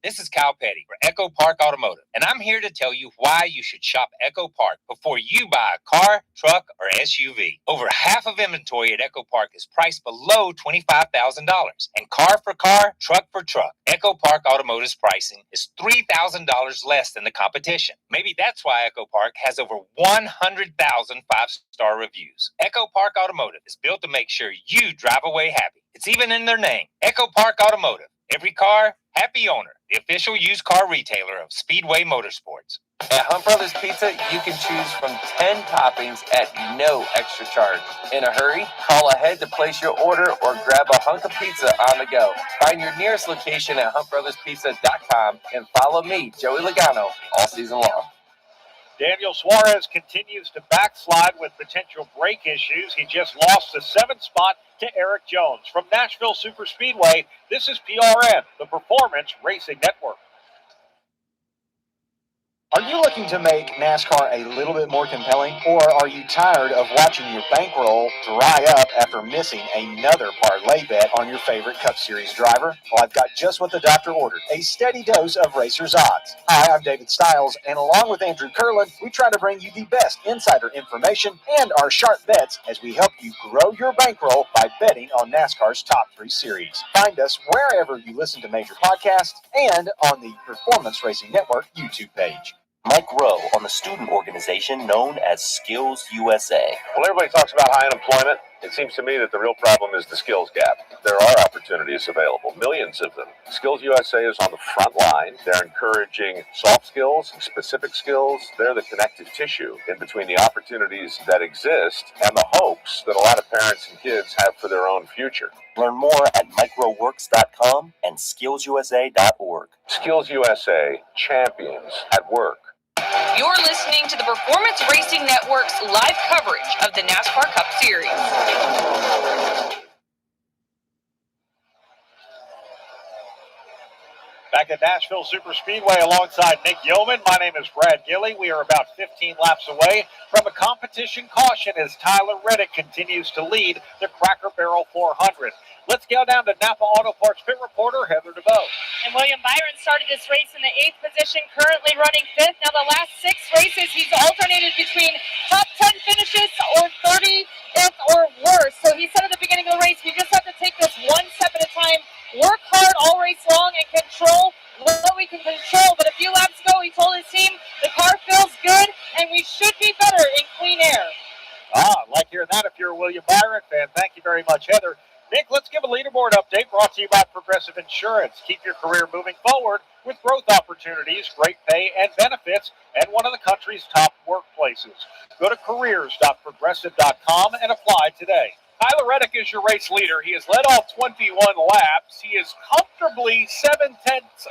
[SPEAKER 23] This is Kyle Petty for Echo Park Automotive, and I'm here to tell you why you should shop Echo Park before you buy a car, truck, or SUV. Over half of inventory at Echo Park is priced below $25,000, and car for car, truck for truck. Echo Park Automotive's pricing is $3,000 less than the competition. Maybe that's why Echo Park has over 100,000 five-star reviews. Echo Park Automotive is built to make sure you drive away happy. It's even in their name, Echo Park Automotive. Every car, happy owner. The official used car retailer of Speedway Motorsports.
[SPEAKER 2] At Hunt Brothers Pizza, you can choose from 10 toppings at no extra charge. In a hurry, call ahead to place your order or grab a hunk of pizza on the go. Find your nearest location at huntbrotherspizza.com and follow me, Joey Logano, all season long.
[SPEAKER 4] Daniel Suarez continues to backslide with potential brake issues. He just lost the 7th spot to Eric Jones. From Nashville Superspeedway, this is PRN, the Performance Racing Network.
[SPEAKER 12] Are you looking to make NASCAR a little bit more compelling, or are you tired of watching your bankroll dry up after missing another parlay bet on your favorite Cup Series driver? Well, I've got just what the doctor ordered, a steady dose of Racer's Odds. Hi, I'm David Stiles, and along with Andrew Curlin, we try to bring you the best insider information and our sharp bets as we help you grow your bankroll by betting on NASCAR's top 3 series. Find us wherever you listen to major podcasts and on the Performance Racing Network YouTube page.
[SPEAKER 14] Mike Rowe on the student organization known as Skills USA.
[SPEAKER 15] Well, everybody talks about high unemployment. It seems to me that the real problem is the skills gap. There are opportunities available, millions of them. Skills USA is on the front line. They're encouraging soft skills, specific skills. They're the connective tissue in between the opportunities that exist and the hopes that a lot of parents and kids have for their own future.
[SPEAKER 14] Learn more at microworks.com and skillsusa.org.
[SPEAKER 15] Skills USA, champions at work.
[SPEAKER 17] You're listening to the Performance Racing Network's live coverage of the NASCAR Cup Series.
[SPEAKER 4] Back at Nashville Superspeedway alongside Nick Yeoman. My name is Brad Gilley. We are about 15 laps away from a competition caution as Tyler Reddick continues to lead the Cracker Barrel 400. Let's go down to Napa Auto Parts pit reporter Heather DeVoe.
[SPEAKER 18] And William Byron started this race in the 8th position, currently running 5th. Now the last 6 races, he's alternated between top 10 finishes or 30th or worse. So he said at the beginning of the race, we just have to take this one step at a time, work hard all race long, and control what we can control. But a few laps ago, he told his team, the car feels good, and we should be better in clean air.
[SPEAKER 4] I like hearing that if you're a William Byron fan. Thank you very much, Heather. Nick, let's give a leaderboard update brought to you by Progressive Insurance. Keep your career moving forward with growth opportunities, great pay and benefits, and one of the country's top workplaces. Go to careers.progressive.com and apply today.
[SPEAKER 7] Tyler Reddick is your race leader. He has led all 21 laps. He is comfortably 0.7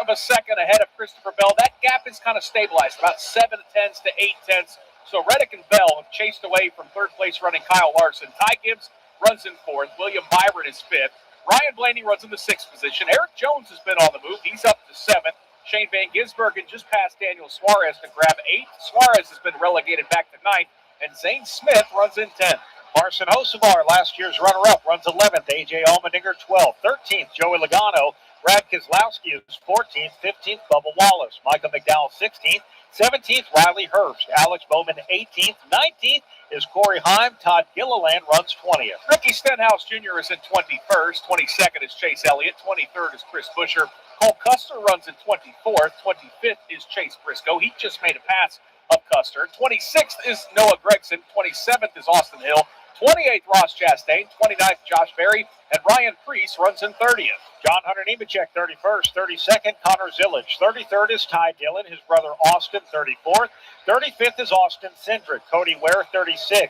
[SPEAKER 7] of a second ahead of Christopher Bell. That gap is kind of stabilized, about 0.7 to 0.8. So Reddick and Bell have chased away from third place running Kyle Larson. Ty Gibbs runs in 4th. William Byron is 5th. Ryan Blaney runs in the 6th position. Eric Jones has been on the move. He's up to 7th. Shane Van Gisbergen just passed Daniel Suarez to grab 8th. Suarez has been relegated back to 9th. And Zane Smith runs in 10th. Marcin Hocevar, last year's runner-up, runs 11th. A.J. Allmendinger, 12th. 13th, Joey Logano. Brad Keselowski is 14th. 15th, Bubba Wallace. Michael McDowell, 16th. 17th, Riley Herbst. Alex Bowman, 18th. 19th is Corey Heim. Todd Gilliland runs 20th. Ricky Stenhouse Jr. is in 21st. 22nd is Chase Elliott. 23rd is Chris Buescher. Cole Custer runs in 24th. 25th is Chase Briscoe. He just made a pass of Custer. 26th is Noah Gregson. 27th is Austin Hill. 28th, Ross Chastain. 29th, Josh Berry. And Ryan Preece runs in 30th. John Hunter Nemechek, 31st. 32nd, Connor Zillage. 33rd is Ty Dillon, his brother Austin, 34th. 35th is Austin Cindric. Cody Ware, 36th.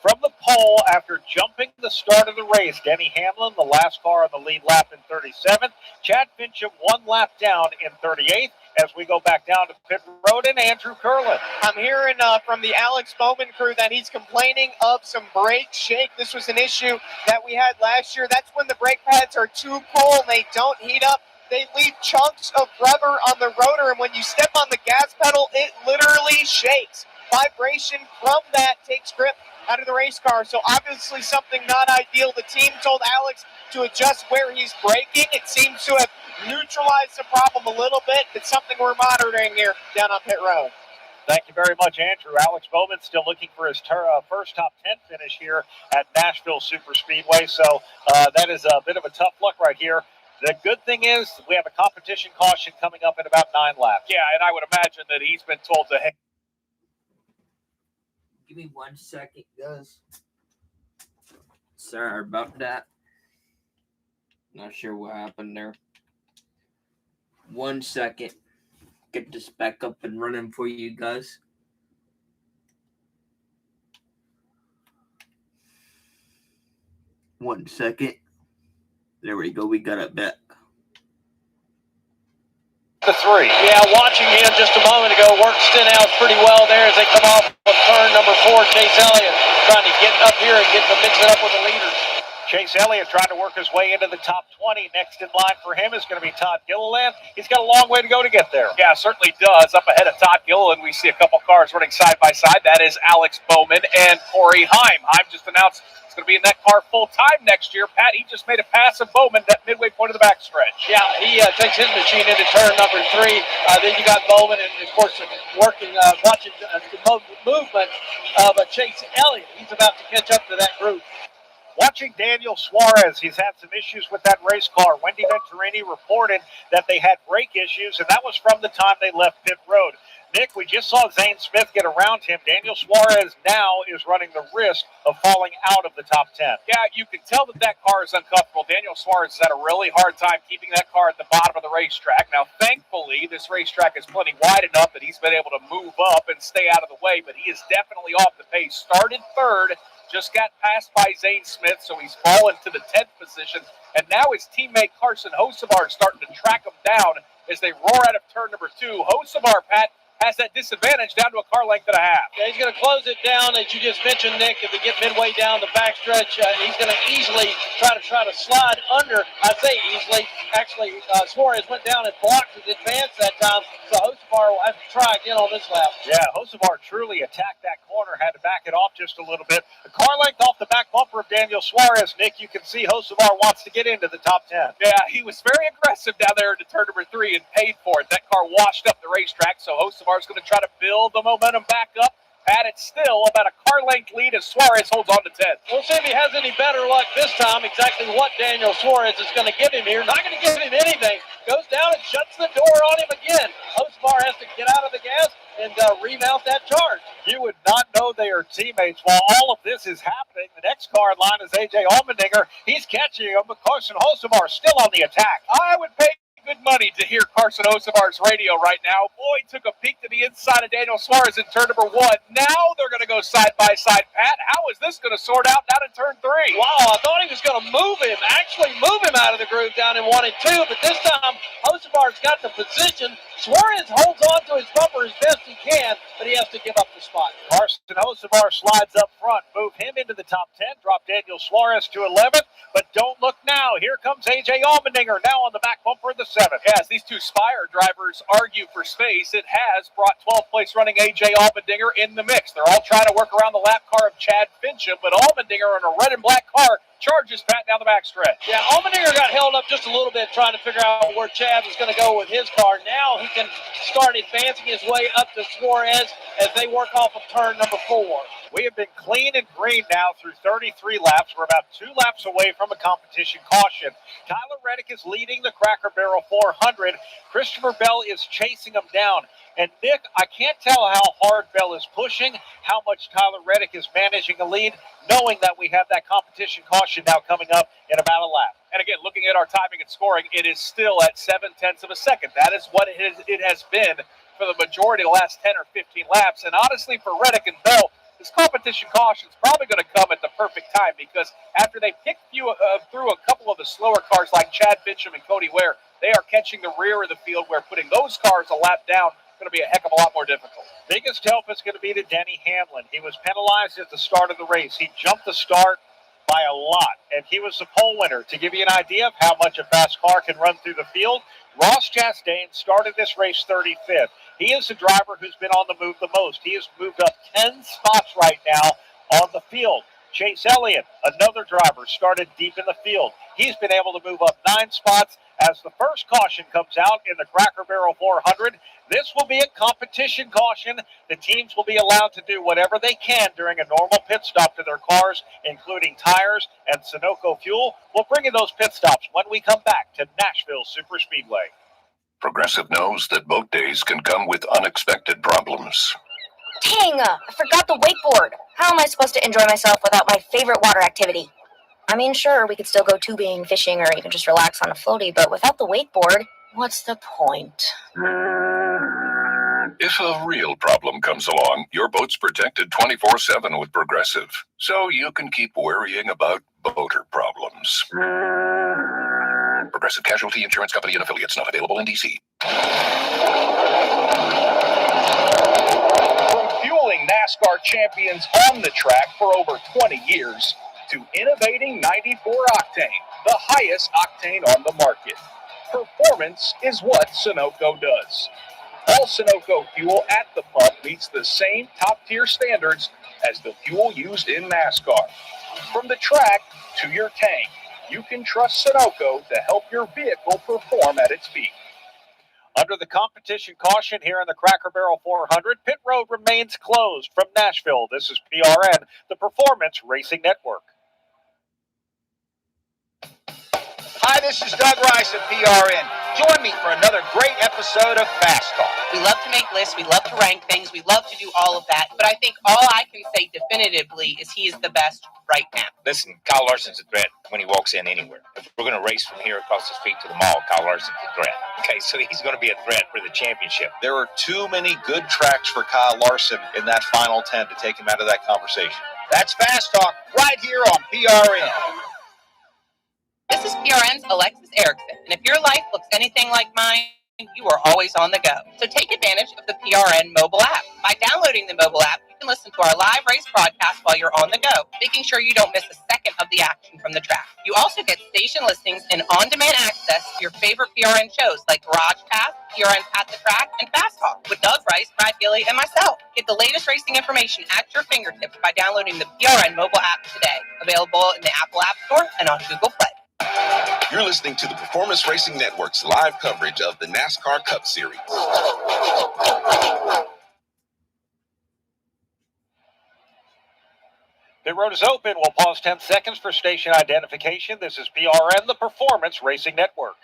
[SPEAKER 7] From the pole, after jumping the start of the race, Denny Hamlin, the last car on the lead lap in 37th. Chad Fincham, 1 lap down in 38th.
[SPEAKER 4] as we go back down to pit road and Andrew Curlin.
[SPEAKER 8] I'm hearing from the Alex Bowman crew that he's complaining of some brake shake. This was an issue that we had last year. That's when the brake pads are too cold and they don't heat up. They leave chunks of rubber on the rotor, and when you step on the gas pedal, it literally shakes. Vibration from that takes grip out of the race car, so obviously something not ideal. The team told Alex to adjust where he's braking. It seems to have neutralized the problem a little bit. It's something we're monitoring here down on pit road.
[SPEAKER 4] Thank you very much, Andrew. Alex Bowman still looking for his first top 10 finish here at Nashville Superspeedway, so that is a bit of a tough look right here. The good thing is we have a competition caution coming up in about 9 laps.
[SPEAKER 7] Yeah, and I would imagine that he's been told to hang.
[SPEAKER 13] Give me 1 second, guys. Sorry about that. Not sure what happened there. 1 second. Get this back up and running for you guys. One second. There we go. We got it back.
[SPEAKER 6] The 3. Yeah, watching him just a moment ago work Stenhouse pretty well there as they come off of turn number 4. Chase Elliott trying to get up here and get to mix it up with the leaders.
[SPEAKER 4] Chase Elliott trying to work his way into the top 20. Next in line for him is going to be Todd Gilliland. He's got a long way to go to get there.
[SPEAKER 7] Yeah, certainly does. Up ahead of Todd Gilliland, we see a couple cars running side by side. That is Alex Bowman and Corey Heim. Heim just announced it's going to be in that car full time next year. Pat, he just made a pass of Bowman at midway point of the backstretch.
[SPEAKER 6] Yeah, he takes his machine into turn number 3. Then you got Bowman, and of course, watching the movement of Chase Elliott. He's about to catch up to that group.
[SPEAKER 4] Watching Daniel Suarez, he's had some issues with that race car. Wendy Venturini reported that they had brake issues, and that was from the time they left pit road. Nick, we just saw Zane Smith get around him. Daniel Suarez now is running the risk of falling out of the top 10.
[SPEAKER 7] Yeah, you can tell that that car is uncomfortable. Daniel Suarez has had a really hard time keeping that car at the bottom of the racetrack. Now, thankfully, this racetrack is plenty wide enough that he's been able to move up and stay out of the way, but he is definitely off the pace. Started 3rd, just got passed by Zane Smith, so he's fallen to the 10th position, and now his teammate Carson Hocevar is starting to track him down as they roar out of turn number 2. Hocevar, Pat, has that disadvantage down to a car length and a half.
[SPEAKER 6] Yeah, he's going to close it down, as you just mentioned, Nick. If they get midway down the backstretch, he's going to easily try to slide under. I say easily. Actually, Suarez went down and blocked his advance that time, so Hocevar will have to try again on this lap.
[SPEAKER 4] Yeah, Hocevar truly attacked that corner, had to back it off just a little bit. The car length off the back bumper of Daniel Suarez, Nick, you can see Hocevar wants to get into the top 10.
[SPEAKER 7] Yeah, he was very aggressive down there into turn number 3 and paid for it. That car washed up the racetrack, so Hocevar is going to try to build the momentum back up. Pat, it's still about a car length lead as Suarez holds on to 10th.
[SPEAKER 6] We'll see if he has any better luck this time. Exactly what Daniel Suarez is going to give him here. Not going to give him anything. Goes down and shuts the door on him again. Hocevar has to get out of the gas and remount that charge.
[SPEAKER 4] You would not know they are teammates while all of this is happening. The next car in line is A.J. Allmendinger. He's catching him, but Carson Hocevar still on the attack.
[SPEAKER 7] I would pay good money to hear Carson Hocevar's radio right now. Boy, took a peek to the inside of Daniel Suarez in turn number 1. Now they're going to go side by side. Pat, how is this going to sort out down in turn 3?
[SPEAKER 6] Wow, I thought he was going to move him out of the groove down in 1 and 2, but this time Hocevar's got the position. Suarez holds on to his bumper as best he can, but he has to give up the spot.
[SPEAKER 4] Carson Hocevar slides up front, move him into the top 10, drop Daniel Suarez to 11th, but don't look now. Here comes A.J. Allmendinger now on the back bumper of the 7th.
[SPEAKER 7] Yeah, as these two Spire drivers argue for space, it has brought 12th place running A.J. Allmendinger in the mix. They're all trying to work around the lap car of Chad Fincham, but Allmendinger in a red and black car charges Pat down the backstretch.
[SPEAKER 6] Yeah, Allmendinger got held up just a little bit trying to figure out where Chad was going to go with his car. Now he can start advancing his way up to Suarez as they work off of turn number 4.
[SPEAKER 4] We have been clean and green now through 33 laps. We're about 2 laps away from a competition caution. Tyler Reddick is leading the Cracker Barrel 400. Christopher Bell is chasing him down. And Nick, I can't tell how hard Bell is pushing, how much Tyler Reddick is managing a lead, knowing that we have that competition caution now coming up in about a lap.
[SPEAKER 7] And again, looking at our timing and scoring, it is still at 0.7 of a second. That is what it has been for the majority of the last 10 or 15 laps. And honestly, for Reddick and Bell, this competition caution is probably going to come at the perfect time, because after they pick through a couple of the slower cars like Chad Fincham and Cody Ware, They are catching the rear of the field, where putting those cars a lap down is going to be a heck of a lot more difficult.
[SPEAKER 4] Biggest help is going to be to Denny Hamlin. He was penalized at the start of the race. He jumped the start by a lot, and he was the pole winner. To give you an idea of how much a fast car can run through the field, Ross Chastain started this race 35th. He is the driver who's been on the move the most. He has moved up 10 spots right now on the field. Chase Elliott, another driver, started deep in the field. He's been able to move up 9 spots as the first caution comes out in the Cracker Barrel 400. This will be a competition caution. The teams will be allowed to do whatever they can during a normal pit stop to their cars, including tires and Sunoco fuel. We'll bring you those pit stops when we come back to Nashville Superspeedway.
[SPEAKER 16] Progressive knows that boat days can come with unexpected problems.
[SPEAKER 19] Dang, I forgot the wakeboard. How am I supposed to enjoy myself without my favorite water activity? I mean, sure, we could still go tubing, fishing, or even just relax on a floaty, but without the wakeboard, what's the point?
[SPEAKER 16] If a real problem comes along, your boat's protected 24/7 with Progressive, so you can keep worrying about boater problems. Progressive Casualty Insurance Company and affiliates, not available in D.C.
[SPEAKER 7] From fueling NASCAR champions on the track for over 20 years to innovating 94 octane, the highest octane on the market. Performance is what Sunoco does. All Sunoco fuel at the pump meets the same top-tier standards as the fuel used in NASCAR. From the track to your tank, you can trust Sunoco to help your vehicle perform at its peak.
[SPEAKER 4] Under the competition caution here in the Cracker Barrel 400, pit road remains closed. From Nashville, this is PRN, the Performance Racing Network.
[SPEAKER 20] Hi, this is Doug Rice of PRN. Join me for another great episode of Fast Talk.
[SPEAKER 21] We love to make lists, we love to rank things, we love to do all of that, but I think all I can say definitively is he is the best right now.
[SPEAKER 23] Listen, Kyle Larson's a threat when he walks in anywhere. If we're going to race from here across the street to the mall, Kyle Larson's a threat. Okay, so he's going to be a threat for the championship.
[SPEAKER 22] There are too many good tracks for Kyle Larson in that final 10 to take him out of that conversation.
[SPEAKER 20] That's Fast Talk right here on PRN.
[SPEAKER 21] This is PRN's Alexis Erickson, and if your life looks anything like mine, you are always on the go. So take advantage of the PRN mobile app. By downloading the mobile app, you can listen to our live race broadcast while you're on the go, making sure you don't miss a second of the action from the track. You also get station listings and on-demand access to your favorite PRN shows like Garage Pass, PRN at the Track, and Fast Talk with Doug Rice, Brad Gilly, and myself. Get the latest racing information at your fingertips by downloading the PRN mobile app today. Available in the Apple App Store and on Google Play.
[SPEAKER 16] You're listening to the Performance Racing Network's live coverage of the NASCAR Cup Series.
[SPEAKER 4] Pit road is open. We'll pause 10 seconds for station identification. This is PRN, the Performance Racing Network.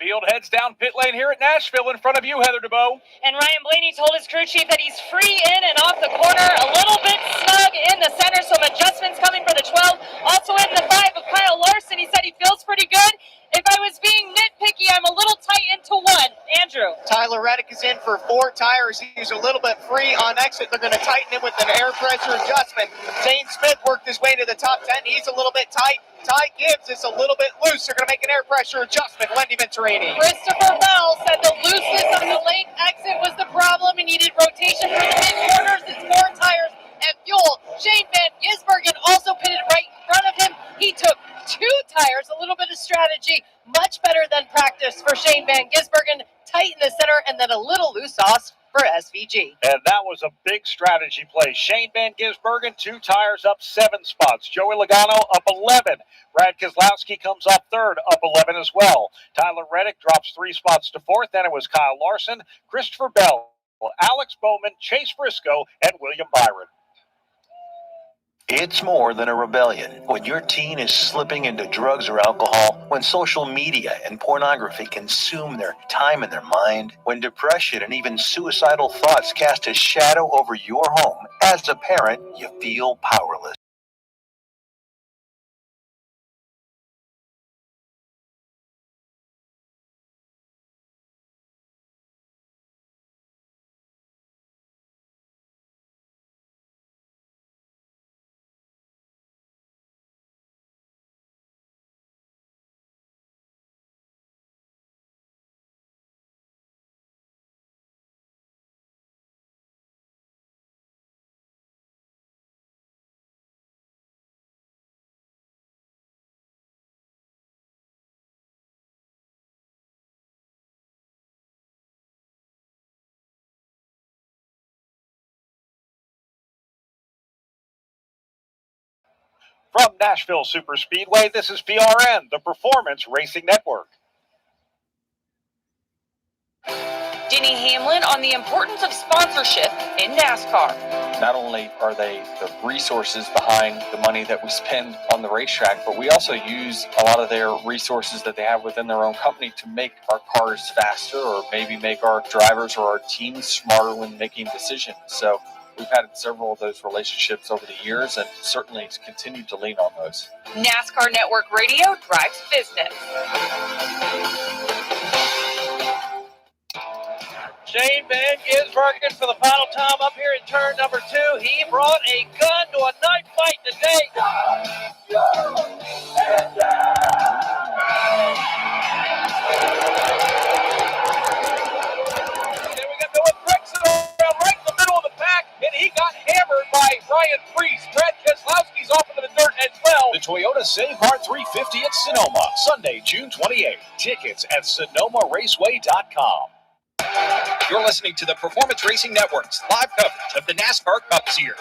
[SPEAKER 4] Field heads down pit lane here at Nashville in front of you, Heather DeBow.
[SPEAKER 18] And Ryan Blaney told his crew chief that he's free in and off the corner, a little bit snug in the center, some adjustments coming for the 12. Also in the 5 of Kyle Larson, he said he feels pretty good. If I was being nitpicky, I'm a little tight into 1. Andrew.
[SPEAKER 8] Tyler Reddick is in for 4 tires. He's a little bit free on exit. They're going to tighten him with an air pressure adjustment. Zane Smith worked his way to the top 10. He's a little bit tight. Ty Gibbs is a little bit loose. They're going to make an air pressure adjustment. Wendy Venturini.
[SPEAKER 3] Christopher Bell said the looseness on the late exit was the problem. He needed rotation for the mid-corners. His 4 tires and fuel. Shane Van Gisbergen also pitted right in front of him. He took 2 tires, a little bit of strategy, much better than practice for Shane Van Gisbergen. Tight in the center and then a little loose sauce for SVG.
[SPEAKER 4] And that was a big strategy play. Shane Van Gisbergen, 2 tires up 7 spots. Joey Logano up 11. Brad Keselowski comes up 3rd, up 11 as well. Tyler Reddick drops 3 spots to 4th. Then it was Kyle Larson, Christopher Bell, Alex Bowman, Chase Briscoe, and William Byron.
[SPEAKER 10] It's more than a rebellion. When your teen is slipping into drugs or alcohol, when social media and pornography consume their time and their mind, when depression and even suicidal thoughts cast a shadow over your home, as a parent, you feel powerless.
[SPEAKER 4] From Nashville Superspeedway, this is PRN, the Performance Racing Network.
[SPEAKER 17] Denny Hamlin on the importance of sponsorship in NASCAR.
[SPEAKER 1] Not only are they the resources behind the money that we spend on the racetrack, but we also use a lot of their resources that they have within their own company to make our cars faster, or maybe make our drivers or our teams smarter when making decisions. So we've had several of those relationships over the years, and certainly continue to lean on those.
[SPEAKER 17] NASCAR Network Radio drives business.
[SPEAKER 6] Shane Van Gisbergen for the final time up here in turn number 2. He brought a gun to a knife fight today.
[SPEAKER 7] Then we got Noah Grexon around right in the middle of the pack, and he got hammered by Ryan Priest. Brad Keselowski's off into the dirt as well.
[SPEAKER 22] The Toyota Save Part 350 at Sonoma, Sunday, June 28th. Tickets at SonomaRaceway.com.
[SPEAKER 20] You're listening to the Performance Racing Network's live coverage of the NASCAR Cup Series.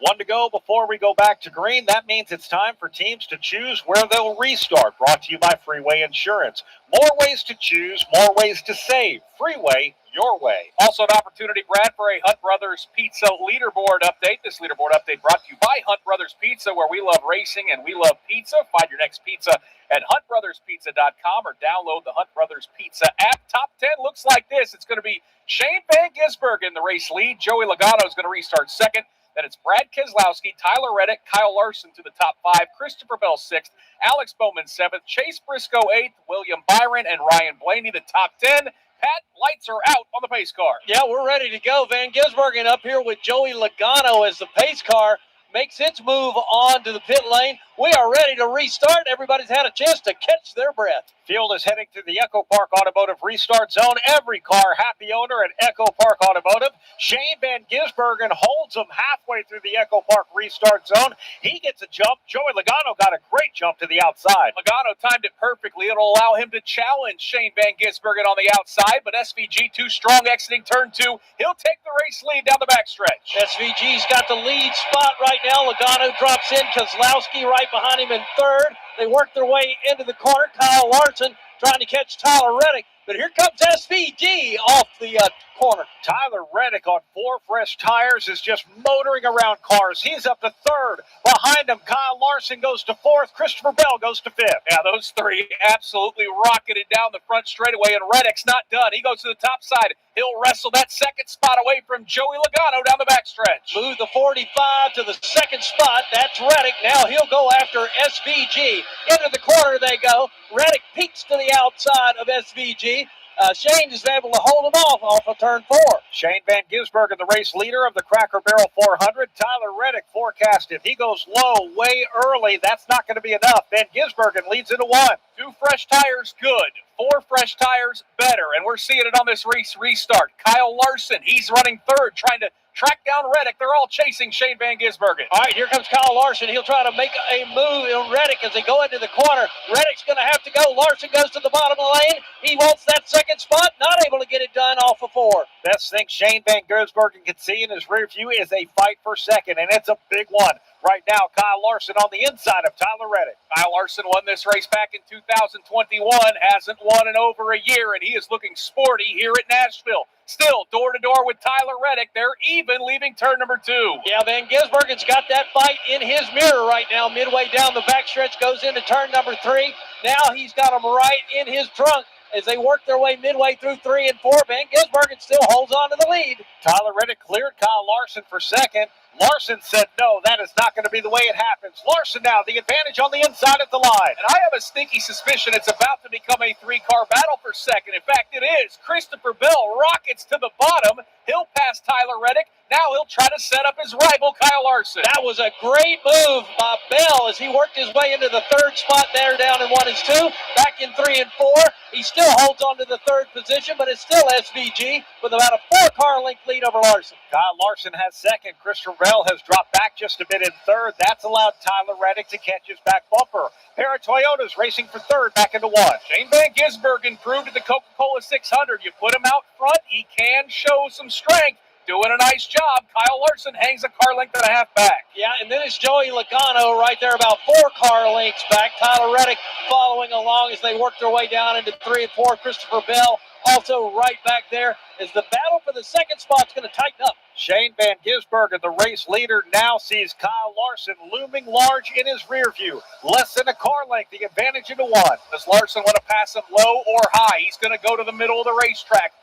[SPEAKER 4] One to go before we go back to green. That means it's time for teams to choose where they'll restart. Brought to you by Freeway Insurance. More ways to choose, more ways to save. Freeway, your way.
[SPEAKER 7] Also an opportunity, Brad, for a Hunt Brothers Pizza leaderboard update. This leaderboard update brought to you by Hunt Brothers Pizza, where we love racing and we love pizza. Find your next pizza at huntbrotherspizza.com or download the Hunt Brothers Pizza app. Top 10 looks like this. It's going to be Shane Van Gisbergen in the race lead. Joey Logano is going to restart second. Then it's Brad Keselowski, Tyler Reddick, Kyle Larson to the top 5, Christopher Bell 6th, Alex Bowman 7th, Chase Briscoe 8th, William Byron and Ryan Blaney the top 10. Pat, lights are out on the pace car.
[SPEAKER 6] Yeah, we're ready to go. Van Gisbergen up here with Joey Logano as the pace car makes its move on to the pit lane. We are ready to restart. Everybody's had a chance to catch their breath.
[SPEAKER 4] Field is heading to the Echo Park Automotive restart zone. Every car happy owner at Echo Park Automotive. Shane Van Gisbergen holds him halfway through the Echo Park restart zone. He gets a jump. Joey Logano got a great jump to the outside.
[SPEAKER 7] Logano timed it perfectly. It'll allow him to challenge Shane Van Gisbergen on the outside, but SVG too strong exiting turn 2. He'll take the race lead down the backstretch.
[SPEAKER 6] SVG's got the lead spot right now. Logano drops in. Keselowski right behind him in third. They work their way into the corner. Kyle Larson trying to catch Tyler Reddick. But here comes SVG off the corner.
[SPEAKER 4] Tyler Reddick on 4 fresh tires is just motoring around cars. He's up to third. Behind him, Kyle Larson goes to 4th. Christopher Bell goes to 5th.
[SPEAKER 7] Yeah, those three absolutely rocketed down the front straightaway, and Reddick's not done. He goes to the top side. He'll wrestle that second spot away from Joey Logano down the backstretch.
[SPEAKER 6] Move the 45 to the second spot. That's Reddick. Now he'll go after SVG. Into the corner they go. Reddick peeks to the outside of SVG. Shane is able to hold him off of turn 4.
[SPEAKER 4] Shane Van Gisbergen, the race leader of the Cracker Barrel 400. Tyler Reddick forecasted. He goes low way early. That's not going to be enough. Van Gisbergen leads into 1.
[SPEAKER 7] 2 fresh tires, good. 4 fresh tires, better. And we're seeing it on this race restart. Kyle Larson, he's running third, trying to track down Reddick. They're all chasing Shane Van Gisbergen.
[SPEAKER 6] All right, here comes Kyle Larson. He'll try to make a move in Reddick as they go into the corner. Reddick's going to have to go. Larson goes to the bottom of the lane. He wants that second spot. Not able to get it done off of 4.
[SPEAKER 4] Best thing Shane Van Gisbergen can see in his rear view is a fight for second, and it's a big one. Right now, Kyle Larson on the inside of Tyler Reddick.
[SPEAKER 7] Kyle Larson won this race back in 2021, hasn't won in over a year, and he is looking sporty here at Nashville. Still, door-to-door with Tyler Reddick. They're even leaving turn number 2.
[SPEAKER 6] Yeah, Van Gisbergen's got that fight in his mirror right now. Midway down the backstretch, goes into turn number 3. Now he's got him right in his trunk. As they work their way midway through 3 and 4, Van Gisbergen still holds on to the lead.
[SPEAKER 4] Tyler Reddick cleared Kyle Larson for second. Larson said, no, that is not going to be the way it happens. Larson now, the advantage on the inside of the line.
[SPEAKER 7] And I have a sneaky suspicion it's about to become a 3-car battle for second. In fact, it is. Christopher Bell rockets to the bottom. He'll pass Tyler Reddick. Now he'll try to set up his rival, Kyle Larson.
[SPEAKER 6] That was a great move by Bell as he worked his way into the 3rd spot there down in 1 and 2. Back in 3 and 4. He still holds on to the 3rd position, but it's still SVG with about a 4-car length lead over Larson.
[SPEAKER 4] Kyle Larson has second. Christopher Bell Bell has dropped back just a bit in third. That's allowed Tyler Reddick to catch his back bumper. Pair of Toyotas racing for third, back into one.
[SPEAKER 7] Shane Van Gisbergen proved at the Coca-Cola 600. You put him out front, he can show some strength. Doing a nice job. Kyle Larson hangs a car length and a half back.
[SPEAKER 6] Yeah, and then it's Joey Logano right there about 4 car lengths back. Tyler Reddick following along as they work their way down into 3 and 4. Christopher Bell also right back there as the battle for the second spot's going to tighten up.
[SPEAKER 4] Shane Van Gisbergen, the race leader, now sees Kyle Larson looming large in his rear view. Less than a car length, the advantage into one.
[SPEAKER 7] Does Larson want to pass him low or high? He's going to go to the middle of the racetrack.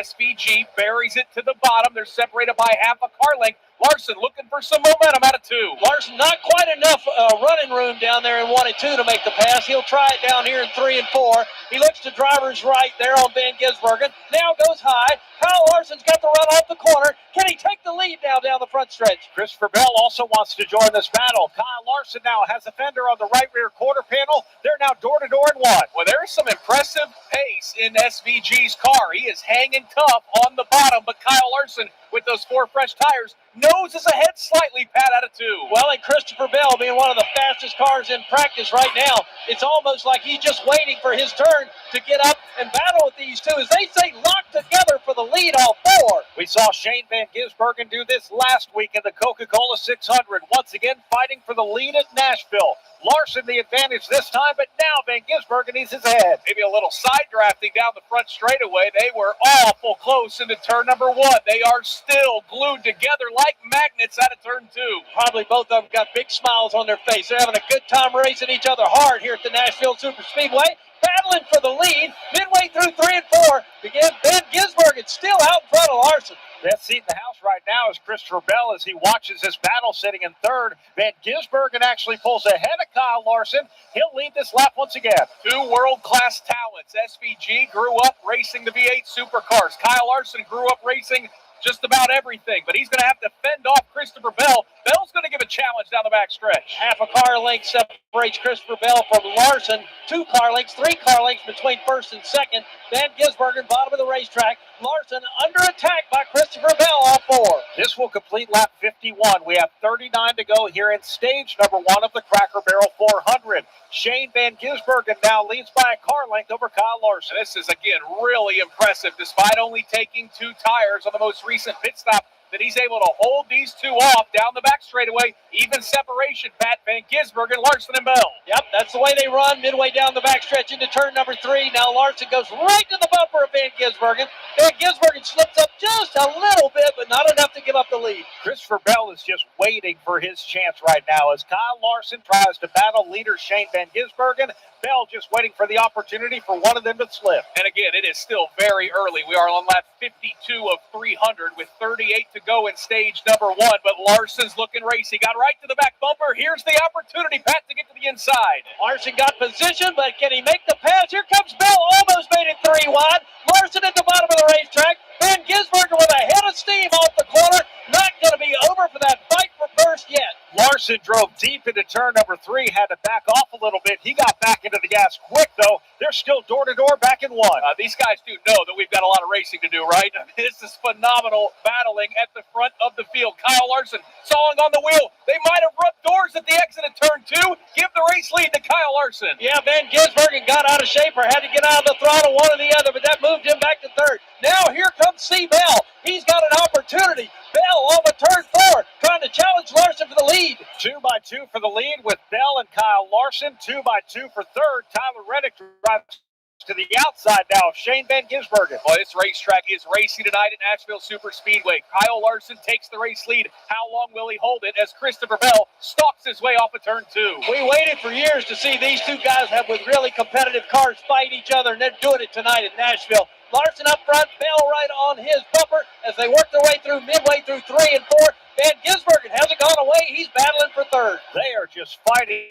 [SPEAKER 7] SVG buries it to the bottom. They're separated by half a car length. Larson looking for some momentum out of 2.
[SPEAKER 6] Larson, not quite enough running room down there in 1 and 2 to make the pass. He'll try it down here in 3 and 4. He looks to driver's right there on Van Gisbergen. Now goes high. Kyle Larson's got the run off the corner. Can he take the lead now down the front stretch?
[SPEAKER 4] Christopher Bell also wants to join this battle. Kyle Larson now has a fender on the right rear quarter panel. They're now door-to-door in 1.
[SPEAKER 7] Well, there's some impressive pace in SVG's car. He is hanging tough on the bottom, but Kyle Larson, with those 4 fresh tires, nose is ahead slightly, Pat, out of 2.
[SPEAKER 6] Well, and Christopher Bell being one of the fastest cars in practice right now, it's almost like he's just waiting for his turn to get up and battle with these two, as they say, locked together for the lead, all 4.
[SPEAKER 4] We saw Shane Van Gisbergen do this last week in the Coca-Cola 600, once again fighting for the lead at Nashville. Larson the advantage this time, but now Van Gisbergen needs his head.
[SPEAKER 7] Maybe a little side drafting down the front straightaway. They were awful close into turn number 1. They are still glued together like magnets out of turn 2.
[SPEAKER 6] Probably both of them got big smiles on their face. They're having a good time racing each other hard here at the Nashville Superspeedway. Battling for the lead, midway through 3 and 4. Again, Van Gisbergen still out in front of Larson.
[SPEAKER 4] Best seat in the house right now is Christopher Bell as he watches this battle sitting in third. Van Gisbergen actually pulls ahead of Kyle Larson. He'll lead this lap once again.
[SPEAKER 7] 2 world-class talents. SVG grew up racing the V8 supercars. Kyle Larson grew up racing just about everything, but he's going to have to fend off Christopher Bell. Bell's going to give a challenge down the back stretch.
[SPEAKER 6] Half a car length separates Christopher Bell from Larson. 2 car lengths, 3 car lengths between first and second. Van Gisbergen, bottom of the racetrack. Larson under attack by Christopher Bell, all 4.
[SPEAKER 4] This will complete lap 51. We have 39 to go here in stage number 1 of the Cracker Barrel 400. Shane Van Gisbergen now leads by a car length over Kyle Larson.
[SPEAKER 7] And this is, again, really impressive. Despite only taking 2 tires on the most recent pit stop, that he's able to hold these 2 off down the back straightaway. Even separation, Pat, Van Gisbergen, Larson, and Bell.
[SPEAKER 6] Yep, that's the way they run midway down the backstretch into turn number 3. Now Larson goes right to the bumper of Van Gisbergen. Van Gisbergen slips up just a little bit, but not enough to give up the lead.
[SPEAKER 4] Christopher Bell is just waiting for his chance right now as Kyle Larson tries to battle leader Shane Van Gisbergen. Bell just waiting for the opportunity for one of them to slip.
[SPEAKER 7] And again, it is still very early. We are on lap 52 of 300 with 38 to go in stage number 1. But Larson's looking racy. Got right to the back bumper. Here's the opportunity, Pat, to get to the inside.
[SPEAKER 6] Larson got position, but can he make the pass? Here comes Bell. Almost made it 3 wide. Larson at the bottom of the racetrack. Van Gisbergen with a head of steam off the corner. Not going to be over for that fight for first yet.
[SPEAKER 4] Larson drove deep into turn number 3, had to back off a little bit. He got back into the gas quick, though. They're still door-to-door back in 1.
[SPEAKER 7] These guys do know that we've got a lot of racing to do, right? This is phenomenal battling at the front of the field. Kyle Larson sawing on the wheel. They might have rubbed doors at the exit of turn 2. Give the race lead to Kyle Larson.
[SPEAKER 6] Yeah, Van Gisbergen got out of shape or had to get out of the throttle, one or the other, but that moved him back to third. Now here comes C. Bell. He's got an opportunity. Bell on the turn 4, trying to challenge Larson for the lead.
[SPEAKER 4] 2 by 2 for the lead with Bell and Kyle Larson. 2 by 2 for third. Tyler Reddick drives to the outside now. Shane Van Gisbergen.
[SPEAKER 7] Well, this racetrack is racing tonight at Nashville Superspeedway. Kyle Larson takes the race lead. How long will he hold it as Christopher Bell stalks his way off of turn 2?
[SPEAKER 6] We waited for years to see these 2 guys have with really competitive cars fight each other, and they're doing it tonight at Nashville. Larson up front, Bell right on his bumper as they work their way through midway through 3 and 4. Van Gisbergen hasn't gone away. He's battling for third.
[SPEAKER 4] They are just fighting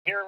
[SPEAKER 4] here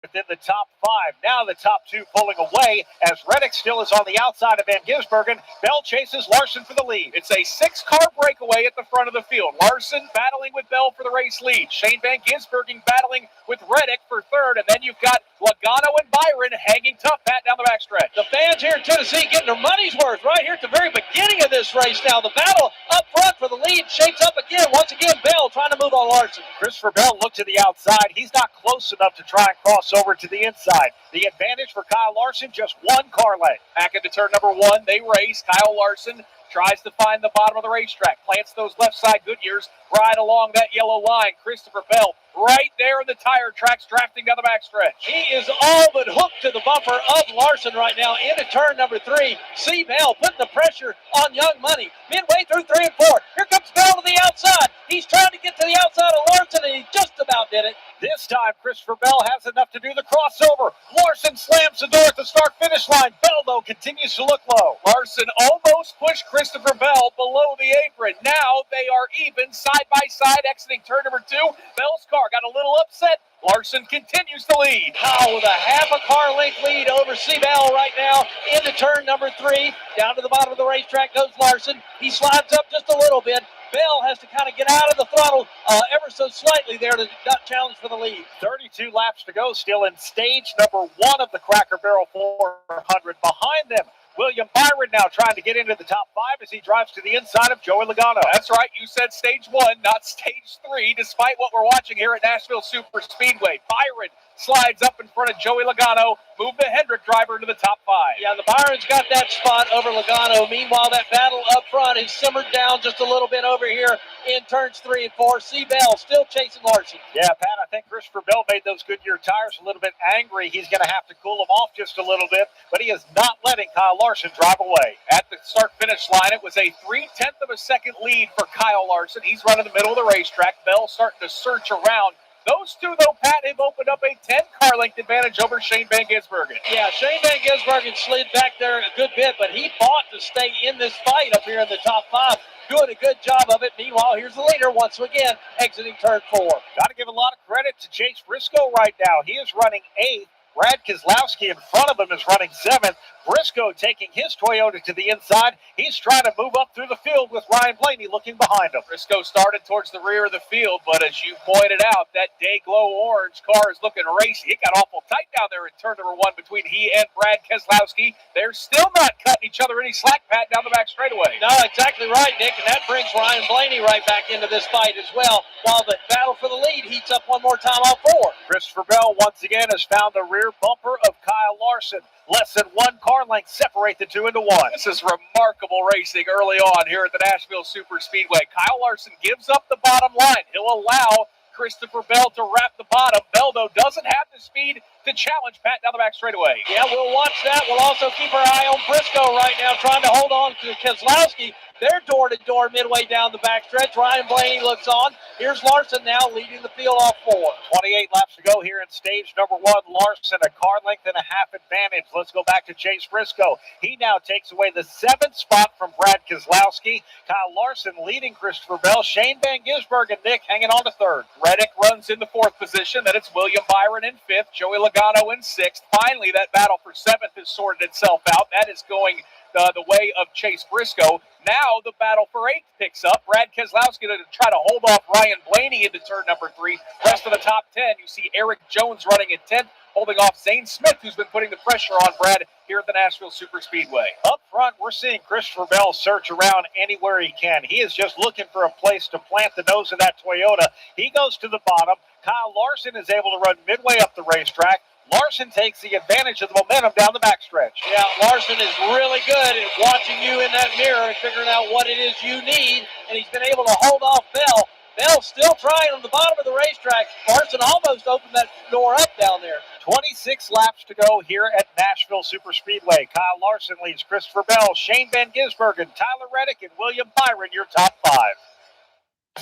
[SPEAKER 4] within the top 5. Now the top 2 pulling away as Reddick still is on the outside of Van Gisbergen. Bell chases Larson for the lead.
[SPEAKER 7] It's a 6-car breakaway at the front of the field. Larson battling with Bell for the race lead. Shane Van Gisbergen battling with Reddick for third. And then you've got Logano and Byron hanging tough, Pat, down the backstretch.
[SPEAKER 6] The fans here in Tennessee getting their money's worth right here at the very beginning of this race now. The battle up front for the lead lead shapes up again. Once again, Bell trying to move on Larson.
[SPEAKER 4] Christopher Bell looked to the outside. He's not close enough to try and cross over to the inside. The advantage for Kyle Larson, just one car length.
[SPEAKER 7] Back into turn number one, they race. Kyle Larson tries to find the bottom of the racetrack, plants those left side Goodyears right along that yellow line. Christopher Bell right there in the tire tracks, drafting down the backstretch.
[SPEAKER 6] He is all but hooked to the bumper of Larson right now into turn number 3. See Bell putting the pressure on Young Money. Midway through 3 and 4. Here comes Bell to the outside. He's trying to get to the outside of Larson, and he just about did it.
[SPEAKER 4] This time, Christopher Bell has enough to do the crossover. Larson slams the door at the start-finish line. Bell, though, continues to look low.
[SPEAKER 7] Larson almost pushed Christopher Bell below the apron. Now they are even side by side exiting turn number 2. Bell's car got a little upset. Larson continues to lead.
[SPEAKER 6] Powell with a half a car length lead over Bell right now into turn number 3. Down to the bottom of the racetrack goes Larson. He slides up just a little bit. Bell has to kind of get out of the throttle ever so slightly there to not challenge for the lead.
[SPEAKER 4] 32 laps to go, still in stage number 1 of the Cracker Barrel 400. Behind them, William Byron now trying to get into the top 5 as he drives to the inside of Joey Logano.
[SPEAKER 7] That's right. You said stage 1, not stage 3, despite what we're watching here at Nashville Superspeedway. Byron slides up in front of Joey Logano, move the Hendrick driver into the top 5.
[SPEAKER 6] Yeah, the Byron's got that spot over Logano. Meanwhile, that battle up front is simmered down just a little bit over here in turns 3 and 4. Bell still chasing Larson.
[SPEAKER 4] Yeah, Pat, I think Christopher Bell made those Goodyear tires a little bit angry. He's going to have to cool them off just a little bit, but he is not letting Kyle Larson drive away.
[SPEAKER 7] At the start-finish line, it was a 0.3 of a second lead for Kyle Larson. He's running the middle of the racetrack. Bell starting to search around. Those two, though, Pat, have opened up a 10-car length advantage over Shane Van Gisbergen.
[SPEAKER 6] Yeah, Shane Van Gisbergen slid back there a good bit, but he fought to stay in this fight up here in the top 5. Doing a good job of it. Meanwhile, here's the leader once again, exiting turn 4.
[SPEAKER 4] Got to give a lot of credit to Chase Briscoe right now. He is running 8th. Brad Keselowski in front of him is running 7th. Briscoe taking his Toyota to the inside. He's trying to move up through the field with Ryan Blaney looking behind him.
[SPEAKER 7] Briscoe started towards the rear of the field, but as you pointed out, that day-glow orange car is looking racy. It got awful tight down there in turn number 1 between he and Brad Keselowski. They're still not cutting each other any slack, Pat, down the back straightaway.
[SPEAKER 6] No, exactly right, Nick, and that brings Ryan Blaney right back into this fight as well, while the battle for the lead heats up one more time on 4.
[SPEAKER 4] Christopher Bell once again has found the rear bumper of Kyle Larson. Less than 1 car length separate the two into 1.
[SPEAKER 7] This is remarkable racing early on here at the Nashville Superspeedway. Kyle Larson gives up the bottom line. He'll allow Christopher Bell to wrap the bottom. Bell, though, doesn't have the speed to challenge Pat down the back straightaway.
[SPEAKER 6] Yeah, we'll watch that. We'll also keep our eye on Briscoe right now, trying to hold on to Keselowski. They're door-to-door midway down the backstretch. Ryan Blaney looks on. Here's Larson now leading the field off 4.
[SPEAKER 4] 28 laps to go here in stage number 1. Larson, a car length and a half advantage. Let's go back to Chase Briscoe. He now takes away the 7th spot from Brad Keselowski. Kyle Larson leading Christopher Bell. Shane Van Gisbergen, Nick, hanging on to 3rd.
[SPEAKER 7] Reddick runs in the 4th position. Then it's William Byron in 5th. Joey Logano in 6th. Finally, that battle for 7th has sorted itself out. That is going the way of Chase Briscoe. Now the battle for 8th picks up. Brad Keselowski to try to hold off Ryan Blaney into turn number 3. Rest of the top 10, you see Eric Jones running in 10th, holding off Zane Smith, who's been putting the pressure on Brad here at the Nashville Superspeedway.
[SPEAKER 4] Up front, we're seeing Christopher Bell search around anywhere he can. He is just looking for a place to plant the nose of that Toyota. He goes to the bottom. Kyle Larson is able to run midway up the racetrack. Larson takes the advantage of the momentum down the backstretch.
[SPEAKER 6] Yeah, Larson is really good at watching you in that mirror and figuring out what it is you need, and he's been able to hold off Bell. Bell still trying on the bottom of the racetrack. Larson almost opened that door up down there.
[SPEAKER 4] 26 laps to go here at Nashville Superspeedway. Kyle Larson leads Christopher Bell, Shane Van Gisbergen, Tyler Reddick, and William Byron, your top 5.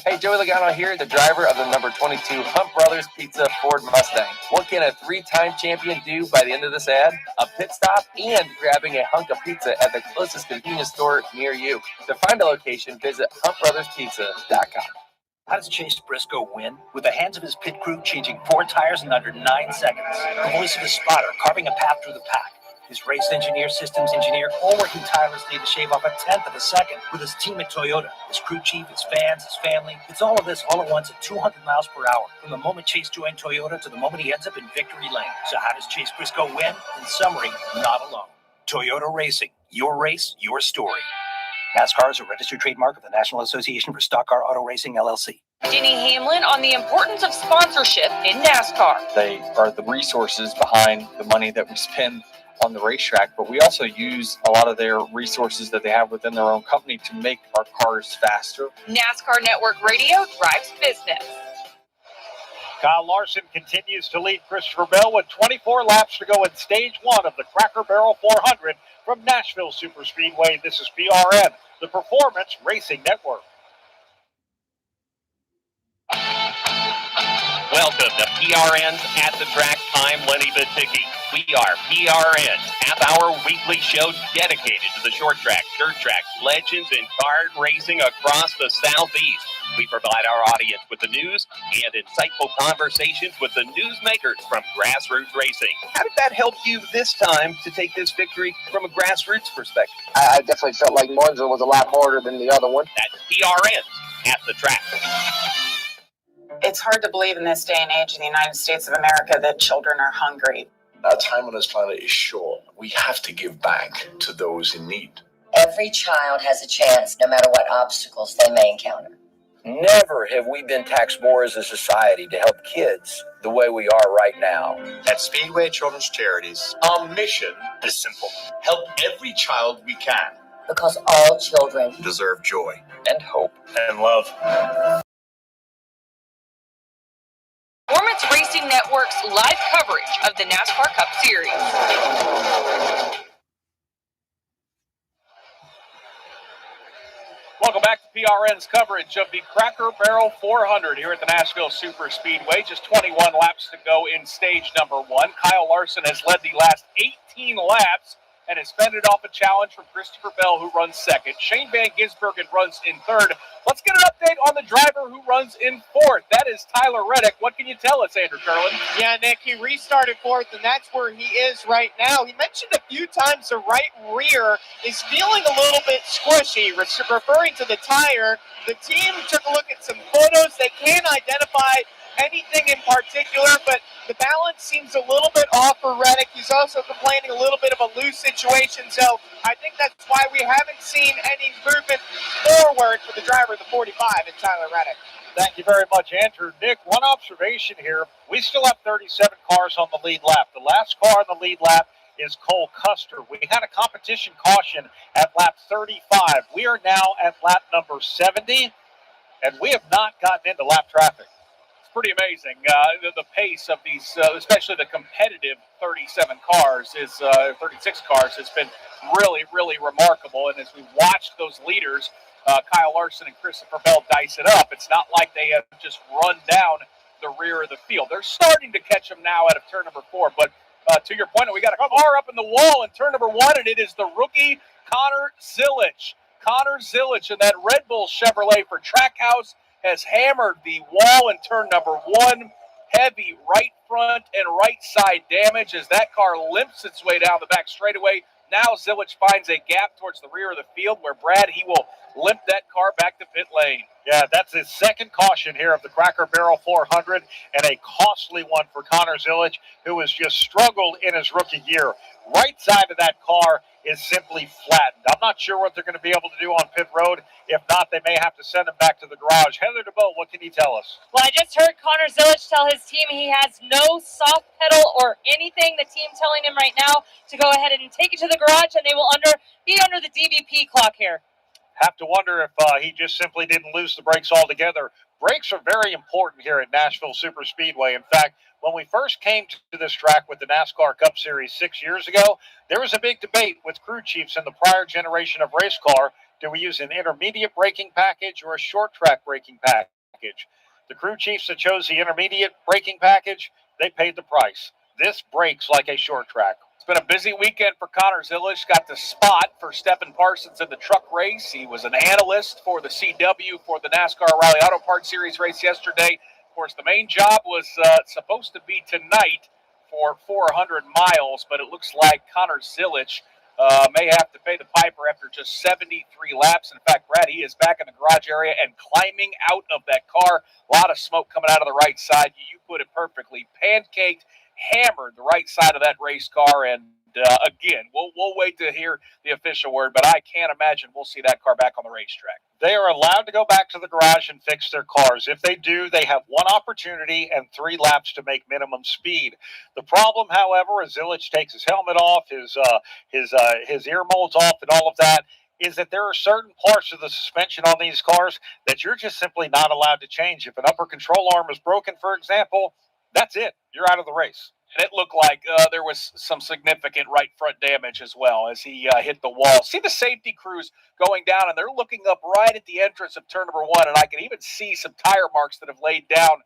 [SPEAKER 2] Hey, Joey Logano here, the driver of the number 22 Hunt Brothers Pizza Ford Mustang. What can a 3-time champion do by the end of this ad? A pit stop and grabbing a hunk of pizza at the closest convenience store near you. To find a location, visit huntbrotherspizza.com.
[SPEAKER 10] How does Chase Briscoe win? With the hands of his pit crew changing 4 tires in under 9 seconds. The voice of his spotter carving a path through the pack. His race engineer, systems engineer, all working tirelessly to shave off a 1/10 of a second. With his team at Toyota, his crew chief, his fans, his family. It's all of this all at once at 200 miles per hour. From the moment Chase joined Toyota to the moment he ends up in victory lane. So how does Chase Briscoe win? In summary, not alone. Toyota Racing. Your race, your story. NASCAR is a registered trademark of the National Association for Stock Car Auto Racing, LLC.
[SPEAKER 17] Denny Hamlin on the importance of sponsorship in NASCAR.
[SPEAKER 1] They are the resources behind the money that we spend on the racetrack, but we also use a lot of their resources that they have within their own company to make our cars faster.
[SPEAKER 17] NASCAR Network Radio drives business.
[SPEAKER 4] Kyle Larson continues to lead Christopher Bell with 24 laps to go in stage one of the Cracker Barrel 400 from Nashville Superspeedway. This is PRN, the Performance Racing Network.
[SPEAKER 5] Welcome to PRN's At the Track. I'm Lenny Baticki. We are PRN's half-hour weekly show dedicated to the short track, dirt track, legends, and kart racing across the Southeast. We provide our audience with the news and insightful conversations with the newsmakers from grassroots racing. How did that help you this time to take this victory from a grassroots perspective?
[SPEAKER 9] I definitely felt like Monza was a lot harder than the other one.
[SPEAKER 5] That's PRN's At the Track.
[SPEAKER 11] It's hard to believe in this day and age in the United States of America that children are hungry.
[SPEAKER 24] Our time on this planet is short. We have to give back to those in need.
[SPEAKER 25] Every child has a chance, no matter what obstacles they may encounter.
[SPEAKER 26] Never have we been taxed more as a society to help kids the way we are right now.
[SPEAKER 27] At Speedway Children's Charities, our mission is simple. Help every child we can.
[SPEAKER 25] Because all children
[SPEAKER 27] deserve joy
[SPEAKER 26] and hope
[SPEAKER 27] and love.
[SPEAKER 17] Performance Racing Network's live coverage of the NASCAR Cup Series.
[SPEAKER 7] Welcome back to PRN's coverage of the Cracker Barrel 400 here at the Nashville Superspeedway. Just 21 laps to go in stage number one. Kyle Larson has led the last 18 laps and has fended off a challenge from Christopher Bell, who runs second. Shane Van Gisbergen runs in third. Let's get an update on the driver who runs in fourth. That is Tyler Reddick. What can you tell us, Andrew Curlin?
[SPEAKER 8] Yeah, Nick, he restarted fourth, and that's where he is right now. He mentioned a few times the right rear is feeling a little bit squishy, referring to the tire. The team took a look at some photos. They can't identify anything in particular, but the balance seems a little bit off for Reddick. He's also complaining a little bit of a loose situation, so I think that's why we haven't seen any movement forward for the driver of the 45 in Tyler Reddick.
[SPEAKER 4] Thank you very much, Andrew. Nick, one observation here. We still have 37 cars on the lead lap. The last car on the lead lap is Cole Custer. We had a competition caution at lap 35. We are now at lap number 70, and we have not gotten into lap traffic.
[SPEAKER 7] Pretty amazing. The pace of these, especially the competitive 37 cars, 36 cars, has been really, really remarkable. And as we watched those leaders, Kyle Larson and Christopher Bell dice it up, it's not like they have just run down the rear of the field. They're starting to catch them now out of turn number 4. But to your point, we got a car up in the wall in turn number 1, and it is the rookie Connor Zilisch. Connor Zilisch in that Red Bull Chevrolet for Trackhouse has hammered the wall in turn number 1. Heavy right front and right side damage as that car limps its way down the back straightaway. Now Zilisch finds a gap towards the rear of the field where Brad, he will limp that car back to pit lane.
[SPEAKER 4] Yeah, that's his second caution here of the Cracker Barrel 400, and a costly one for Connor Zilisch, who has just struggled in his rookie year. Right side of that car is simply flattened. I'm not sure what they're going to be able to do on pit road. If not, they may have to send him back to the garage. Heather DeBoe, what can you tell us?
[SPEAKER 18] Well, I just heard Connor Zilisch tell his team he has no soft pedal or anything. The team telling him right now to go ahead and take it to the garage, and they will be under the DVP clock here.
[SPEAKER 4] Have to wonder if he just simply didn't lose the brakes altogether. Brakes are very important here at Nashville Superspeedway. In fact, when we first came to this track with the NASCAR Cup Series 6 years ago, there was a big debate with crew chiefs in the prior generation of race car. Do we use an intermediate braking package or a short track braking package? The crew chiefs that chose the intermediate braking package, they paid the price. This brakes like a short track.
[SPEAKER 7] It's been a busy weekend for Connor Zilisch. Got the spot for Stephen Parsons in the truck race. He was an analyst for the CW for the NASCAR Rally Auto Parts Series race yesterday. Of course, the main job was supposed to be tonight for 400 miles, but it looks like Connor Zilisch may have to pay the piper after just 73 laps. In fact, Brad, he is back in the garage area and climbing out of that car. A lot of smoke coming out of the right side. You put it perfectly. Pancaked, hammered the right side of that race car, and again, we'll wait to hear the official word, but I can't imagine we'll see that car back on the racetrack.
[SPEAKER 4] They are allowed to go back to the garage and fix their cars. If they do, they have one opportunity and 3 laps to make minimum speed. The problem, however, as Illich takes his helmet off, his ear molds off, and all of that, is that there are certain parts of the suspension on these cars that you're just simply not allowed to change. If an upper control arm is broken, for example, that's it. You're out of the race.
[SPEAKER 7] And it looked like there was some significant right front damage as well as he hit the wall. See the safety crews going down, and they're looking up right at the entrance of turn number 1, and I can even see some tire marks that have laid down.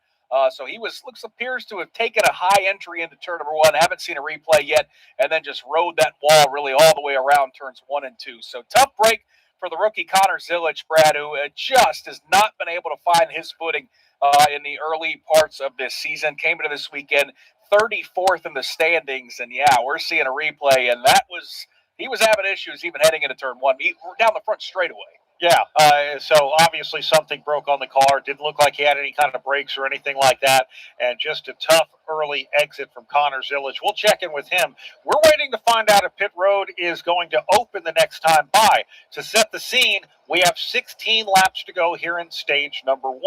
[SPEAKER 7] So he appears to have taken a high entry into turn number 1. Haven't seen a replay yet, and then just rode that wall really all the way around turns 1 and 2. So tough break for the rookie Connor Zilic, Brad, who just has not been able to find his footing in the early parts of this season. Came into this weekend 34th in the standings, and yeah, we're seeing a replay, and he was having issues even heading into turn 1, down the front straightaway.
[SPEAKER 4] Yeah, so obviously something broke on the car. Didn't look like he had any kind of brakes or anything like that, and just a tough early exit from Connor Zilic. We'll check in with him. We're waiting to find out if pit road is going to open the next time by. To set the scene, we have 16 laps to go here in stage number 1.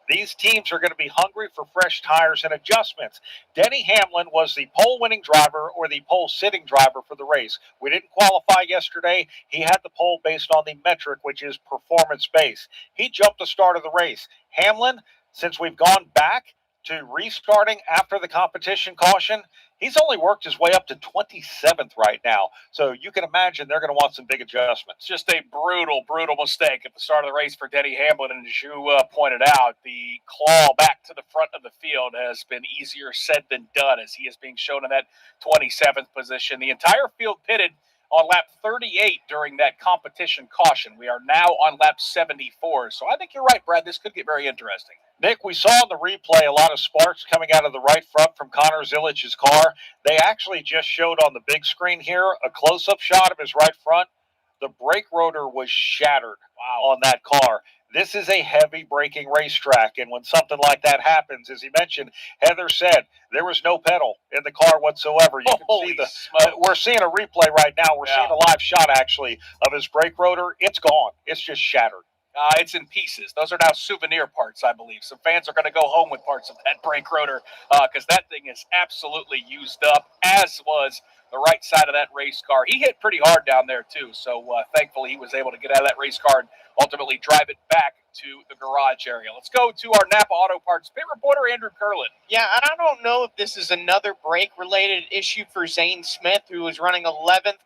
[SPEAKER 4] These teams are going to be hungry for fresh tires and adjustments. Denny Hamlin was the pole-winning driver or the pole-sitting driver for the race. We didn't qualify yesterday. He had the pole based on the metric, which is performance-based. He jumped the start of the race. Hamlin, since we've gone back to restarting after the competition caution, he's only worked his way up to 27th right now. So you can imagine they're going to want some big adjustments.
[SPEAKER 7] Just a brutal mistake at the start of the race for Denny Hamlin. And as you pointed out, the claw back to the front of the field has been easier said than done as he is being shown in that 27th position. The entire field pitted on lap 38 during that competition caution. We are now on lap 74. So I think you're right, Brad. This could get very interesting.
[SPEAKER 4] Nick, we saw in the replay a lot of sparks coming out of the right front from Connor Zilic's car. They actually just showed on the big screen here a close-up shot of his right front. The brake rotor was shattered on that car. This is a heavy braking racetrack, and when something like that happens, as he mentioned, Heather said there was no pedal in the car whatsoever. You can see we're seeing a replay right now. We're seeing a live shot actually of his brake rotor. It's gone. It's just shattered.
[SPEAKER 7] It's in pieces. Those are now souvenir parts, I believe. Some fans are going to go home with parts of that brake rotor because that thing is absolutely used up, as was the right side of that race car. He hit pretty hard down there, too. So thankfully, he was able to get out of that race car and ultimately drive it back to the garage area. Let's go to our Napa Auto Parts pit reporter, Andrew Curlin.
[SPEAKER 8] Yeah, and I don't know if this is another brake-related issue for Zane Smith, who was running 11th.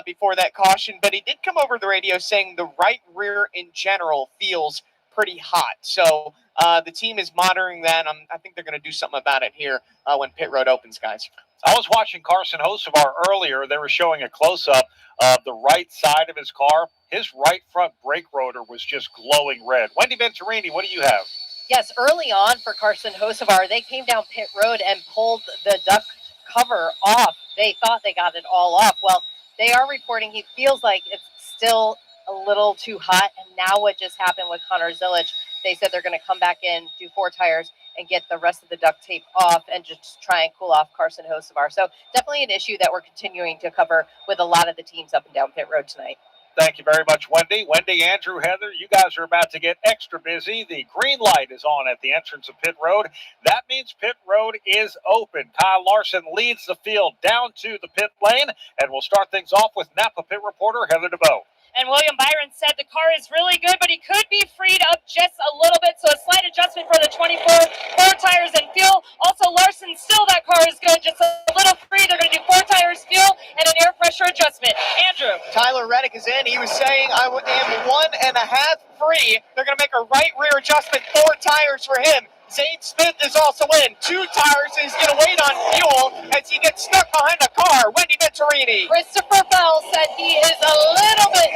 [SPEAKER 8] Before that caution, but he did come over the radio saying the right rear in general feels pretty hot. So the team is monitoring that. I think they're going to do something about it here when pit road opens, guys.
[SPEAKER 4] I was watching Carson Hocevar earlier. They were showing a close-up of the right side of his car. His right front brake rotor was just glowing red. Wendy Venturini, what do you have?
[SPEAKER 3] Yes, early on for Carson Hocevar, they came down pit road and pulled the duct cover off. They thought they got it all off. Well, they are reporting he feels like it's still a little too hot. And now what just happened with Connor Zilic, they said they're going to come back in, do 4 tires, and get the rest of the duct tape off and just try and cool off Carson Hocevar. So definitely an issue that we're continuing to cover with a lot of the teams up and down pit road tonight.
[SPEAKER 4] Thank you very much, Wendy. Wendy, Andrew, Heather, you guys are about to get extra busy. The green light is on at the entrance of pit road. That means pit road is open. Kyle Larson leads the field down to the pit lane, and we'll start things off with Napa pit reporter Heather DeBoe.
[SPEAKER 18] And William Byron said the car is really good, but he could be freed up just a little bit. So a slight adjustment for the 24 tires and fuel. Also, Larson, still that car is good, just a little free. They're going to do 4 tires, fuel, and an air pressure adjustment. Andrew.
[SPEAKER 8] Tyler Reddick is in. He was saying, I am 1.5 free. They're going to make a right rear adjustment, 4 tires for him. Zane Smith is also in. 2 tires. He's going to wait on fuel as he gets stuck behind a car. Wendy Venturini.
[SPEAKER 3] Christopher Bell said he is a little bit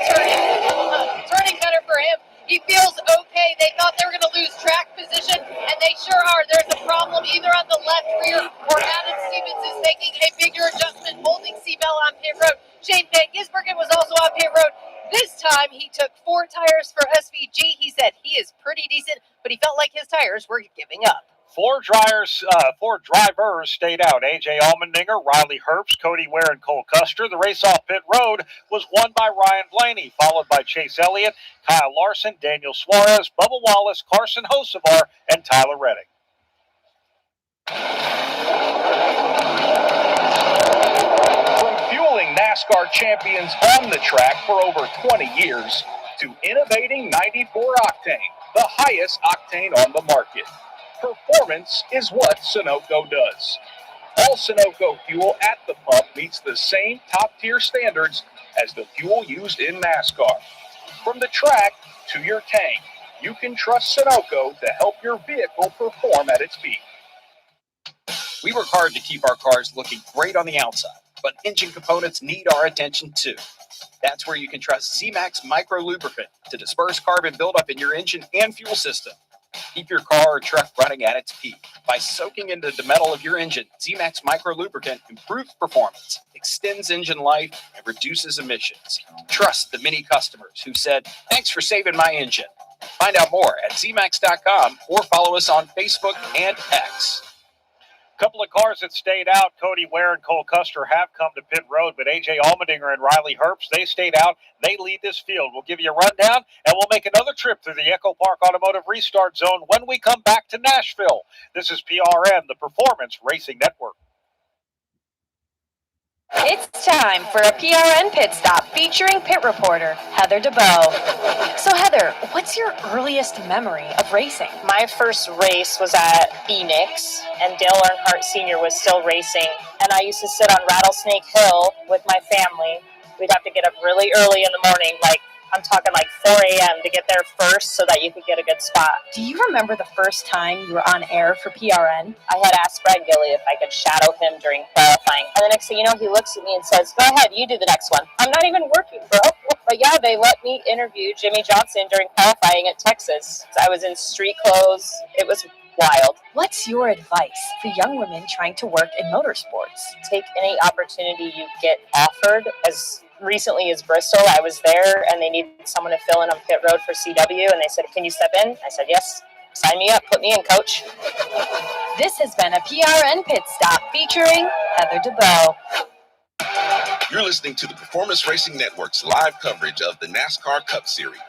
[SPEAKER 3] turning better for him. He feels okay. They thought they were going to lose track position, and they sure are. There's a problem either on the left rear or Adam Stevens is making a bigger adjustment, holding Seabell on pit road. Shane Van Gisbergen was also on pit road. This time, he took 4 tires for SVG. He said he is pretty decent, but he felt like his tires were giving up.
[SPEAKER 4] Four drivers stayed out. A.J. Allmendinger, Riley Herbst, Cody Ware, and Cole Custer. The race off pit road was won by Ryan Blaney, followed by Chase Elliott, Kyle Larson, Daniel Suarez, Bubba Wallace, Carson Hocevar, and Tyler Reddick.
[SPEAKER 22] From fueling NASCAR champions on the track for over 20 years to innovating 94 octane, the highest octane on the market. Performance is what Sunoco does. All Sunoco fuel at the pump meets the same top-tier standards as the fuel used in NASCAR. From the track to your tank, you can trust Sunoco to help your vehicle perform at its peak.
[SPEAKER 12] We work hard to keep our cars looking great on the outside, but engine components need our attention too. That's where you can trust Z-Max Micro Lubricant to disperse carbon buildup in your engine and fuel system. Keep your car or truck running at its peak. By soaking into the metal of your engine, Z-Max Micro Lubricant improves performance, extends engine life, and reduces emissions. Trust the many customers who said, "Thanks for saving my engine." Find out more at zmax.com or follow us on Facebook and X.
[SPEAKER 4] Couple of cars that stayed out, Cody Ware and Cole Custer, have come to pit road, but A.J. Allmendinger and Riley Herbst, they stayed out. They lead this field. We'll give you a rundown, and we'll make another trip through the Echo Park Automotive Restart Zone when we come back to Nashville. This is PRN, the Performance Racing Network.
[SPEAKER 17] It's time for a PRN pit stop featuring pit reporter Heather DeBow. So Heather, what's your earliest memory of racing?
[SPEAKER 13] My first race was at Phoenix, and Dale Earnhardt Sr. was still racing. And I used to sit on Rattlesnake Hill with my family. We'd have to get up really early in the morning, I'm talking 4 a.m. to get there first so that you could get a good spot.
[SPEAKER 17] Do you remember the first time you were on air for PRN?
[SPEAKER 13] I had asked Brad Gilly if I could shadow him during qualifying. And the next thing you know, he looks at me and says, "Go ahead, you do the next one." I'm not even working, bro. But yeah, they let me interview Jimmy Johnson during qualifying at Texas. I was in street clothes. It was wild.
[SPEAKER 17] What's your advice for young women trying to work in motorsports?
[SPEAKER 13] Take any opportunity you get offered. As recently as Bristol, I was there and they needed someone to fill in on pit road for CW, and they said, "Can you step in?" I said, "Yes." Sign me up. Put me in, coach.
[SPEAKER 17] This has been a PRN pit stop featuring Heather DeBow.
[SPEAKER 16] You're listening to the Performance Racing Network's live coverage of the NASCAR Cup Series.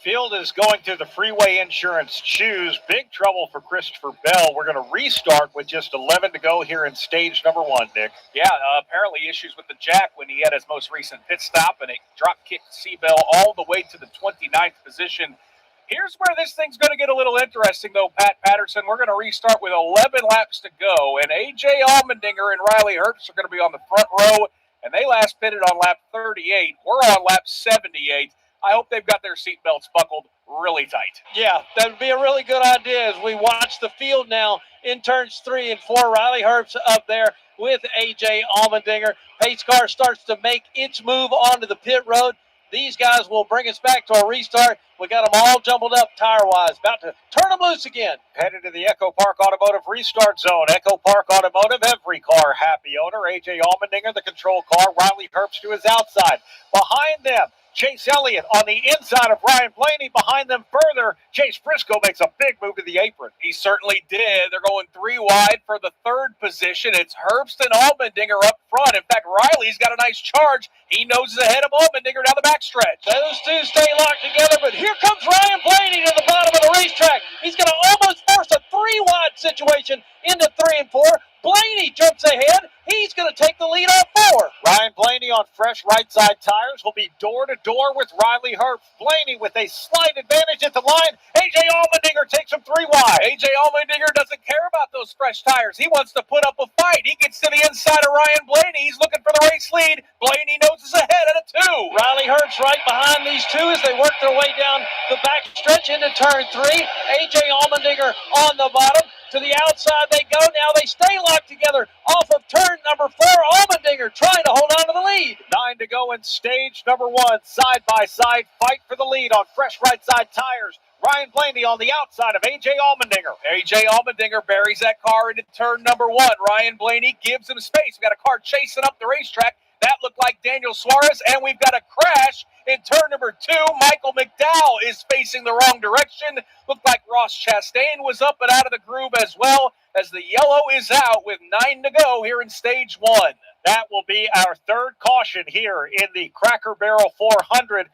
[SPEAKER 4] Field is going through the Freeway Insurance Choose. Big trouble for Christopher Bell. We're going to restart with just 11 to go here in stage number 1, Nick.
[SPEAKER 7] Yeah, apparently issues with the jack when he had his most recent pit stop, and it drop-kicked C-Bell all the way to the 29th position. Here's where this thing's going to get a little interesting, though, Pat Patterson. We're going to restart with 11 laps to go, and A.J. Allmendinger and Riley Herbst are going to be on the front row, and they last pitted on lap 38. We're on lap 78. I hope they've got their seatbelts buckled really tight.
[SPEAKER 6] Yeah, that would be a really good idea as we watch the field now in turns 3 and 4. Riley Herbst up there with A.J. Allmendinger. Pace car starts to make its move onto the pit road. These guys will bring us back to a restart. We got them all jumbled up tire-wise. About to turn them loose again.
[SPEAKER 4] Headed to the Echo Park Automotive Restart Zone. Echo Park Automotive, every car happy owner. A.J. Allmendinger, the control car. Riley Herbst to his outside. Behind them, Chase Elliott on the inside of Ryan Blaney. Behind them further, Chase Briscoe makes a big move to the apron.
[SPEAKER 7] He certainly did. They're going 3 wide for the 3rd position. It's Herbst and Allmendinger up front. In fact, Riley's got a nice charge. He noses ahead of Allmendinger down the backstretch.
[SPEAKER 6] Those two stay locked together, but here comes Ryan Blaney to the bottom of the racetrack. He's going to almost force a 3-wide situation into 3 and 4. Blaney jumps ahead. He's going to take the lead on 4.
[SPEAKER 4] Ryan Blaney on fresh right side tires will be door to door with Riley Herbst. Blaney with a slight advantage at the line. A.J. Allmendinger takes him 3 wide.
[SPEAKER 7] A.J. Allmendinger doesn't care about those fresh tires. He wants to put up a fight. He gets to the inside of Ryan Blaney. He's looking for the race lead. Blaney noses ahead at a 2.
[SPEAKER 6] Riley Herbst right behind these two as they work their way down the back stretch into turn 3. A.J. Allmendinger on the bottom. To the outside they go. Now they stay locked together off of turn number 4. Allmendinger trying to hold on to the lead.
[SPEAKER 4] 9 to go in stage number 1. Side by side fight for the lead on fresh right side tires. Ryan Blaney on the outside of A.J. Allmendinger.
[SPEAKER 7] A.J. Allmendinger buries that car into turn number 1. Ryan Blaney gives him space. We got a car chasing up the racetrack. That looked like Daniel Suarez, and we've got a crash in turn number 2. Michael McDowell is facing the wrong direction. Looked like Ross Chastain was up and out of the groove as well, as the yellow is out with 9 to go here in stage 1.
[SPEAKER 4] That will be our third caution here in the Cracker Barrel 400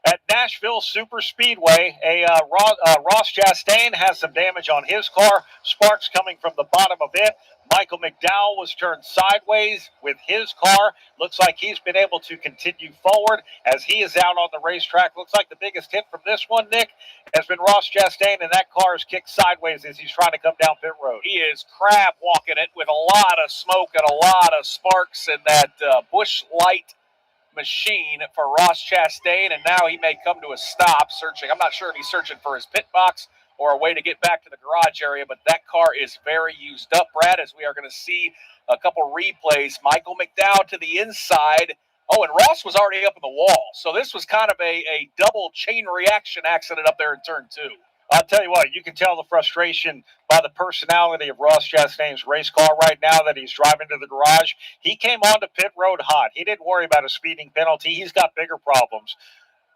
[SPEAKER 4] at Nashville Superspeedway. Ross Chastain has some damage on his car. Sparks coming from the bottom of it. Michael McDowell was turned sideways with his car. Looks like he's been able to continue forward as he is out on the racetrack. Looks like the biggest hit from this one, Nick, has been Ross Chastain, and that car is kicked sideways as he's trying to come down pit road.
[SPEAKER 7] He is crab walking it with a lot of smoke and a lot of sparks in that bush light machine for Ross Chastain, and now he may come to a stop searching. I'm not sure if he's searching for his pit box or a way to get back to the garage area, but that car is very used up, Brad, as we are going to see a couple replays. Michael McDowell to the inside. Oh, and Ross was already up in the wall, so this was kind of a double chain reaction accident up there in turn 2.
[SPEAKER 4] I'll tell you what, you can tell the frustration by the personality of Ross Chastain's race car right now that he's driving to the garage. He came onto pit road hot. He didn't worry about a speeding penalty. He's got bigger problems.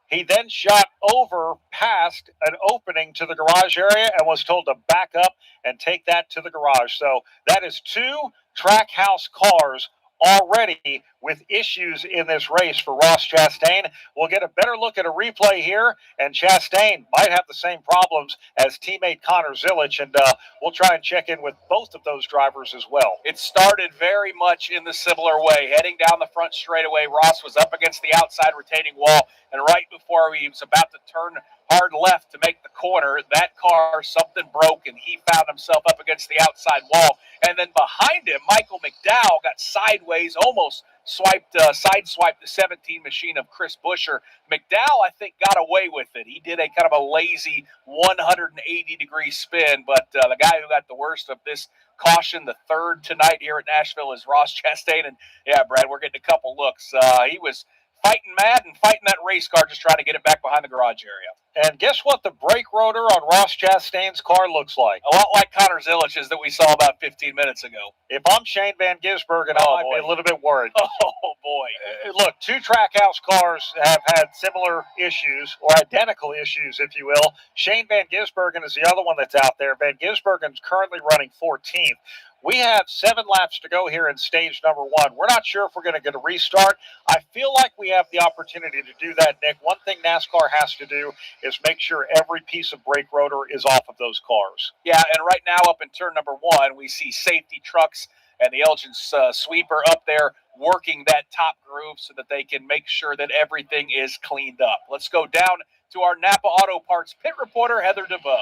[SPEAKER 4] He then shot over past an opening to the garage area and was told to back up and take that to the garage. So that is 2 track house cars already with issues in this race for Ross Chastain. We'll get a better look at a replay here, and Chastain might have the same problems as teammate Connor Zilich, and we'll try and check in with both of those drivers as well.
[SPEAKER 7] It started very much in the similar way. Heading down the front straightaway, Ross was up against the outside retaining wall, and right before he was about to turn hard left to make the corner, that car, something broke, and he found himself up against the outside wall. And then behind him, Michael McDowell got sideways, almost sideswiped the 17 machine of Chris Buescher. McDowell, I think, got away with it. He did a kind of a lazy 180-degree spin, but the guy who got the worst of this caution, the third tonight here at Nashville, is Ross Chastain. And yeah, Brad, we're getting a couple looks. He was fighting mad and fighting that race car, just trying to get it back behind the garage area.
[SPEAKER 4] And guess what the brake rotor on Ross Chastain's car looks like?
[SPEAKER 7] A lot like Connor Zilich's that we saw about 15 minutes ago.
[SPEAKER 4] If I'm Shane Van Gisbergen, I might be a little bit worried.
[SPEAKER 7] Oh, boy.
[SPEAKER 4] Look, 2 Trackhouse cars have had similar issues, or identical issues, if you will. Shane Van Gisbergen is the other one that's out there. Van Gisbergen's currently running 14th. We have 7 laps to go here in stage number 1. We're not sure if we're going to get a restart. I feel like we have the opportunity to do that, Nick. One thing NASCAR has to do is make sure every piece of brake rotor is off of those cars.
[SPEAKER 7] Yeah, and right now up in turn number 1, we see safety trucks and the Elgin sweeper up there working that top groove so that they can make sure that everything is cleaned up. Let's go down to our Napa Auto Parts pit reporter, Heather DeVoe.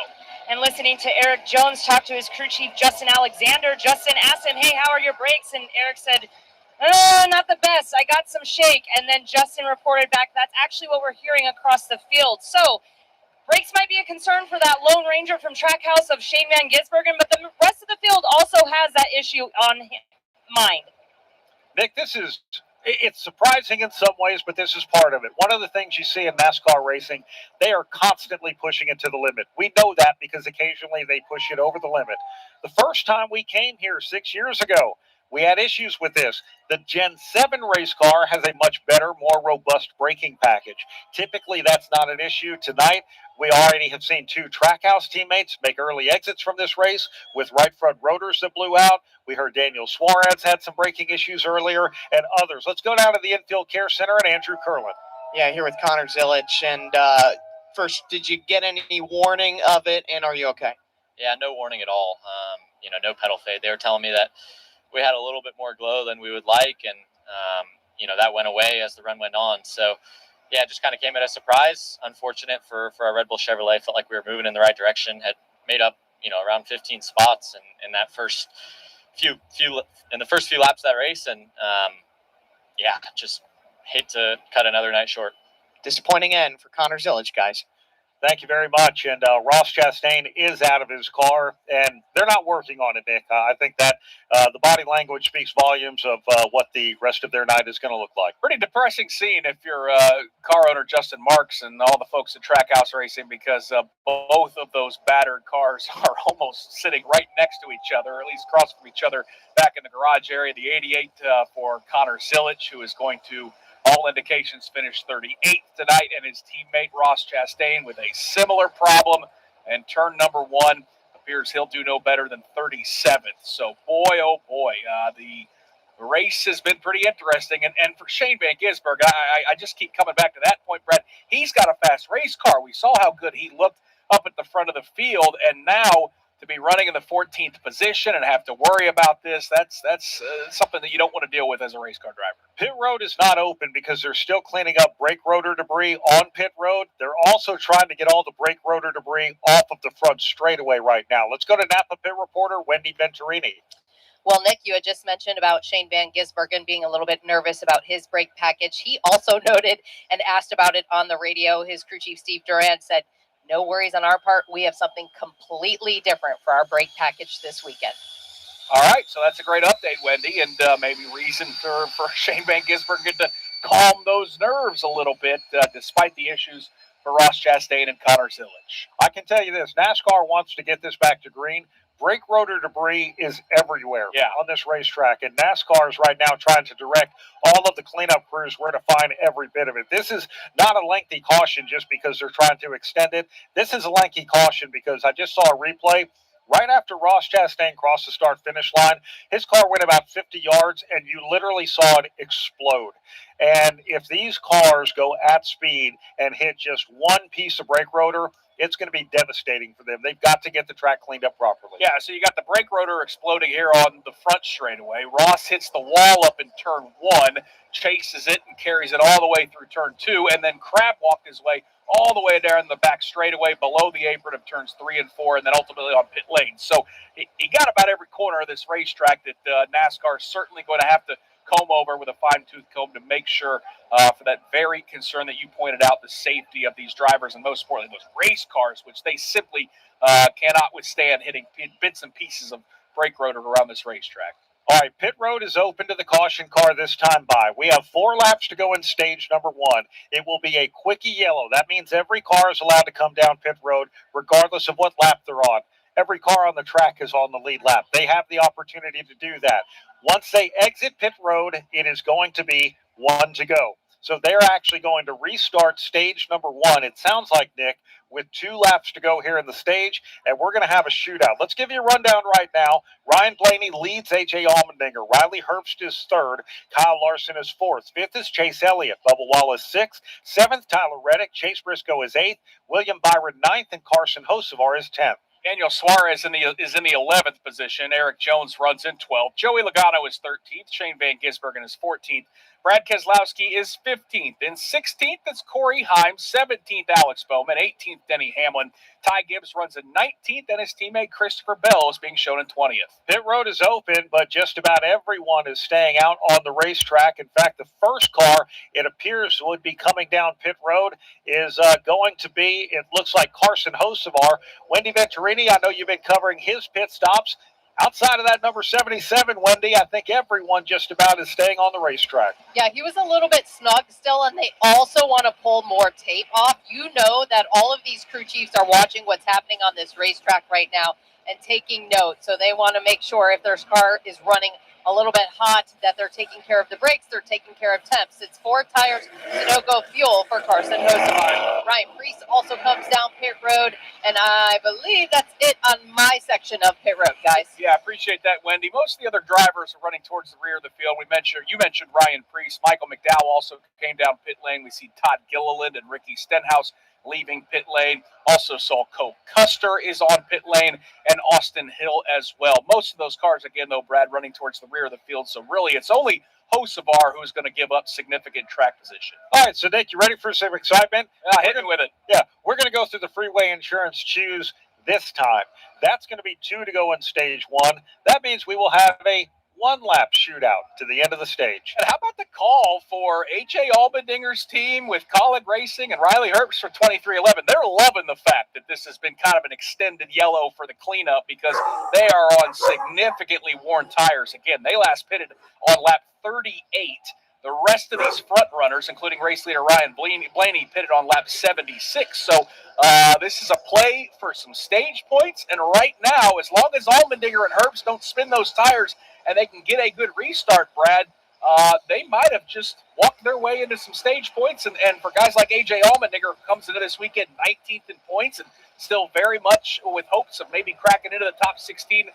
[SPEAKER 18] And listening to Eric Jones talk to his crew chief, Justin Alexander. Justin asked him, hey, how are your brakes? And Eric said, not the best. I got some shake. And then Justin reported back, that's actually what we're hearing across the field. So brakes might be a concern for that Lone Ranger from Trackhouse of Shane Van Gisbergen, but the rest of the field also has that issue on mind.
[SPEAKER 4] Nick, it's surprising in some ways, but this is part of it. One of the things you see in NASCAR racing, they are constantly pushing it to the limit. We know that because occasionally they push it over the limit. The first time we came here 6 years ago, we had issues with this. The Gen 7 race car has a much better, more robust braking package. Typically, that's not an issue. Tonight, we already have seen 2 Trackhouse teammates make early exits from this race with right front rotors that blew out. We heard Daniel Suarez had some braking issues earlier, and others. Let's go down to the Infield Care Center and Andrew Curlin.
[SPEAKER 8] Yeah, here with Connor Zilich. And first, did you get any warning of it, and are you okay?
[SPEAKER 2] Yeah, no warning at all. No pedal fade. They were telling me that we had a little bit more glow than we would like, and that went away as the run went on. So yeah, it just kind of came at a surprise. Unfortunate for our Red Bull Chevrolet. Felt like we were moving in the right direction. Had made up around 15 spots in that first few laps of that race, and just hate to cut another night short.
[SPEAKER 8] Disappointing end for Connor Zilich, guys.
[SPEAKER 4] Thank you very much. And Ross Chastain is out of his car, and they're not working on it, Nick. I think that the body language speaks volumes of what the rest of their night is going to look like.
[SPEAKER 7] Pretty depressing scene if you're car owner Justin Marks and all the folks at Trackhouse Racing, because both of those battered cars are almost sitting right next to each other, or at least across from each other back in the garage area. The 88 for Connor Zilich, who is going to all indications finished 38th tonight, and his teammate Ross Chastain with a similar problem. And turn number 1 appears he'll do no better than 37th. So, boy, oh boy, the race has been pretty interesting. And for Shane Van Gisbergen, I just keep coming back to that point, Brett. He's got a fast race car. We saw how good he looked up at the front of the field, and now to be running in the 14th position and have to worry about this, that's something that you don't want to deal with as a race car driver.
[SPEAKER 4] Pit road is not open because they're still cleaning up brake rotor debris on pit road. They're also trying to get all the brake rotor debris off of the front straightaway right now. Let's go to Napa pit reporter Wendy Venturini.
[SPEAKER 3] Well, Nick, you had just mentioned about Shane Van Gisbergen being a little bit nervous about his brake package. He also noted and asked about it on the radio. His crew chief, Steve Durant, said, no worries on our part. We have something completely different for our brake package this weekend.
[SPEAKER 7] All right, so that's a great update, Wendy, and maybe reason for Shane Van Gisbergen to calm those nerves a little bit, despite the issues for Ross Chastain and Connor Zillage.
[SPEAKER 4] I can tell you this, NASCAR wants to get this back to green. Brake rotor debris is everywhere on this racetrack, and NASCAR is right now trying to direct all of the cleanup crews where to find every bit of it. This is not a lengthy caution just because they're trying to extend it. This is a lengthy caution because I just saw a replay. Right after Ross Chastain crossed the start-finish line, his car went about 50 yards, and you literally saw it explode. And if these cars go at speed and hit just one piece of brake rotor, it's going to be devastating for them. They've got to get the track cleaned up properly.
[SPEAKER 7] Yeah, so you got the brake rotor exploding here on the front straightaway. Ross hits the wall up in turn 1, chases it and carries it all the way through turn 2, and then crab walked his way all the way down the back straightaway below the apron of turns 3 and 4, and then ultimately on pit lane. So he got about every corner of this racetrack that NASCAR is certainly going to have to comb over with a fine-tooth comb to make sure for that very concern that you pointed out, the safety of these drivers, and most importantly, those race cars, which they simply cannot withstand hitting bits and pieces of brake rotor around this racetrack.
[SPEAKER 4] All right, pit road is open to the caution car this time by. We have 4 laps to go in stage number 1. It will be a quickie yellow. That means every car is allowed to come down pit road regardless of what lap they're on. Every car on the track is on the lead lap. They have the opportunity to do that. Once they exit pit road, it is going to be 1 to go. So they're actually going to restart stage number 1, it sounds like, Nick, with 2 laps to go here in the stage, and we're going to have a shootout. Let's give you a rundown right now. Ryan Blaney leads A.J. Allmendinger. Riley Herbst is 3rd. Kyle Larson is 4th. 5th is Chase Elliott. Bubba Wallace 6th. 7th, Tyler Reddick. Chase Briscoe is 8th. William Byron 9th, and Carson Hocevar is 10th.
[SPEAKER 7] Daniel Suarez is in the 11th position. Eric Jones runs in 12th. Joey Logano is 13th. Shane Van Gisbergen is 14th. Brad Keselowski is 15th. In 16th, it's Corey Himes. 17th, Alex Bowman. 18th, Denny Hamlin. Ty Gibbs runs in 19th, and his teammate Christopher Bell is being shown in 20th.
[SPEAKER 4] Pit road is open, but just about everyone is staying out on the racetrack. In fact, the first car, it appears, would be coming down pit road is going to be, it looks like Carson Hocevar. Wendy Venturini, I know you've been covering his pit stops. Outside of that number 77, Wendy, I think everyone just about is staying on the racetrack.
[SPEAKER 3] Yeah, he was a little bit snug still, and they also want to pull more tape off. You know that all of these crew chiefs are watching what's happening on this racetrack right now and taking notes. So they want to make sure if their car is running a little bit hot that they're taking care of the brakes, they're taking care of temps. It's 4 tires, Sunoco fuel for Carson Hocevar. Ryan Preece also comes down pit road, and I believe that's it on my section of pit road, guys.
[SPEAKER 7] Yeah, I appreciate that, Wendy. Most of the other drivers are running towards the rear of the field. You mentioned Ryan Preece. Michael McDowell also came down pit lane. We see Todd Gilliland and Ricky Stenhouse leaving pit lane. Also saw Cole Custer is on pit lane, and Austin Hill as well. Most of those cars, again, though, Brad, running towards the rear of the field. So really, it's only Hocevar who's going to give up significant track position.
[SPEAKER 4] All right, so Nick, you ready for some excitement?
[SPEAKER 7] Hit me with it.
[SPEAKER 4] Yeah, we're going to go through the Freeway Insurance Choose this time. That's going to be 2 to go in stage 1. That means we will have a 1-lap shootout to the end of the stage.
[SPEAKER 7] And how about the call for A.J. Allmendinger's team with Colin Racing and Riley Herbst for 2311? They're loving the fact that this has been kind of an extended yellow for the cleanup because they are on significantly worn tires. Again, they last pitted on lap 38. The rest of these front runners, including race leader Ryan Blaney, pitted on lap 76. So this is a play for some stage points. And right now, as long as Allmendinger and Herbst don't spin those tires and they can get a good restart, Brad, they might have just walked their way into some stage points. And for guys like A.J. Allmendinger, who comes into this weekend 19th in points and still very much with hopes of maybe cracking into the top 16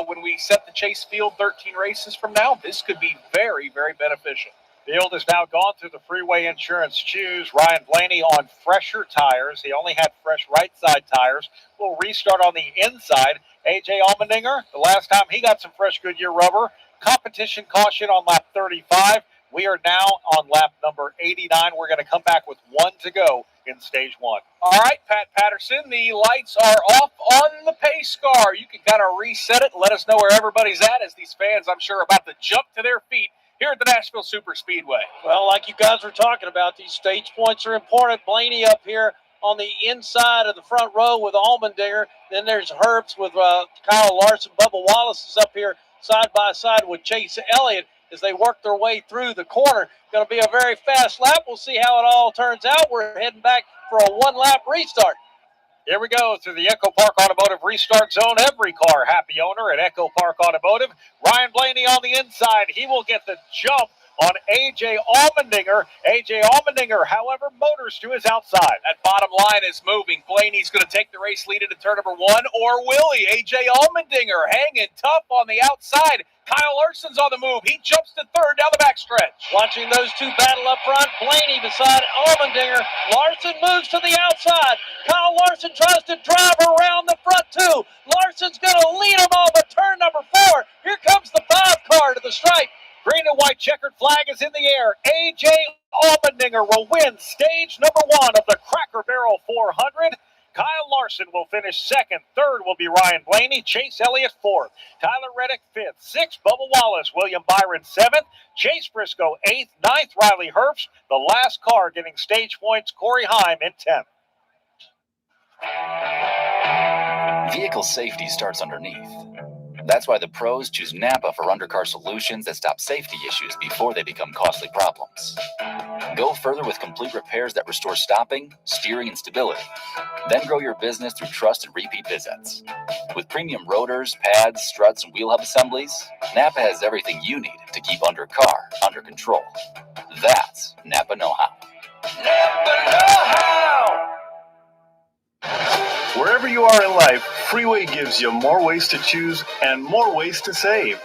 [SPEAKER 7] when we set the Chase Field 13 races from now, this could be very, very beneficial.
[SPEAKER 4] Field has now gone through the Freeway Insurance Choose. Ryan Blaney on fresher tires. He only had fresh right side tires. We'll restart on the inside. A.J. Allmendinger, the last time he got some fresh Goodyear rubber. Competition caution on lap 35. We are now on lap number 89. We're going to come back with 1 to go in stage 1.
[SPEAKER 7] All right, Pat Patterson, the lights are off on the pace car. You can kind of reset it and let us know where everybody's at, as these fans, I'm sure, are about to jump to their feet here at the Nashville Superspeedway.
[SPEAKER 6] Well, like you guys were talking about, these stage points are important. Blaney up here on the inside of the front row with Allmendinger. Then there's Herbst with Kyle Larson. Bubba Wallace is up here side by side with Chase Elliott as they work their way through the corner. Going to be a very fast lap. We'll see how it all turns out. We're heading back for a one-lap restart.
[SPEAKER 4] Here we go through the Echo Park Automotive restart zone. Every car happy owner at Echo Park Automotive. Ryan Blaney on the inside. He will get the jump on A.J. Allmendinger. A.J. Allmendinger, however, motors to his outside.
[SPEAKER 7] That bottom line is moving. Blaney's going to take the race lead into turn number 1, or will he? A.J. Allmendinger hanging tough on the outside. Kyle Larson's on the move. He jumps to third down the backstretch.
[SPEAKER 6] Watching those two battle up front. Blaney beside Allmendinger. Larson moves to the outside. Kyle Larson tries to drive around the front too. Larson's going to lead him off at turn number 4. Here comes the 5 car to the stripe.
[SPEAKER 4] Green and white checkered flag is in the air. A.J. Allmendinger will win stage number 1 of the Cracker Barrel 400. Kyle Larson will finish second. Third will be Ryan Blaney. Chase Elliott fourth. Tyler Reddick fifth. Sixth, Bubba Wallace. William Byron seventh. Chase Briscoe eighth. Ninth, Riley Herbst. The last car getting stage points, Corey Heim in 10th.
[SPEAKER 10] Vehicle safety starts underneath. That's why the pros choose Napa for undercar solutions that stop safety issues before they become costly problems. Go further with complete repairs that restore stopping, steering, and stability. Then grow your business through trust and repeat visits. With premium rotors, pads, struts, and wheel hub assemblies, Napa has everything you need to keep undercar under control. That's Napa know-how.
[SPEAKER 24] Napa know-how!
[SPEAKER 14] Wherever you are in life, Freeway gives you more ways to choose and more ways to save.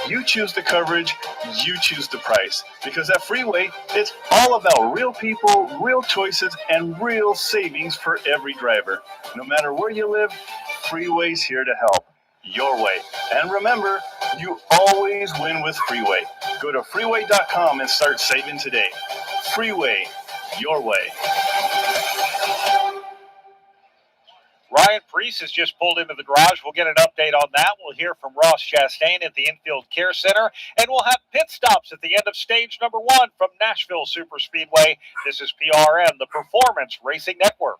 [SPEAKER 14] You choose the coverage, you choose the price. Because at Freeway, it's all about real people, real choices, and real savings for every driver. No matter where you live, Freeway's here to help. Your way. And remember, you always win with Freeway. Go to freeway.com and start saving today. Freeway, your way.
[SPEAKER 4] Ryan Preece has just pulled into the garage. We'll get an update on that. We'll hear from Ross Chastain at the Infield Care Center, and we'll have pit stops at the end of stage number 1 from Nashville Superspeedway. This is PRN, the Performance Racing Network.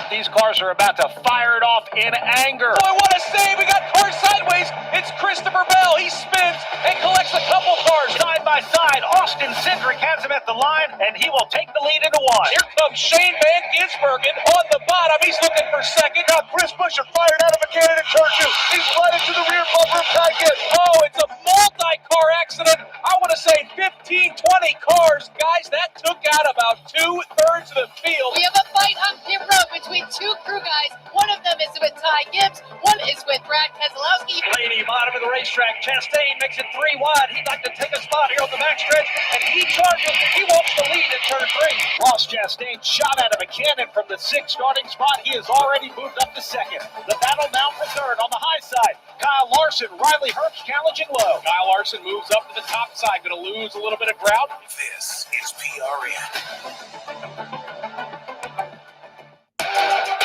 [SPEAKER 4] These cars are about to fire it off in anger.
[SPEAKER 7] Boy, what a save! We got cars sideways. It's Christopher Bell. He spins and collects a couple cars.
[SPEAKER 4] Side by side, Austin Cindric has him at the line, and he will take the lead into 1.
[SPEAKER 7] Here comes Shane Van Gisbergen on the bottom. He's looking for second.
[SPEAKER 15] Now Chris Buescher fired out of a cannon in turn 2. He's right into the rear bumper of Ty Gibbs.
[SPEAKER 7] Oh, it's a multi-car accident. I want to say 15, 20 cars. Guys, that took out about 2/3 of the field.
[SPEAKER 3] We have a fight on pit road between 2 crew guys. One of them is with Ty Gibbs. One is with Brad Keselowski.
[SPEAKER 6] Blaney bottom of the racetrack. Chastain makes it 3 wide. He'd like to take a spot here on the backstretch, and he charges. He wants the lead in turn 3.
[SPEAKER 4] Ross Chastain shot out of a cannon from the 6th starting spot. He has already moved up to 2nd. The battle now for 3rd on the high side. Kyle Larson, Riley Herbst challenging low.
[SPEAKER 7] Kyle Larson moves up to the top side. Going to lose a little bit of ground.
[SPEAKER 14] This is PRN.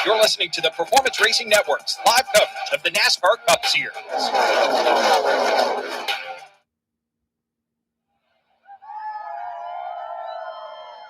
[SPEAKER 12] You're listening to the Performance Racing Network's live coverage of the NASCAR Cup Series.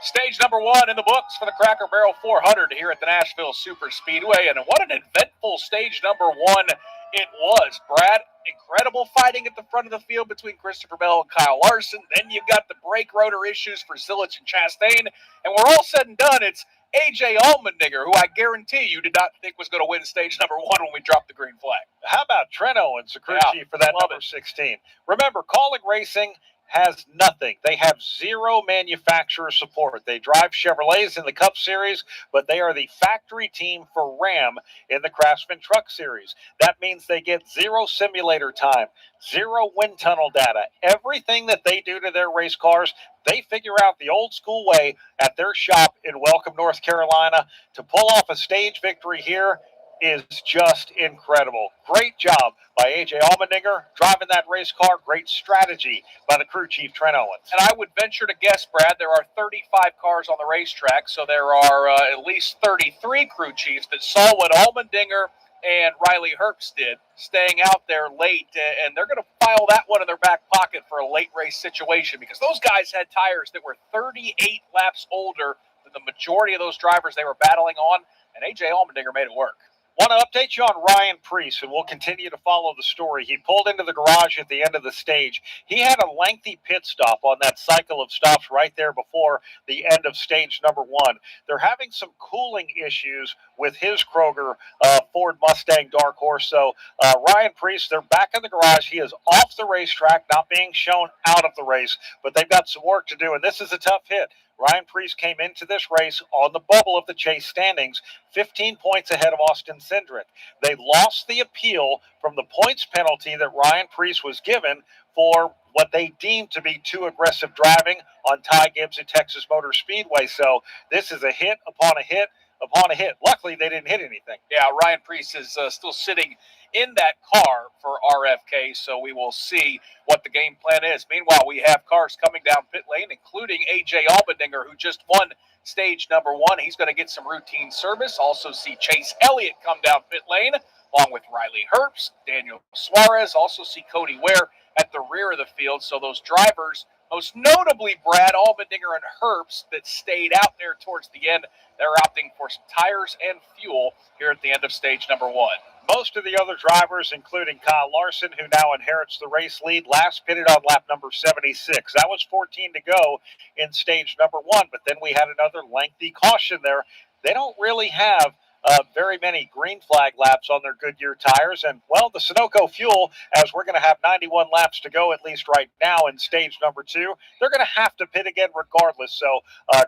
[SPEAKER 7] Stage number 1 in the books for the Cracker Barrel 400 here at the Nashville Superspeedway. And what an eventful stage number 1 it was. Brad, incredible fighting at the front of the field between Christopher Bell and Kyle Larson. Then you've got the brake rotor issues for Zilich and Chastain. And we're all said and done, it's A.J. Allmendinger, who I guarantee you did not think was going to win stage number 1 when we dropped the green flag.
[SPEAKER 4] How about Trent Owens, the crew chief for that
[SPEAKER 7] love
[SPEAKER 4] number 16? Remember, Calling Racing has nothing. They have zero manufacturer support. They drive Chevrolets in the Cup Series, but they are the factory team for Ram in the Craftsman Truck Series. That means they get zero simulator time, zero wind tunnel data. Everything that they do to their race cars, they figure out the old school way at their shop in Welcome, North Carolina. To pull off a stage victory here is just incredible. Great job by A.J. Allmendinger driving that race car. Great strategy by the crew chief, Trent Owens.
[SPEAKER 7] And I would venture to guess, Brad, there are 35 cars on the racetrack, so there are at least 33 crew chiefs that saw what Allmendinger and Riley Herbst did, staying out there late, and they're going to file that one in their back pocket for a late race situation, because those guys had tires that were 38 laps older than the majority of those drivers they were battling on, and A.J. Allmendinger made it work.
[SPEAKER 4] Want to update you on Ryan Preece, and we'll continue to follow the story. He pulled into the garage at the end of the stage. He had a lengthy pit stop on that cycle of stops right there before the end of stage number 1. They're having some cooling issues with his Kroger Ford Mustang Dark Horse. So Ryan Preece, they're back in the garage. He is off the racetrack, not being shown out of the race, but they've got some work to do, and this is a tough hit. Ryan Preece came into this race on the bubble of the chase standings, 15 points ahead of Austin Cindric. They lost the appeal from the points penalty that Ryan Preece was given for what they deemed to be too aggressive driving on Ty Gibbs at Texas Motor Speedway. So this is a hit upon a hit upon a hit. Luckily, they didn't hit anything.
[SPEAKER 7] Yeah, Ryan Preece is still sitting in that car for RFK, so we will see what the game plan is. Meanwhile, we have cars coming down pit lane, including A.J. Allmendinger, who just won stage number 1. He's going to get some routine service. Also see Chase Elliott come down pit lane, along with Riley Herbst, Daniel Suarez. Also see Cody Ware at the rear of the field. So those drivers, most notably Brad Allmendinger and Herbst, that stayed out there towards the end, they're opting for some tires and fuel here at the end of stage number 1.
[SPEAKER 4] Most of the other drivers, including Kyle Larson, who now inherits the race lead, last pitted on lap number 76. That was 14 to go in stage number 1, but then we had another lengthy caution there. They don't really have very many green flag laps on their Goodyear tires. And, well, the Sunoco fuel, as we're going to have 91 laps to go, at least right now in stage number 2, they're going to have to pit again regardless. So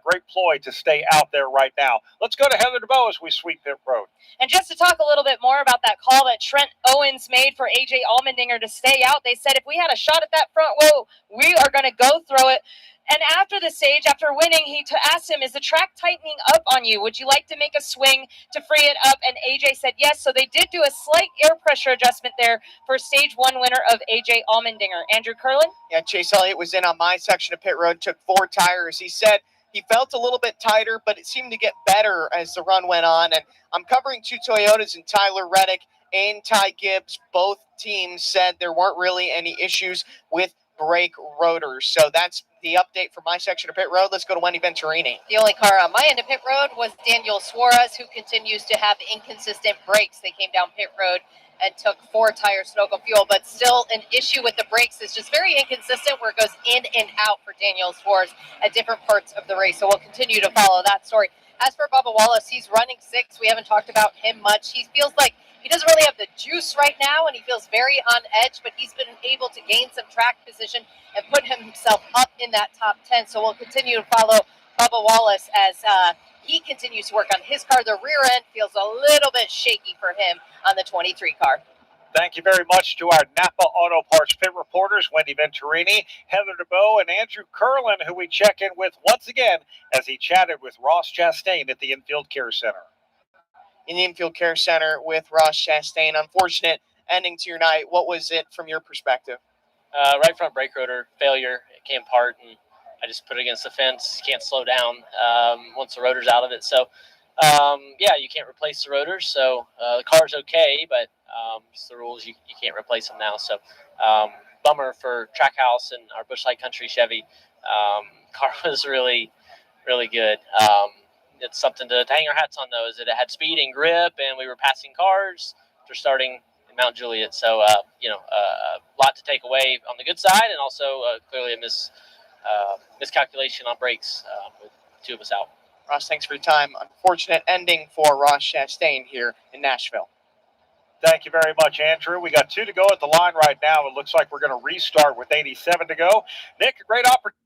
[SPEAKER 4] great ploy to stay out there right now. Let's go to Heather DeBow as we sweep pit road.
[SPEAKER 18] And just to talk a little bit more about that call that Trent Owens made for A.J. Allmendinger to stay out, they said if we had a shot at that front wheel, we are going to go throw it. And after the stage, after winning, he asked him, is the track tightening up on you? Would you like to make a swing to free it up? And AJ said yes. So they did do a slight air pressure adjustment there for stage 1 winner of AJ Allmendinger. Andrew Curlin?
[SPEAKER 8] Yeah, Chase Elliott was in on my section of pit road, took 4 tires. He said he felt a little bit tighter, but it seemed to get better as the run went on. And I'm covering 2 Toyotas, and Tyler Reddick and Ty Gibbs, both teams said there weren't really any issues with brake rotors. So that's the update for my section of pit road. Let's go to Wendy Venturini.
[SPEAKER 3] The only car on my end of pit road was Daniel Suarez, who continues to have inconsistent brakes. They came down pit road and took 4 tires Sunoco fuel, but still an issue with the brakes. It's just very inconsistent where it goes in and out for Daniel Suarez at different parts of the race. So we'll continue to follow that story. As for Bubba Wallace, he's running 6th. We haven't talked about him much. He feels like he doesn't really have the juice right now, and he feels very on edge, but he's been able to gain some track position and put himself up in that top 10. So we'll continue to follow Bubba Wallace as he continues to work on his car. The rear end feels a little bit shaky for him on the 23 car.
[SPEAKER 4] Thank you very much to our Napa Auto Parts pit reporters, Wendy Venturini, Heather DeBow, and Andrew Curlin, who we check in with once again as he chatted with Ross Chastain at the Infield Care Center.
[SPEAKER 8] In the Infield Care Center with Ross Chastain. Unfortunate ending to your night. What was it from your perspective?
[SPEAKER 1] Right front brake rotor failure. It came apart, and I just put it against the fence. Can't slow down once the rotor's out of it. So, yeah, you can't replace the rotors. So the car's okay, but it's the rules. You can't replace them now. So bummer for Trackhouse and our Busch Light Country Chevy. Car was really, really good. It's something to hang our hats on, though, is that it had speed and grip, and we were passing cars after starting in Mount Juliet. So, a lot to take away on the good side, and also clearly a miscalculation on brakes with 2 of us out.
[SPEAKER 8] Ross, thanks for your time. Unfortunate ending for Ross Chastain here in Nashville.
[SPEAKER 4] Thank you very much, Andrew. We got 2 to go at the line right now. It looks like we're going to restart with 87 to go. Nick, a great opportunity.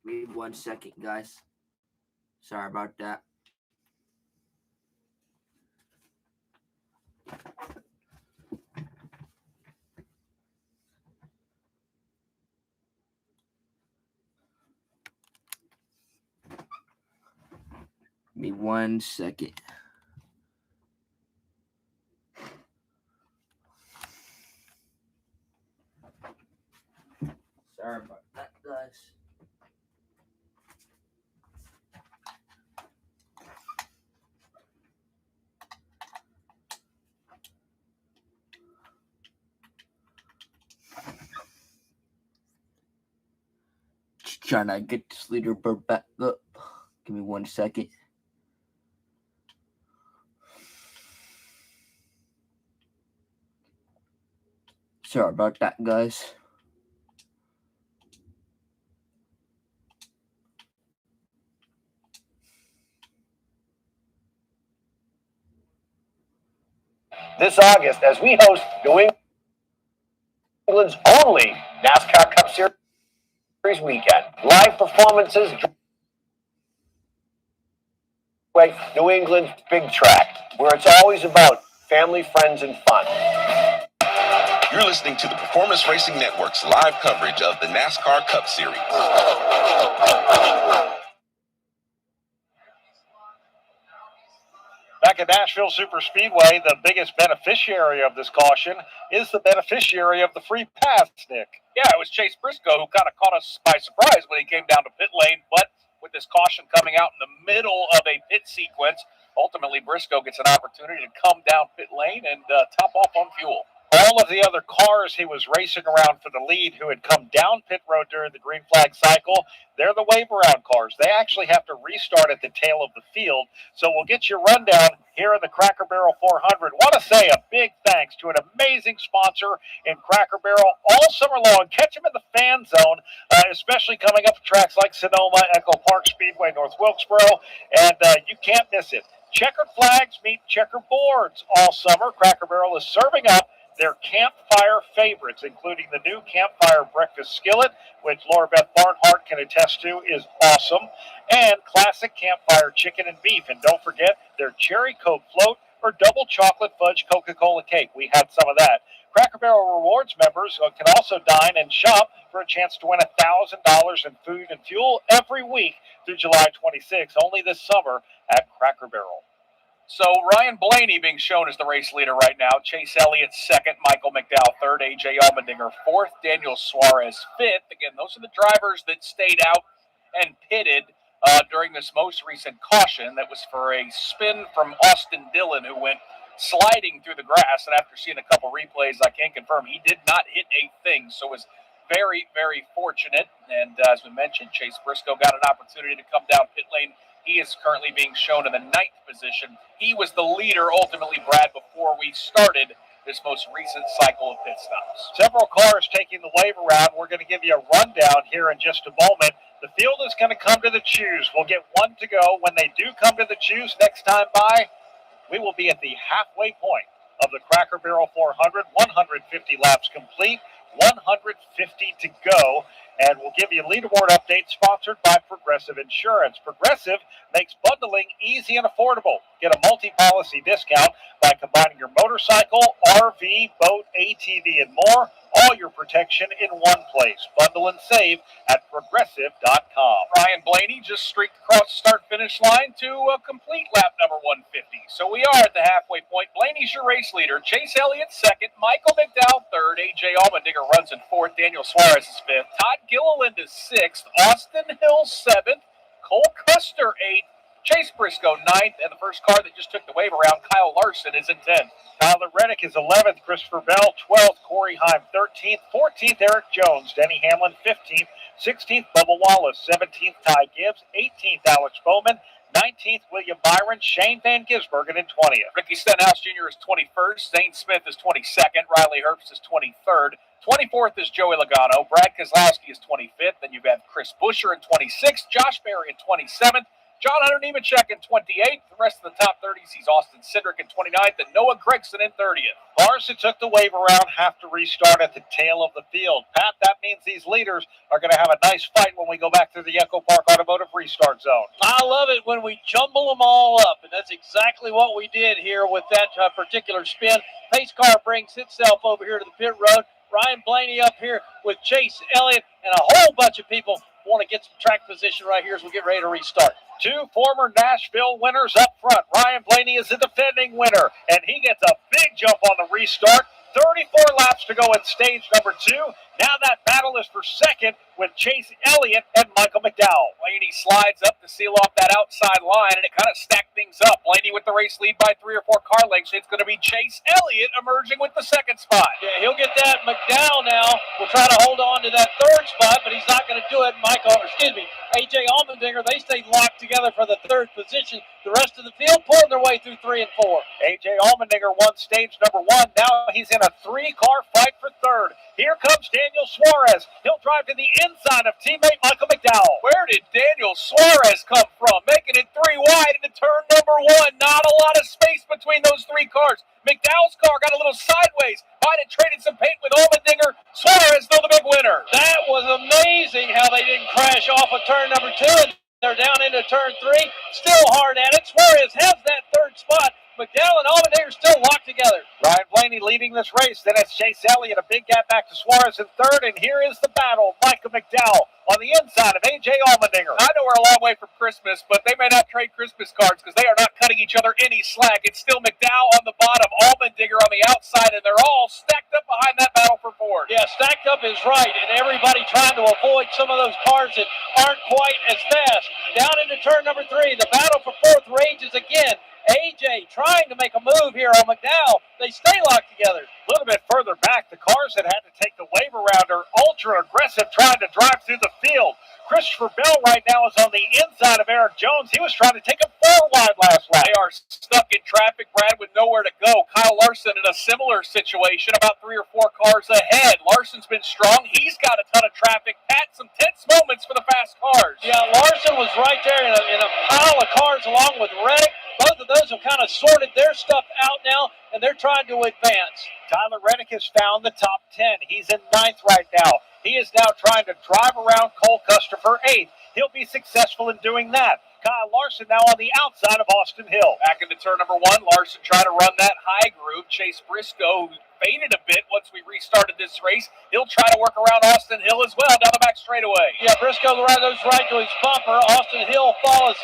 [SPEAKER 5] me 1 second, guys. Sorry about that. Give me 1 second. Sorry about that, guys. Just trying to get this leaderboard back up. Give me 1 second. Sorry about that, guys.
[SPEAKER 27] This August, as we host New England's only NASCAR Cup Series weekend. Live performances, New England's big track, where it's always about family, friends, and fun.
[SPEAKER 9] You're listening to the Performance Racing Network's live coverage of the NASCAR Cup Series.
[SPEAKER 4] Back at Nashville Superspeedway, the biggest beneficiary of this caution is the beneficiary of the free pass, Nick.
[SPEAKER 7] Yeah, it was Chase Briscoe who kind of caught us by surprise when he came down to pit lane, but with this caution coming out in the middle of a pit sequence, ultimately Briscoe gets an opportunity to come down pit lane and top off on fuel.
[SPEAKER 4] All of the other cars he was racing around for the lead who had come down pit road during the green flag cycle, they're the wave around cars. They actually have to restart at the tail of the field. So we'll get your rundown here in the Cracker Barrel 400. Want to say a big thanks to an amazing sponsor in Cracker Barrel all summer long. Catch them in the fan zone, especially coming up to tracks like Sonoma, Echo Park Speedway, North Wilkesboro, and you can't miss it. Checkered flags meet checkered boards all summer. Cracker Barrel is serving up their campfire favorites, including the new campfire breakfast skillet, which Laura Beth Barnhart can attest to is awesome, and classic campfire chicken and beef. And don't forget their cherry Coke float or double chocolate fudge Coca-Cola cake. We had some of that. Cracker Barrel Rewards members can also dine and shop for a chance to win $1,000 in food and fuel every week through July 26th, only this summer at Cracker Barrel.
[SPEAKER 7] So Ryan Blaney being shown as the race leader right now. Chase Elliott second, Michael McDowell third, A.J. Allmendinger fourth, Daniel Suarez fifth. Again, those are the drivers that stayed out and pitted during this most recent caution. That was for a spin from Austin Dillon, who went sliding through the grass. And after seeing a couple replays, I can confirm he did not hit a thing. So it was very, very fortunate. And as we mentioned, Chase Briscoe got an opportunity to come down pit lane. He is currently being shown in the 9th position. He was the leader, ultimately, Brad, before we started this most recent cycle of pit stops.
[SPEAKER 4] Several cars taking the wave around. We're going to give you a rundown here in just a moment. The field is going to come to the choose. We'll get one to go. When they do come to the choose next time by, we will be at the halfway point of the Cracker Barrel 400. 150 laps complete, 150 to go. And we'll give you a leaderboard update sponsored by Progressive Insurance. Progressive makes bundling easy and affordable. Get a multi-policy discount by combining your motorcycle, RV, boat, ATV, and more. All your protection in one place. Bundle and save at Progressive.com.
[SPEAKER 7] Ryan Blaney just streaked across the start-finish line to complete lap number 150. So we are at the halfway point. Blaney's your race leader. Chase Elliott second. Michael McDowell third. A.J. Allmendinger runs in fourth. Daniel Suarez is fifth. Todd Gilliland is sixth. Austin Hill seventh. Cole Custer eighth. Chase Briscoe ninth. And the first car that just took the wave around, Kyle Larson, is in 10th.
[SPEAKER 4] Tyler Reddick is 11th. Christopher Bell 12th. Corey Heim 13th. 14th, Eric Jones. Denny Hamlin 15th. 16th, Bubba Wallace. 17th, Ty Gibbs. 18th, Alex Bowman. 19th, William Byron. Shane Van Gisbergen in 20th.
[SPEAKER 7] Ricky Stenhouse Jr. is 21st. Zane Smith is 22nd. Riley Herbst is 23rd. 24th is Joey Logano. Brad Keselowski is 25th. Then you've got Chris Buescher in 26th. Josh Berry in 27th. John Hunter Nemechek in 28th. The rest of the top 30 sees Austin Cindric in 29th and Noah Gregson in 30th.
[SPEAKER 4] Cars who took the waiver round have to restart at the tail of the field. Pat, that means these leaders are going to have a nice fight when we go back through the Echo Park Automotive Restart Zone.
[SPEAKER 6] I love it when we jumble them all up, and that's exactly what we did here with that particular spin. Pace car brings itself over here to the pit road. Ryan Blaney up here with Chase Elliott, and a whole bunch of people want to get some track position right here as we get ready to restart.
[SPEAKER 4] Two former Nashville winners up front. Ryan Blaney is the defending winner, and he gets a big jump on the restart. 34 laps to go in stage number 2. Now that battle is for second with Chase Elliott and Michael McDowell.
[SPEAKER 7] Blaney slides up to seal off that outside line, and it kind of stacked things up. Blaney with the race lead by 3 or 4 car lengths. It's going to be Chase Elliott emerging with the second spot.
[SPEAKER 6] Yeah, he'll get that. McDowell now will try to hold on to that third spot, but he's not going to do it. A.J. Allmendinger, they stayed locked together for the third position. The rest of the field pulling their way through 3 and 4.
[SPEAKER 4] A.J. Allmendinger won stage number 1. Now he's in a 3-car fight for third. Here comes Daniel Suarez. He'll drive to the inside of teammate Michael McDowell.
[SPEAKER 7] Where did Daniel Suarez come from? Making it 3 wide into turn number 1. Not a lot of space between those 3 cars. McDowell's car got a little sideways. Might have traded some paint with Allmendinger. Suarez, though, the big winner.
[SPEAKER 6] That was amazing how they didn't crash off of turn number 2. And they're down into turn 3. Still hard at it. Suarez has that third spot. McDowell and Allmendinger still locked together.
[SPEAKER 4] Ryan Blaney leading this race. Then it's Chase Elliott. A big gap back to Suarez in third. And here is the battle. Michael McDowell on the inside of A.J. Allmendinger.
[SPEAKER 7] I know we're a long way from Christmas, but they may not trade Christmas cards because they are not cutting each other any slack. It's still McDowell on the bottom, Allmendinger on the outside, and they're all stacked up behind that battle for fourth.
[SPEAKER 6] Yeah, stacked up is right, and everybody trying to avoid some of those cars that aren't quite as fast. Down into turn number 3, the battle for fourth rages again. AJ trying to make a move here on McDowell. They stay locked together.
[SPEAKER 4] A little bit further back, the cars that had to take the waiver round are ultra aggressive trying to drive through the field. Christopher Bell right now is on the inside of Eric Jones. He was trying to take a 4 wide last lap.
[SPEAKER 7] They are stuck in traffic, Brad, with nowhere to go. Kyle Larson in a similar situation, about 3 or 4 cars ahead. Larson's been strong. He's got a ton of traffic. Pat, some tense moments for the fast cars.
[SPEAKER 6] Yeah, Larson was right there in a pile of cars along with Reddick. Both of those have kind of sorted their stuff out now, and they're trying to advance.
[SPEAKER 4] Tyler Reddick has found the top 10. He's in 9th right now. He is now trying to drive around Cole Custer for 8th. He'll be successful in doing that. Kyle Larson now on the outside of Austin Hill.
[SPEAKER 7] Back into turn number 1, Larson trying to run that high groove. Chase Briscoe, who faded a bit once we restarted this race, he'll try to work around Austin Hill as well down the back straightaway.
[SPEAKER 6] Yeah, Briscoe goes right to his bumper. Austin Hill follows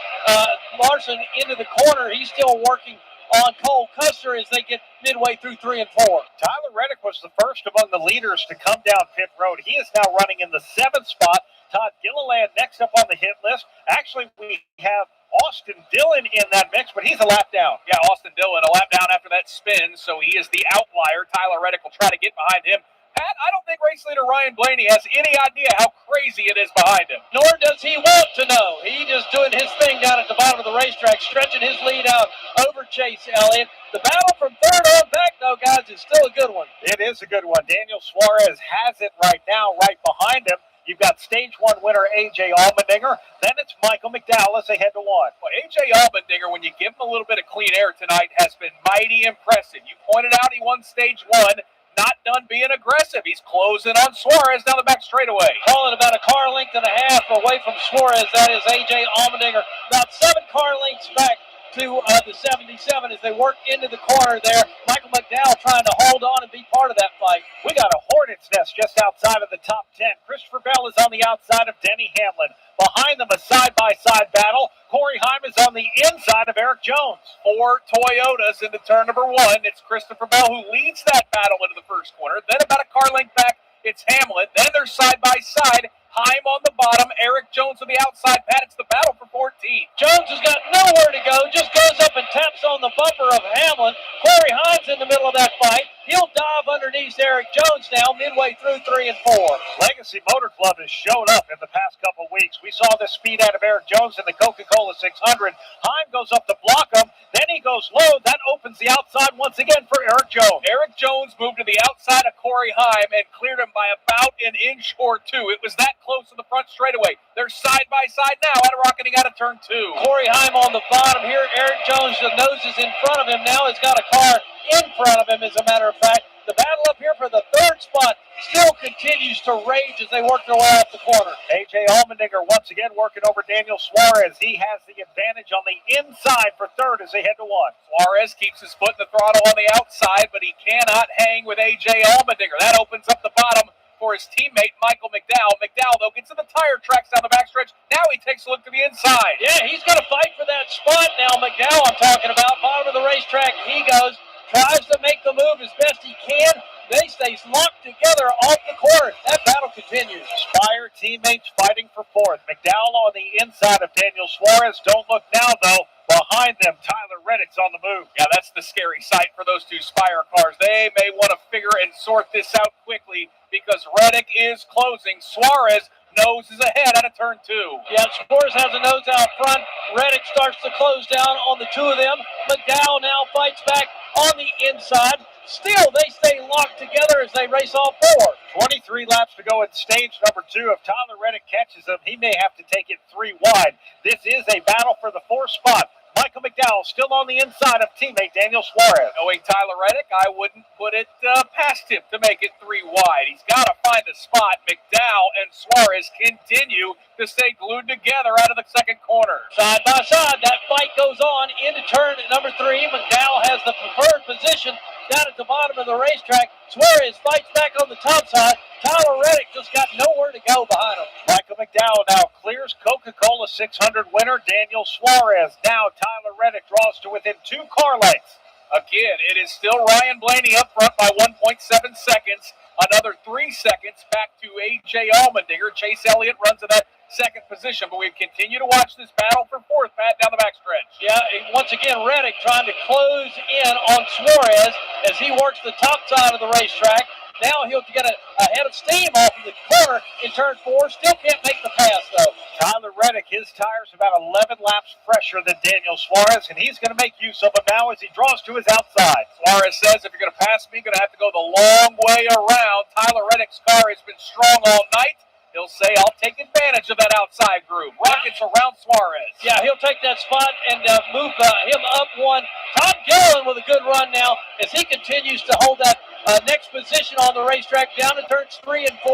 [SPEAKER 6] Larson into the corner. He's still working on Cole Custer as they get midway through 3 and 4.
[SPEAKER 4] Tyler Reddick was the first among the leaders to come down pit road. He is now running in the 7th spot. Todd Gilliland next up on the hit list. Actually, we have Austin Dillon in that mix, but he's a lap down.
[SPEAKER 7] Yeah, Austin Dillon, a lap down after that spin, so he is the outlier. Tyler Reddick will try to get behind him. Pat, I don't think race leader Ryan Blaney has any idea how crazy it is behind him.
[SPEAKER 6] Nor does he want to know. He just doing his thing down at the bottom of the racetrack, stretching his lead out over Chase Elliott. The battle from third on back, though, guys, is still a good one.
[SPEAKER 4] It is a good one. Daniel Suarez has it right now, right behind him. You've got stage 1 winner A.J. Allmendinger. Then it's Michael McDowell as they head to 1.
[SPEAKER 7] Well, A.J. Allmendinger, when you give him a little bit of clean air tonight, has been mighty impressive. You pointed out he won stage 1. Not done being aggressive. He's closing on Suarez down the back straightaway.
[SPEAKER 6] Calling about a car length and a half away from Suarez. That is A.J. Allmendinger. About 7 car lengths back to the 77 as they work into the corner there. Michael McDowell trying to hold on and be part of that fight.
[SPEAKER 4] We got a hornet's nest just outside of the top 10. Christopher Bell is on the outside of Denny Hamlin. Behind them, a side-by-side battle. Corey Heim is on the inside of Eric Jones.
[SPEAKER 7] 4 Toyotas into turn number 1. It's Christopher Bell who leads that battle into the first corner. Then about a car length back, it's Hamlin. Then they're side-by-side. Heim on the bottom, Eric Jones on the outside. Pat, it's the battle for 14.
[SPEAKER 6] Jones has got nowhere to go, just goes up and taps on the bumper of Hamlin. Corey Heim's in the middle of that fight. He'll dive underneath Eric Jones now, midway through 3 and 4.
[SPEAKER 4] Legacy Motor Club has shown up in the past couple weeks. We saw this speed out of Eric Jones in the Coca-Cola 600. Heim goes up to block him. Then he goes low. That opens the outside once again for Eric Jones.
[SPEAKER 7] Eric Jones moved to the outside of Corey Heim and cleared him by about an inch or two. It was that close to the front straightaway. They're side by side now, rocketing out of turn 2.
[SPEAKER 6] Corey Heim on the bottom here. Eric Jones, the nose is in front of him now. He's got a car in front of him, as a matter of fact. The battle up here for the 3rd spot still continues to rage as they work their way off the corner.
[SPEAKER 4] A.J. Allmendinger once again working over Daniel Suarez. He has the advantage on the inside for 3rd as they head to 1.
[SPEAKER 7] Suarez keeps his foot in the throttle on the outside, but he cannot hang with A.J. Allmendinger. That opens up the bottom for his teammate, Michael McDowell. McDowell, though, gets in the tire tracks down the backstretch. Now he takes a look to the inside.
[SPEAKER 6] Yeah, he's going to fight for that spot now. McDowell, I'm talking about, bottom of the racetrack. He goes, tries to make the move as best he can. They stay locked together off the corner. That battle continues.
[SPEAKER 4] Spire teammates fighting for 4th. McDowell on the inside of Daniel Suarez. Don't look now, though. Behind them, Tyler Reddick's on the move.
[SPEAKER 7] Yeah, that's the scary sight for those 2 Spire cars. They may want to figure and sort this out quickly because Reddick is closing. Suarez nose is ahead out of turn 2.
[SPEAKER 6] Yeah, Suarez has a nose out front. Reddick starts to close down on the 2 of them. McDowell now fights back on the inside. Still, they stay locked together as they race all 4.
[SPEAKER 4] 23 laps to go in stage number 2. If Tyler Reddick catches him, he may have to take it 3 wide. This is a battle for the 4th spot. Michael McDowell still on the inside of teammate Daniel Suarez.
[SPEAKER 7] Knowing Tyler Reddick, I wouldn't put it past him to make it 3 wide. He's got to find a spot. McDowell and Suarez continue to stay glued together out of the 2nd corner.
[SPEAKER 6] Side by side, that fight goes on into turn number 3. McDowell has the preferred position down at the bottom of the racetrack. Suarez fights back on the top side. Tyler Reddick just got nowhere to go behind him.
[SPEAKER 4] Michael McDowell now clears Coca-Cola 600 winner Daniel Suarez. Now Tyler Reddick draws to within 2 car lengths.
[SPEAKER 7] Again, it is still Ryan Blaney up front by 1.7 seconds. Another 3 seconds back to A.J. Allmendinger. Chase Elliott runs in that 2nd position, but we continue to watch this battle for 4th, Pat, down the backstretch.
[SPEAKER 6] Yeah, once again, Reddick trying to close in on Suarez as he works the top side of the racetrack. Now he'll get a head of steam off of the corner in turn 4. Still can't make the pass, though.
[SPEAKER 4] Tyler Reddick, his tires about 11 laps fresher than Daniel Suarez, and he's going to make use of him now as he draws to his outside.
[SPEAKER 7] Suarez says, if you're going to pass me, you're going to have to go the long way around. Tyler Reddick's car has been strong all night. He'll say, I'll take advantage of that outside groove. Rockets around Suarez.
[SPEAKER 6] Yeah, he'll take that spot and move him up 1. Tom Gillen with a good run now as he continues to hold that next position on the racetrack down to turns 3 and 4.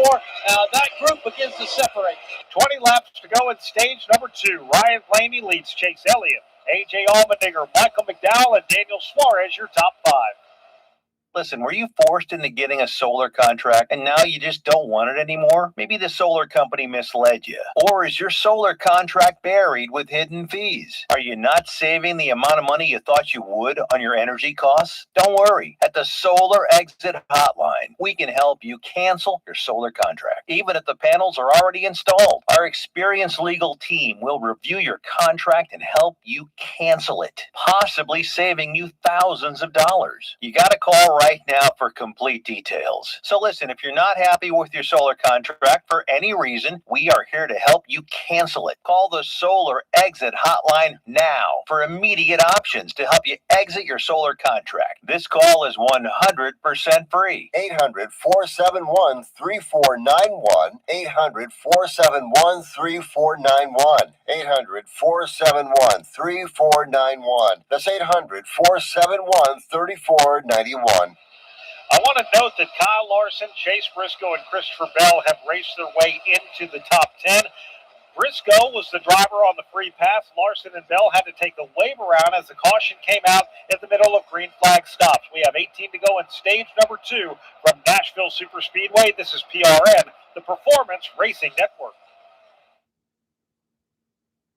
[SPEAKER 6] That group begins to separate.
[SPEAKER 4] 20 laps to go in stage number 2. Ryan Blaney leads Chase Elliott, A.J. Allmendinger, Michael McDowell, and Daniel Suarez, your top 5.
[SPEAKER 11] Listen, were you forced into getting a solar contract and now you just don't want it anymore? Maybe the solar company misled you. Or is your solar contract buried with hidden fees? Are you not saving the amount of money you thought you would on your energy costs? Don't worry. At the Solar Exit Hotline, we can help you cancel your solar contract, even if the panels are already installed. Our experienced legal team will review your contract and help you cancel it, possibly saving you thousands of dollars. You got to call right now for complete details. So listen, if you're not happy with your solar contract for any reason, we are here to help you cancel it. Call the Solar Exit Hotline now for immediate options to help you exit your solar contract. This call is 100% free.
[SPEAKER 27] 800-471-3491. 800-471-3491. 800-471-3491. That's 800-471-3491.
[SPEAKER 4] I want to note that Kyle Larson, Chase Briscoe, and Christopher Bell have raced their way into the top 10. Briscoe was the driver on the free pass. Larson and Bell had to take a wave around as the caution came out in the middle of green flag stops. We have 18 to go in stage number 2 from Nashville Superspeedway. This is PRN, the Performance Racing Network.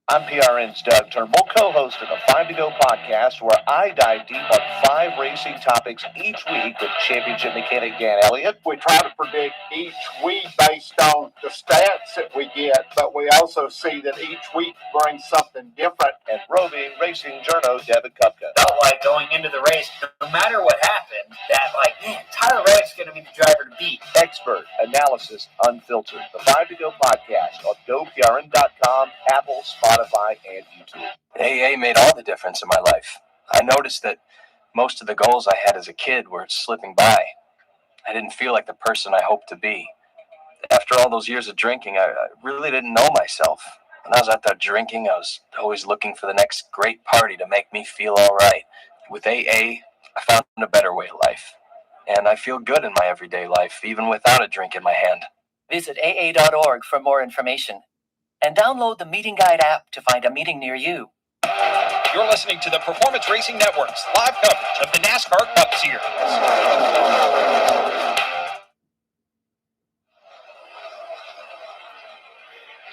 [SPEAKER 27] I'm PRN's Doug Turnbull, co-host of the 5 to Go podcast, where I dive deep on 5 racing topics each week with championship mechanic Dan Elliott.
[SPEAKER 19] We try to predict each week based on the stats that we get, but we also see that each week brings something different.
[SPEAKER 27] And roving racing journo Devin Kupka.
[SPEAKER 20] Felt like going into the race, no matter what happened, that like, man, Tyler Reddick's going to be the driver to beat.
[SPEAKER 27] Expert analysis unfiltered. The 5 to Go podcast on GoPRN.com, Apple, Spotify, and YouTube.
[SPEAKER 21] AA made all the difference in my life. I noticed that most of the goals I had as a kid were slipping by. I didn't feel like the person I hoped to be. After all those years of drinking, I really didn't know myself. When I was out there drinking, I was always looking for the next great party to make me feel all right. With AA, I found a better way of life. And I feel good in my everyday life, even without a drink in my hand.
[SPEAKER 22] Visit AA.org for more information. And download the Meeting Guide app to find a meeting near you.
[SPEAKER 12] You're listening to the Performance Racing Network's live coverage of the NASCAR Cup Series.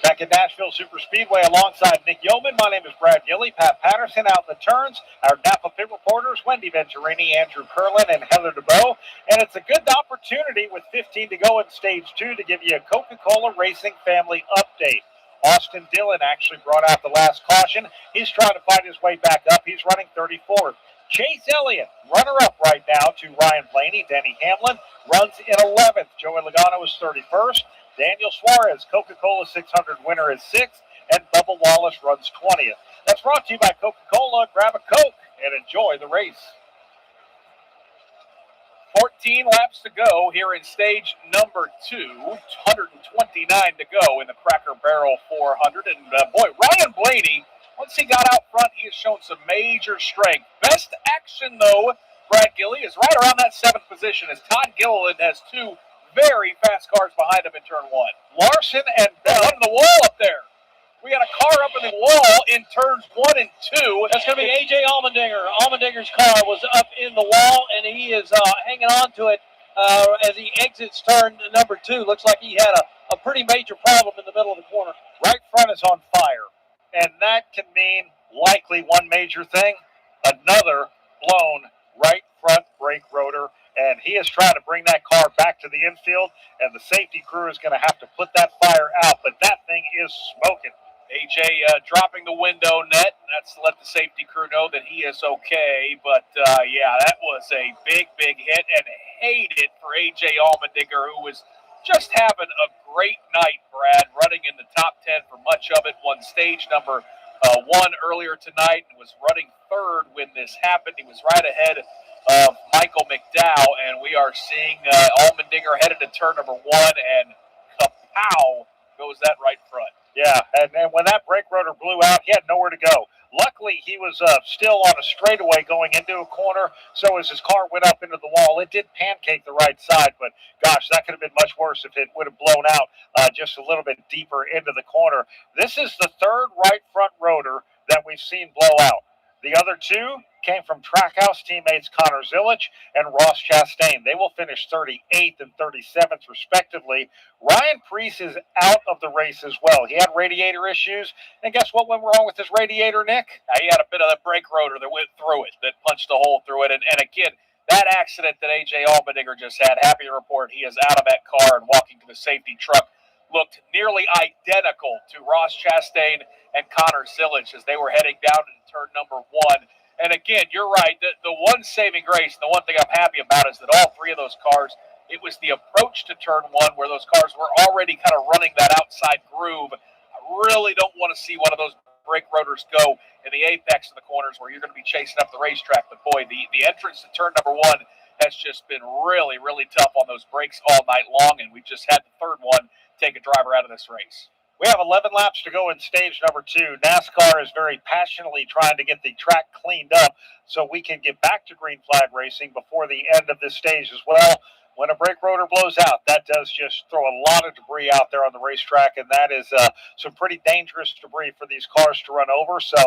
[SPEAKER 4] Back at Nashville Superspeedway alongside Nick Yeoman, my name is Brad Gilley. Pat Patterson out in the turns. Our Napa pit reporters, Wendy Venturini, Andrew Curlin, and Heather DeBow. And it's a good opportunity with 15 to go in Stage 2 to give you a Coca-Cola Racing family update. Austin Dillon actually brought out the last caution. He's trying to fight his way back up. He's running 34th. Chase Elliott, runner-up right now to Ryan Blaney. Danny Hamlin runs in 11th. Joey Logano is 31st. Daniel Suarez, Coca-Cola 600 winner, is 6th. And Bubba Wallace runs 20th. That's brought to you by Coca-Cola. Grab a Coke and enjoy the race.
[SPEAKER 7] 14 laps to go here in stage number 2. 129 to go in the Cracker Barrel 400. And boy, Ryan Blaney, once he got out front, he has shown some major strength. Best action, though, Brad Gilley, is right around that 7th position as Todd Gilliland has 2 very fast cars behind him in turn 1. Larson and Bell in the wall up there. We got a car up in the wall in turns 1 and 2.
[SPEAKER 6] That's going to be A.J. Allmendinger. Allmendinger's car was up in the wall, and he is hanging on to it as he exits turn number 2. Looks like he had a pretty major problem in the middle of the corner.
[SPEAKER 4] Right front is on fire, and that can mean likely one major thing, another blown right front brake rotor, and he is trying to bring that car back to the infield, and the safety crew is going to have to put that fire out, but that thing is smoking.
[SPEAKER 7] AJ dropping the window net. That's to let the safety crew know that he is okay. But, yeah, that was a big, big hit, and hate it for AJ Allmendinger, who was just having a great night, Brad, running in the top 10 for much of it. Won stage number 1 earlier tonight and was running 3rd when this happened. He was right ahead of Michael McDowell, and we are seeing Allmendinger headed to turn number 1, and kapow goes that right front.
[SPEAKER 4] Yeah, and when that brake rotor blew out, he had nowhere to go. Luckily, he was still on a straightaway going into a corner, so as his car went up into the wall, it did pancake the right side, but gosh, that could have been much worse if it would have blown out just a little bit deeper into the corner. This is the 3rd right front rotor that we've seen blow out. The other 2 came from Trackhouse teammates Connor Zilich and Ross Chastain. They will finish 38th and 37th, respectively. Ryan Preece is out of the race as well. He had radiator issues, and guess what went wrong with his radiator, Nick?
[SPEAKER 7] He had a bit of that brake rotor that went through it, that punched a hole through it. And again, that accident that A.J. Allmendinger just had, happy to report he is out of that car and walking to the safety truck. Looked nearly identical to Ross Chastain and Connor Zilich as they were heading down into turn number 1. And again, you're right. The one saving grace, the one thing I'm happy about is that all 3 of those cars, it was the approach to turn 1 where those cars were already kind of running that outside groove. I really don't want to see one of those brake rotors go in the apex of the corners where you're going to be chasing up the racetrack. But boy, the entrance to turn number 1 has just been really, really tough on those brakes all night long. And we just had the 3rd one take a driver out of this race.
[SPEAKER 4] We have 11 laps to go in stage number 2. NASCAR is very passionately trying to get the track cleaned up so we can get back to green flag racing before the end of this stage as well. When a brake rotor blows out, that does just throw a lot of debris out there on the racetrack, and that is some pretty dangerous debris for these cars to run over. So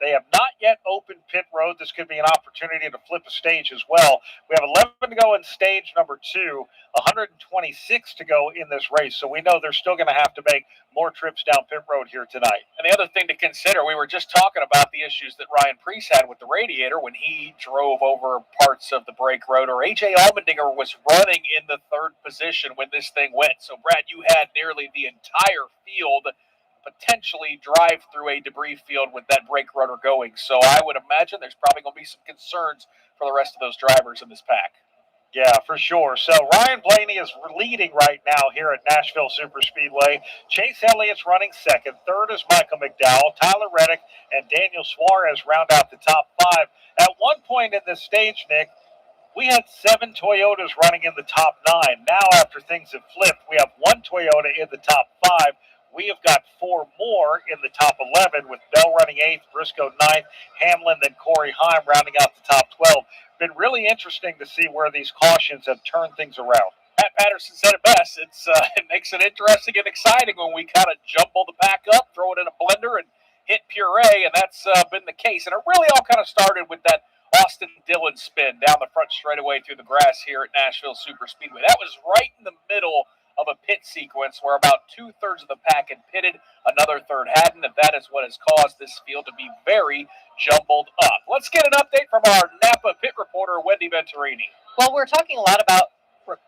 [SPEAKER 4] They have not yet opened pit road. This could be an opportunity to flip a stage as well. We have 11 to go in stage number 2, 126 to go in this race. So we know they're still going to have to make more trips down pit road here tonight.
[SPEAKER 7] And the other thing to consider, we were just talking about the issues that Ryan Preece had with the radiator when he drove over parts of the brake rotor. A.J. Allmendinger was running in the 3rd position when this thing went. So, Brad, you had nearly the entire field potentially drive through a debris field with that brake rotor going. So I would imagine there's probably going to be some concerns for the rest of those drivers in this pack.
[SPEAKER 4] Yeah, for sure. So Ryan Blaney is leading right now here at Nashville Superspeedway. Chase Elliott's running second. Third is Michael McDowell. Tyler Reddick and Daniel Suarez round out the top 5. At one point in this stage, Nick, we had 7 Toyotas running in the top 9. Now, after things have flipped, we have 1 Toyota in the top 5. We have got 4 more in the top 11, with Bell running 8th, Briscoe 9th, Hamlin, then Corey Heim rounding out the top 12. Been really interesting to see where these cautions have turned things around.
[SPEAKER 7] Pat Patterson said it best. It makes it interesting and exciting when we kind of jumble the pack up, throw it in a blender, and hit puree, and that's been the case. And it really all kind of started with that Austin Dillon spin down the front straightaway through the grass here at Nashville Superspeedway. That was right in the middle of a pit sequence where about 2/3 of the pack had pitted, another third hadn't, and that is what has caused this field to be very jumbled up. Let's get an update from our Napa pit reporter, Wendy Venturini.
[SPEAKER 3] Well, we're talking a lot about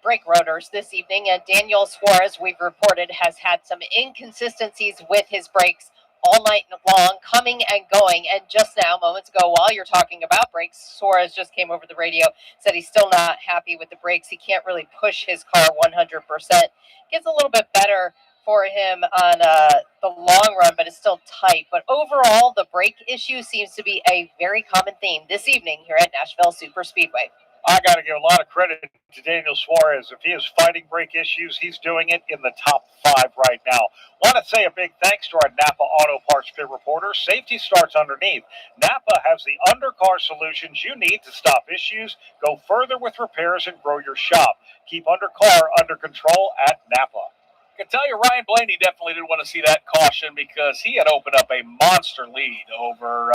[SPEAKER 3] brake rotors this evening, and Daniel Suarez, we've reported, has had some inconsistencies with his brakes all night long, coming and going. And just now, moments ago, while you're talking about brakes, Suarez just came over the radio, said he's still not happy with the brakes. He can't really push his car 100%. Gets a little bit better for him on the long run, but it's still tight. But overall, the brake issue seems to be a very common theme this evening here at Nashville Superspeedway.
[SPEAKER 4] I got to give a lot of credit to Daniel Suarez. If he is fighting brake issues, he's doing it in the top 5 right now. Want to say a big thanks to our Napa Auto Parts pit reporter. Safety starts underneath. Napa has the undercar solutions you need to stop issues, go further with repairs, and grow your shop. Keep undercar under control at Napa.
[SPEAKER 7] I can tell you Ryan Blaney definitely didn't want to see that caution because he had opened up a monster lead over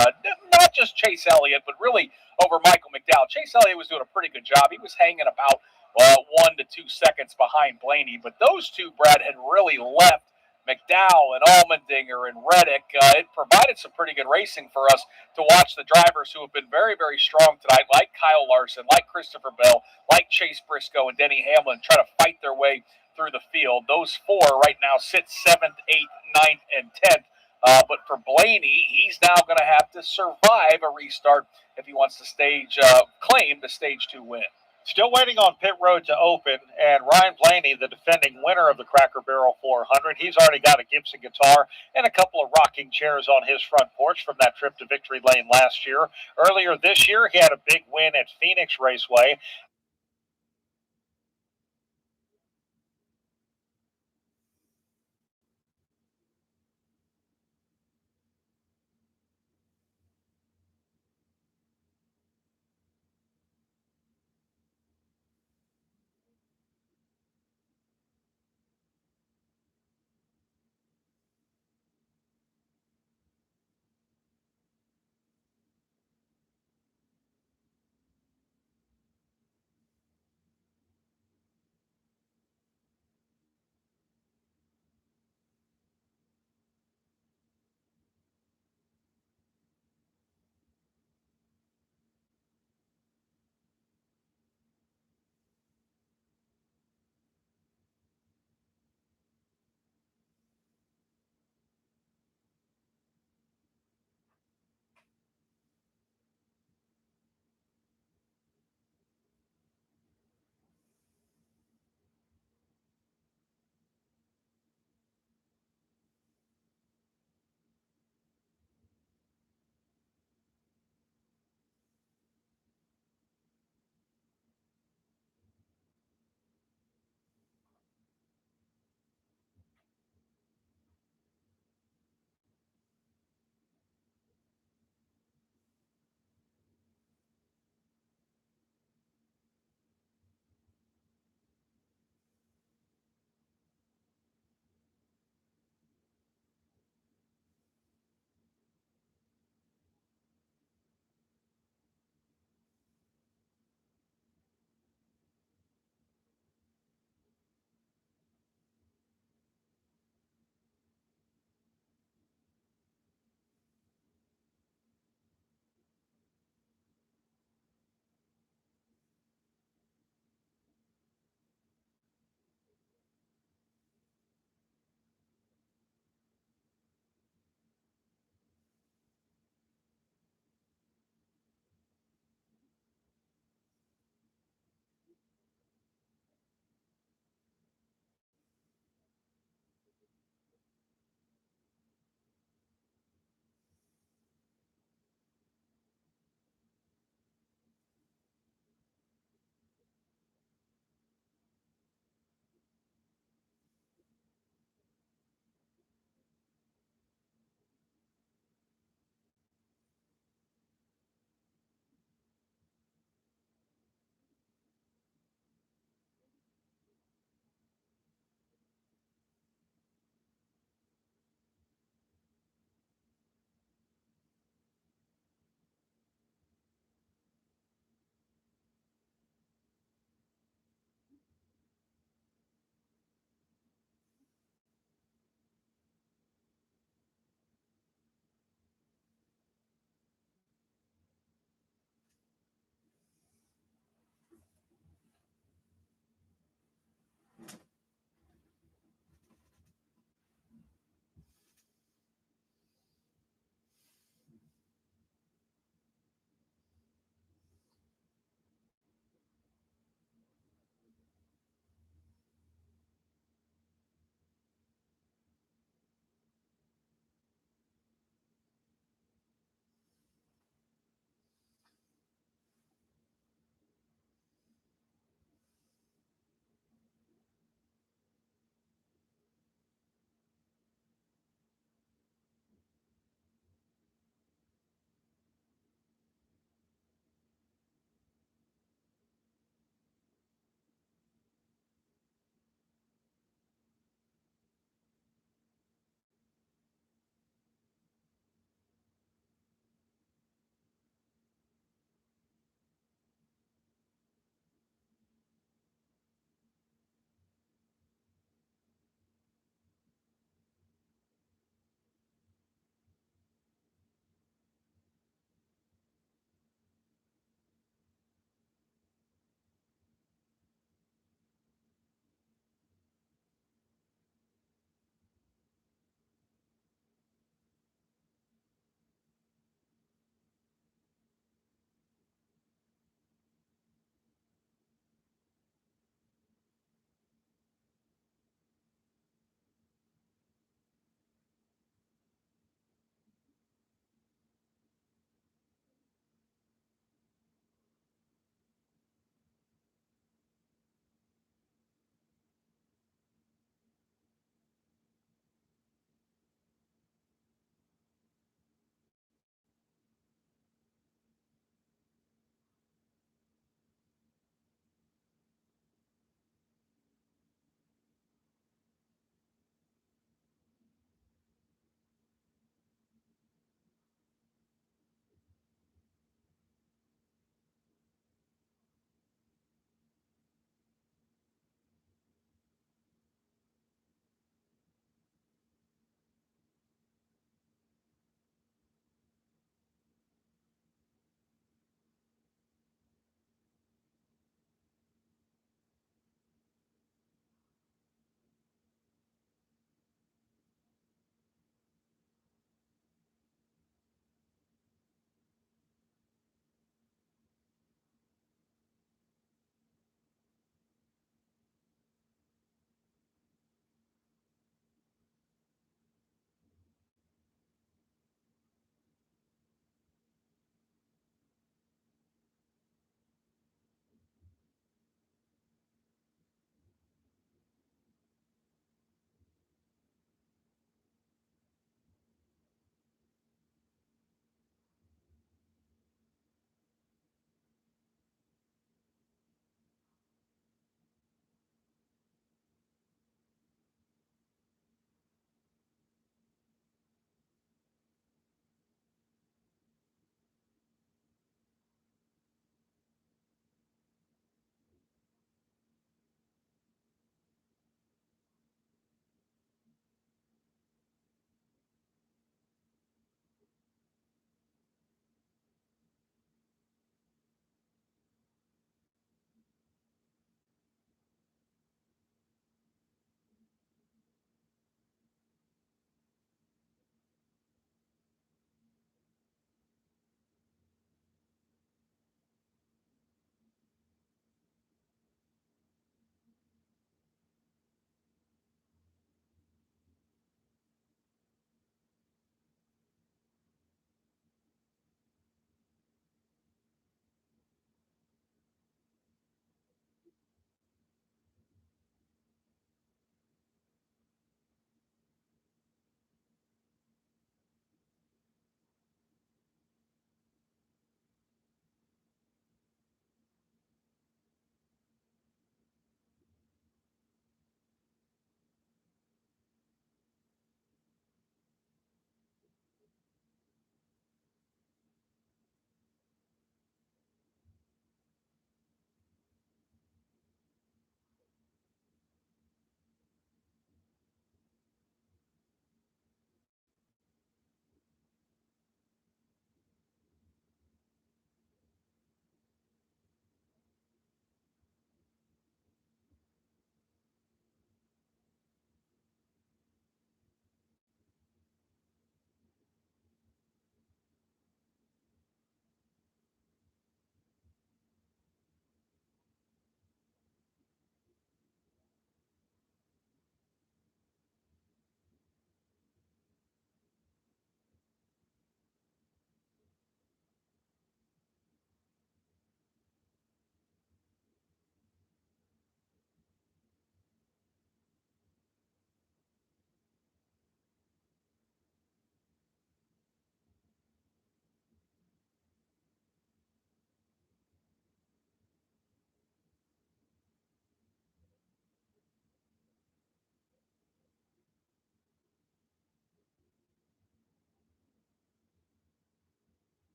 [SPEAKER 7] not just Chase Elliott, but really over Michael McDowell. Chase Elliott was doing a pretty good job. He was hanging about 1 to 2 seconds behind Blaney, but those two, Brad, had really left McDowell and Allmendinger and Reddick. It provided some pretty good racing for us to watch the drivers who have been very, very strong tonight, like Kyle Larson, like Christopher Bell, like Chase Briscoe and Denny Hamlin, try to fight their way through the field. Those 4 right now sit 7th, 8th, 9th, and 10th. But for Blaney, he's now going to have to survive a restart if he wants to claim the stage 2 win.
[SPEAKER 4] Still waiting on pit road to open, and Ryan Blaney, the defending winner of the Cracker Barrel 400, he's already got a Gibson guitar and a couple of rocking chairs on his front porch from that trip to Victory Lane last year. Earlier this year, he had a big win at Phoenix Raceway.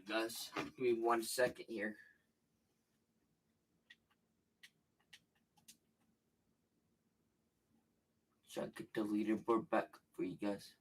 [SPEAKER 5] Alright, guys. Give me 1 second here. Try to get the leaderboard back for you guys.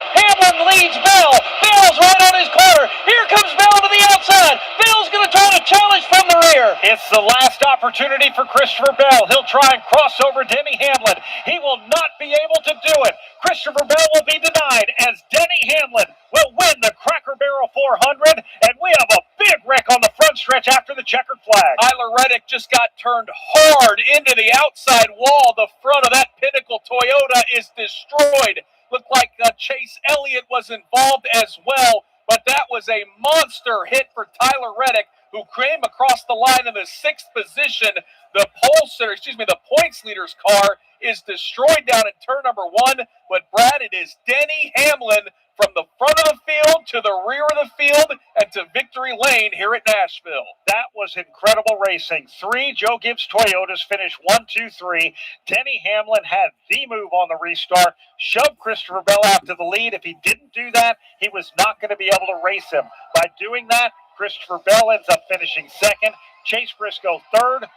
[SPEAKER 6] Hamlin leads Bell. Bell's right on his corner. Here comes Bell to the outside. Bell's going to try to challenge from the rear. It's the last opportunity for Christopher Bell. He'll try and cross over Denny Hamlin. He will not be able to do it. Christopher Bell will be denied as Denny Hamlin will win the Cracker Barrel 400, and we have a big wreck on the front stretch after the checkered flag. Tyler Reddick just got turned hard into the outside wall. The front of that Pinnacle Toyota is destroyed. Looked like Chase Elliott was involved as well, but that was a monster hit for Tyler Reddick, who came across the line in the 6th position. The points leader's car is destroyed down in turn number 1, but Brad, it is Denny Hamlin from the front of the field to the rear of the field and to victory lane here at Nashville. That was incredible racing. 3 Joe Gibbs Toyotas finished 1, 2, 3. Denny Hamlin had the move on the restart, shoved Christopher Bell out to the lead. If he didn't do that, he was not going to be able to race him. By doing that, Christopher Bell ends up finishing 2nd, Chase Briscoe 3rd,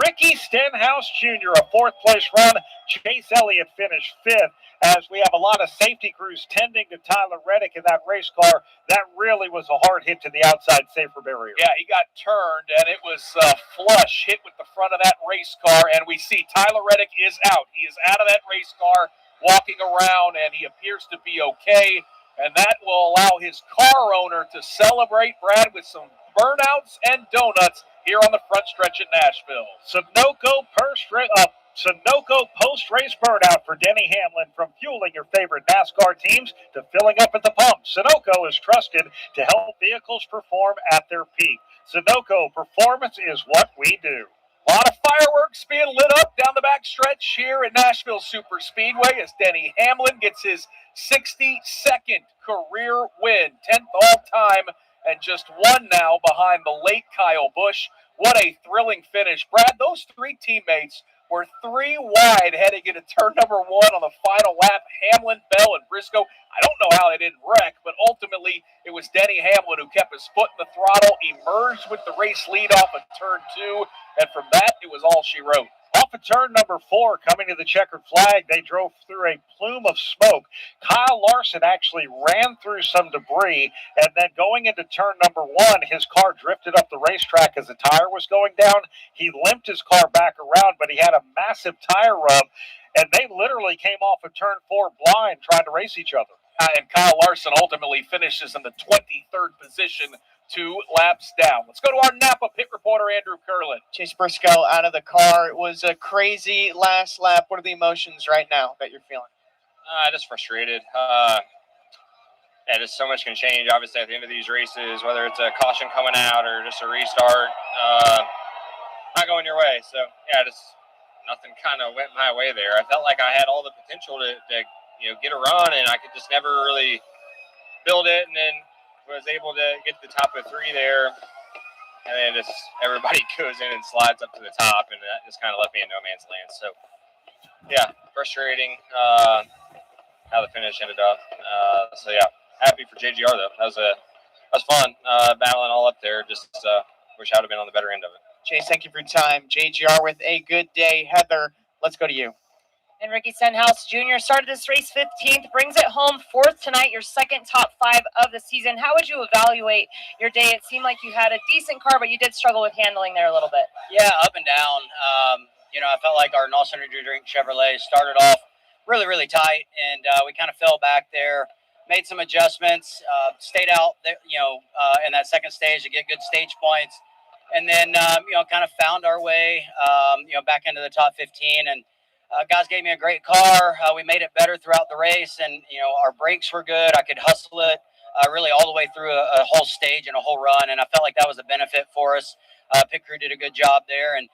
[SPEAKER 6] Ricky Stenhouse Jr. a 4th place run. Chase Elliott finished 5th. As we have a lot of safety crews tending to Tyler Reddick in that race car, that really was a hard hit to the outside safer barrier. Yeah, he got turned, and it was flush, hit with the front of that race car, and we see Tyler Reddick is out. He is out of that race car, walking around, and he appears to be okay, and that will allow his car owner to celebrate, Brad, with some burnouts and donuts here on the front stretch at Nashville. Sunoco post-race burnout for Denny Hamlin, from fueling your favorite NASCAR teams to filling up at the pump. Sunoco is trusted to help vehicles perform at their peak. Sunoco, performance is what we do. A lot of fireworks being lit up down the back stretch here at Nashville Superspeedway as Denny Hamlin gets his 62nd career win, 10th all-time, and just 1 now behind the late Kyle Busch. What a thrilling finish. Brad, those 3 teammates were 3 wide heading into turn number 1 on the final lap. Hamlin, Bell, and Briscoe. I don't know how they didn't wreck, but ultimately it was Denny Hamlin who kept his foot in the throttle, emerged with the race lead off of turn 2, and from that, it was all she wrote. Off of turn number 4, coming to the checkered flag, they drove through a plume of smoke. Kyle Larson actually ran through some debris, and then going into turn number 1, his car drifted up the racetrack as the tire was going down. He limped his car back around, but he had a massive tire rub, and they literally came off of turn 4 blind trying to race each other. And Kyle Larson ultimately finishes in the 23rd position, 2 laps down. Let's go to our Napa pit reporter, Andrew Curlin.
[SPEAKER 8] Chase Briscoe out of the car. It was a crazy last lap. What are the emotions right now that you're feeling?
[SPEAKER 2] Just frustrated. Just so much can change, obviously, at the end of these races, whether it's a caution coming out or just a restart, not going your way. So, just nothing kind of went my way there. I felt like I had all the potential to get a run, and I could just never really build it, and then was able to get to the top of 3 there, and then just everybody goes in and slides up to the top, and that just kind of left me in no man's land. So, frustrating how the finish ended up. Happy for JGR though. That was fun battling all up there. Just wish I would have been on the better end of it.
[SPEAKER 8] Chase, thank you for your time. JGR with a good day. Heather, let's go to you.
[SPEAKER 18] And Ricky Stenhouse Jr. started this race 15th, brings it home 4th tonight, your 2nd top 5 of the season. How would you evaluate your day? It seemed like you had a decent car, but you did struggle with handling there a little bit.
[SPEAKER 13] Yeah, up and down. I felt like our NOS Energy Drink Chevrolet started off really, really tight, and we kind of fell back there, made some adjustments, stayed out there, in that second stage to get good stage points. and then kind of found our way back into the top 15. And guys gave me a great car. We made it better throughout the race, and our brakes were good. I could hustle it really all the way through a whole stage and a whole run, and I felt like that was a benefit for us. Pit crew did a good job there, and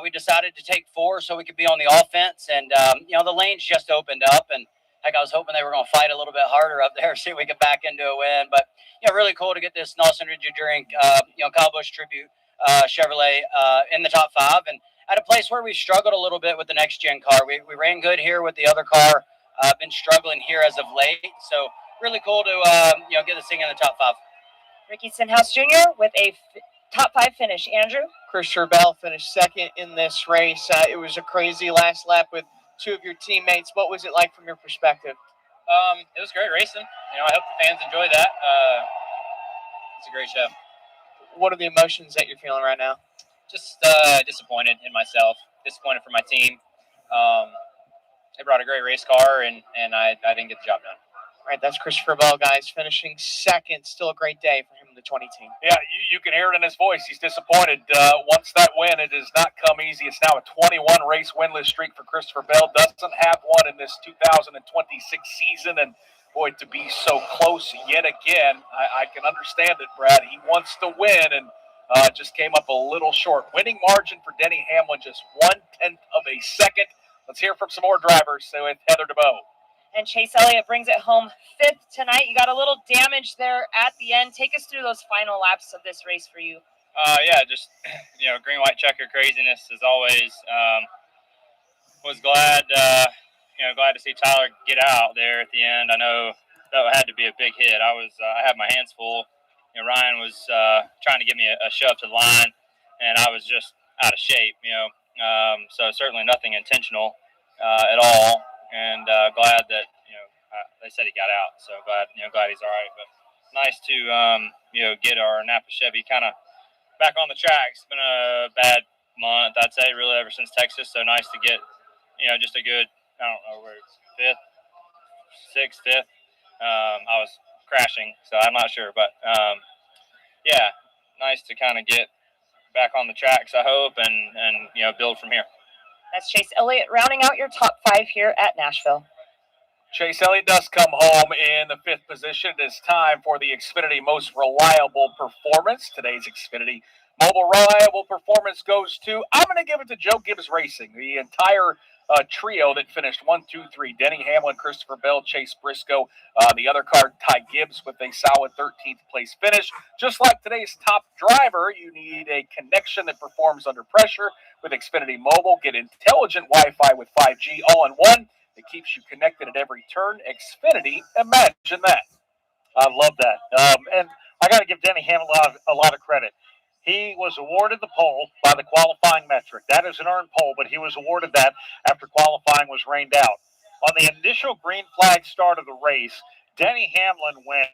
[SPEAKER 13] we decided to take 4 so we could be on the offense. And the lanes just opened up, and heck, I was hoping they were going to fight a little bit harder up there, see if we could back into a win. But really cool to get this Nelson Energy Drink, Kyle Busch tribute Chevrolet in the top 5, and at a place where we struggled a little bit with the next gen car. We ran good here with the other car. Been struggling here as of late, so really cool to get this thing in the top 5.
[SPEAKER 10] Ricky Stenhouse Jr. with a top 5 finish. Andrew?
[SPEAKER 8] Christopher Bell finished second in this race. It was a crazy last lap with 2 of your teammates. What was it like from your perspective?
[SPEAKER 2] It was great racing. I hope the fans enjoy that. It's a great show.
[SPEAKER 8] What are the emotions that you're feeling right now?
[SPEAKER 2] Just disappointed in myself. Disappointed for my team. They brought a great race car, and I didn't get the job done.
[SPEAKER 8] All right, that's Christopher Bell, guys, finishing second. Still a great day for him in the 20 team.
[SPEAKER 7] Yeah, you can hear it in his voice. He's disappointed. Once that win, it does not come easy. It's now a 21 race winless streak for Christopher Bell. Doesn't have one in this 2026 season, and boy, to be so close yet again, I can understand it, Brad. He wants to win, and just came up a little short. Winning margin for Denny Hamlin, just 1/10 of a second. Let's hear from some more drivers with Heather DeBow.
[SPEAKER 10] And Chase Elliott brings it home 5th tonight. You got a little damage there at the end. Take us through those final laps of this race for you.
[SPEAKER 2] Yeah, just green white checker craziness as always. Was glad glad to see Tyler get out there at the end. I know that had to be a big hit. I had my hands full. Ryan was trying to give me a shove to the line, and I was just out of shape. So certainly nothing intentional at all. And glad that they said he got out. So glad he's all right. But nice to get our Napa Chevy kind of back on the track. It's been a bad month, I'd say, really ever since Texas. So nice to get just a good, I don't know where it's 5th, 6th, 5th. I was crashing, so I'm not sure, but yeah, nice to kind of get back on the tracks, I hope, and build from here.
[SPEAKER 10] That's Chase Elliott rounding out your top 5 here at Nashville.
[SPEAKER 7] Chase Elliott does come home in the 5th position. It is time for the Xfinity Most Reliable Performance. Today's Xfinity Mobile Reliable Performance goes to, I'm going to give it to Joe Gibbs Racing. The entire trio that finished 1, 2, 3. Denny Hamlin, Christopher Bell, Chase Briscoe. The other car, Ty Gibbs, with a solid 13th place finish. Just like today's top driver, you need a connection that performs under pressure with Xfinity Mobile. Get intelligent Wi-Fi with 5G all-in-one. It keeps you connected at every turn. Xfinity, imagine that.
[SPEAKER 4] I love that. And I got to give Denny Hamlin a lot of credit. He was awarded the pole by the qualifying metric. That is an earned pole, but he was awarded that after qualifying was rained out. On the initial green flag start of the race, Denny Hamlin went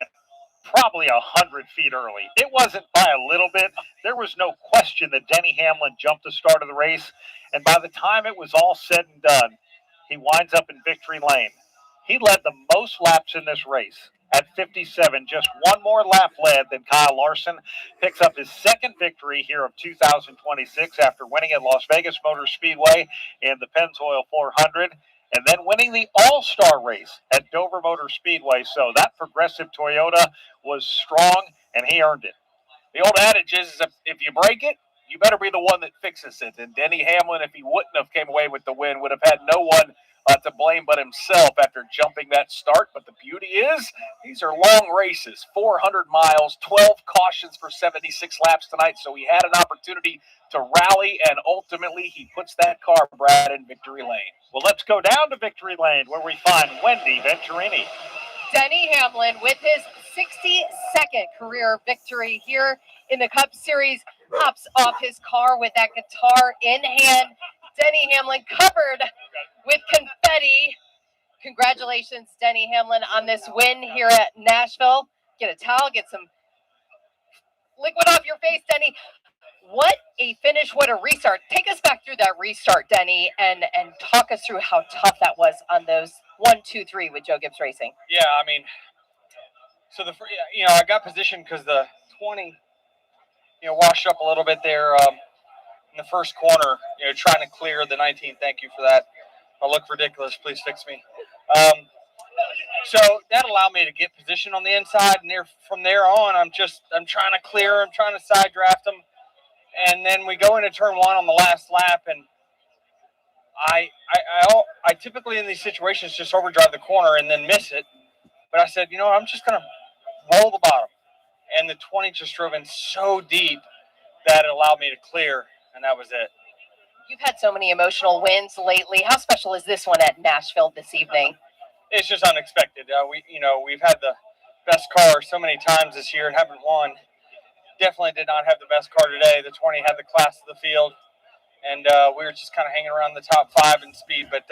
[SPEAKER 4] probably 100 feet early. It wasn't by a little bit. There was no question that Denny Hamlin jumped the start of the race. And by the time it was all said and done, he winds up in victory lane. He led the most laps in this race at 57. Just one more lap led than Kyle Larson. Picks up his 2nd victory here of 2026 after winning at Las Vegas Motor Speedway in the Pennzoil 400. And then winning the All-Star race at Dover Motor Speedway. So that Progressive Toyota was strong, and he earned it.
[SPEAKER 7] The old adage is if you break it, you better be the one that fixes it. And Denny Hamlin, if he wouldn't have came away with the win, would have had no one to blame but himself after jumping that start. But the beauty is, these are long races, 400 miles, 12 cautions for 76 laps tonight. So he had an opportunity to rally, and ultimately he puts that car, Brad, in victory lane.
[SPEAKER 4] Well, let's go down to victory lane where we find Wendy Venturini.
[SPEAKER 3] Denny Hamlin with his 62nd career victory here in the Cup Series, hops off his car with that guitar in hand. Denny Hamlin covered with confetti. Congratulations, Denny Hamlin, on this win here at Nashville. Get a towel, get some liquid off your face, Denny. What a finish, what a restart. Take us back through that restart, Denny, and talk us through how tough that was on those 1, 2, 3 with Joe Gibbs Racing.
[SPEAKER 2] Yeah, I mean, so I got positioned because the 20 washed up a little bit there in the first corner, trying to clear the 19. Thank you for that. I look ridiculous. Please fix me. So that allowed me to get position on the inside, and from there on, I'm trying to clear. I'm trying to side draft them, and then we go into turn one on the last lap, and I typically in these situations just overdrive the corner and then miss it. But I said, I'm just going to roll the bottom. And the 20 just drove in so deep that it allowed me to clear, and that was it.
[SPEAKER 3] You've had so many emotional wins lately. How special is this one at Nashville this evening?
[SPEAKER 2] It's just unexpected. We've had the best car so many times this year and haven't won. Definitely did not have the best car today. The 20 had the class of the field, and we were just kind of hanging around the top 5 in speed. But,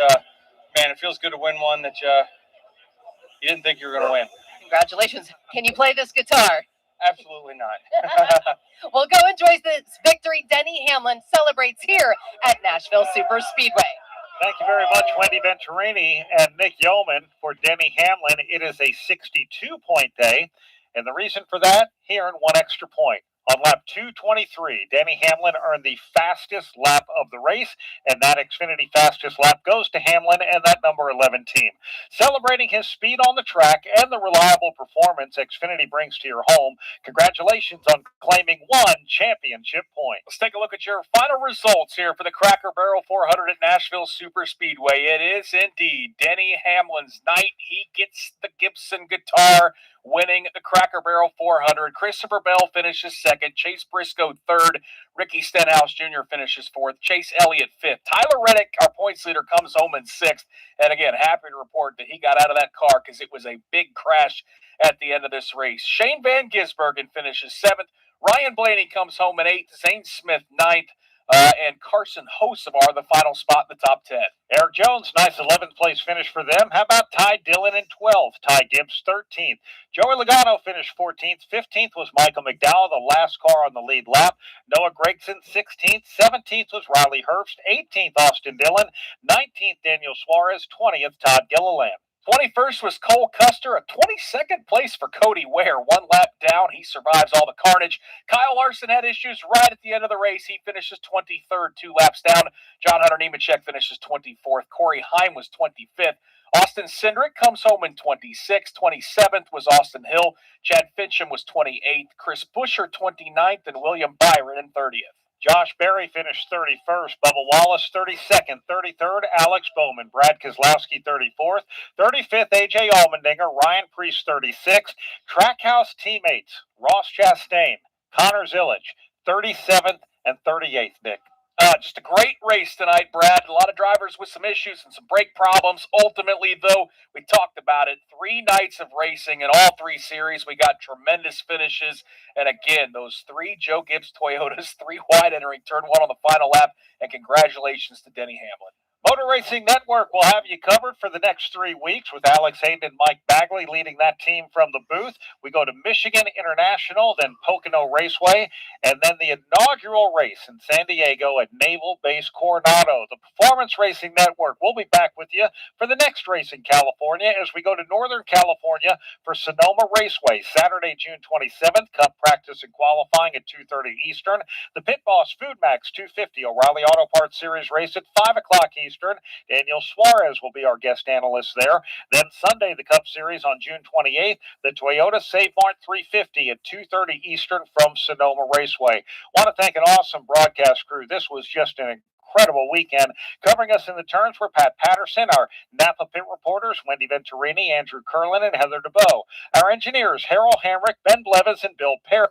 [SPEAKER 2] man, it feels good to win one that you didn't think you were going to win.
[SPEAKER 3] Congratulations. Can you play this guitar?
[SPEAKER 2] Absolutely not.
[SPEAKER 3] Well, go enjoy this victory. Denny Hamlin celebrates here at Nashville Superspeedway.
[SPEAKER 4] Thank you very much, Wendy Venturini and Nick Yeoman, for Denny Hamlin. It is a 62-point day, and the reason for that, here in one extra point. On lap 223, Denny Hamlin earned the fastest lap of the race, and that Xfinity fastest lap goes to Hamlin and that number 11 team. Celebrating his speed on the track and the reliable performance Xfinity brings to your home, congratulations on claiming 1 championship point.
[SPEAKER 7] Let's take a look at your final results here for the Cracker Barrel 400 at Nashville Superspeedway. It is indeed Denny Hamlin's night. He gets the Gibson guitar, winning the Cracker Barrel 400. Christopher Bell finishes second. Chase Briscoe third. Ricky Stenhouse Jr. finishes fourth. Chase Elliott fifth. Tyler Reddick, our points leader, comes home in sixth. And again, happy to report that he got out of that car because it was a big crash at the end of this race. Shane Van Gisbergen finishes seventh. Ryan Blaney comes home in eighth. Zane Smith ninth. And Carson Hocevar, the final spot in the top 10.
[SPEAKER 4] Eric Jones, nice 11th place finish for them. How about Ty Dillon in 12th? Ty Gibbs 13th. Joey Logano finished 14th. 15th was Michael McDowell, the last car on the lead lap. Noah Gragson 16th. 17th was Riley Herbst. 18th Austin Dillon. 19th Daniel Suarez. 20th Todd Gilliland.
[SPEAKER 7] 21st was Cole Custer, a 22nd place for Cody Ware. 1 lap down, he survives all the carnage. Kyle Larson had issues right at the end of the race. He finishes 23rd, 2 laps down. John Hunter Nemechek finishes 24th. Corey Heim was 25th. Austin Cindric comes home in 26th. 27th was Austin Hill. Chad Fincham was 28th. Chris Buescher 29th, and William Byron in 30th.
[SPEAKER 4] Josh Berry finished 31st. Bubba Wallace 32nd. 33rd, Alex Bowman. Brad Keselowski 34th. 35th, A.J. Allmendinger. Ryan Preece 36th. Trackhouse teammates Ross Chastain, Connor Zillage 37th and 38th, Nick.
[SPEAKER 7] Just a great race tonight, Brad. A lot of drivers with some issues and some brake problems. Ultimately, though, we talked about it. 3 nights of racing in all 3 series. We got tremendous finishes. And again, those 3 Joe Gibbs Toyotas, 3 wide entering turn 1 on the final lap. And congratulations to Denny Hamlin.
[SPEAKER 4] Motor Racing Network will have you covered for the next 3 weeks with Alex Hayden and Mike Bagley leading that team from the booth. We go to Michigan International, then Pocono Raceway, and then the inaugural race in San Diego at Naval Base Coronado. The Performance Racing Network will be back with you for the next race in California as we go to Northern California for Sonoma Raceway, Saturday, June 27th. Cup practice and qualifying at 2:30 Eastern. The Pit Boss Food Max 250 O'Reilly Auto Parts Series race at 5 o'clock Eastern. Daniel Suarez will be our guest analyst there. Then Sunday, the Cup Series on June 28th, the Toyota Save Mart 350 at 2:30 Eastern from Sonoma Raceway. Want to thank an awesome broadcast crew. This was just an incredible weekend. Covering us in the turns were Pat Patterson, our Napa pit reporters, Wendy Venturini, Andrew Curlin, and Heather DeBow. Our engineers, Harold Hamrick, Ben Blevis, and Bill Perry.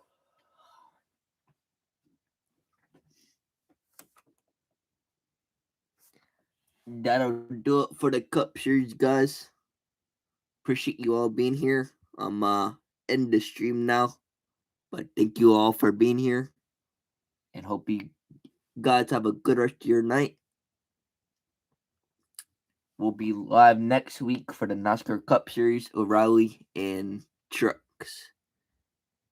[SPEAKER 5] That'll do it for the Cup Series, guys. Appreciate you all being here. I'm ending the stream now, but thank you all for being here, and hope you guys have a good rest of your night. We'll be live next week for the NASCAR Cup Series, O'Reilly and Trucks.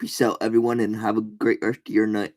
[SPEAKER 5] Peace out, everyone, and have a great rest of your night.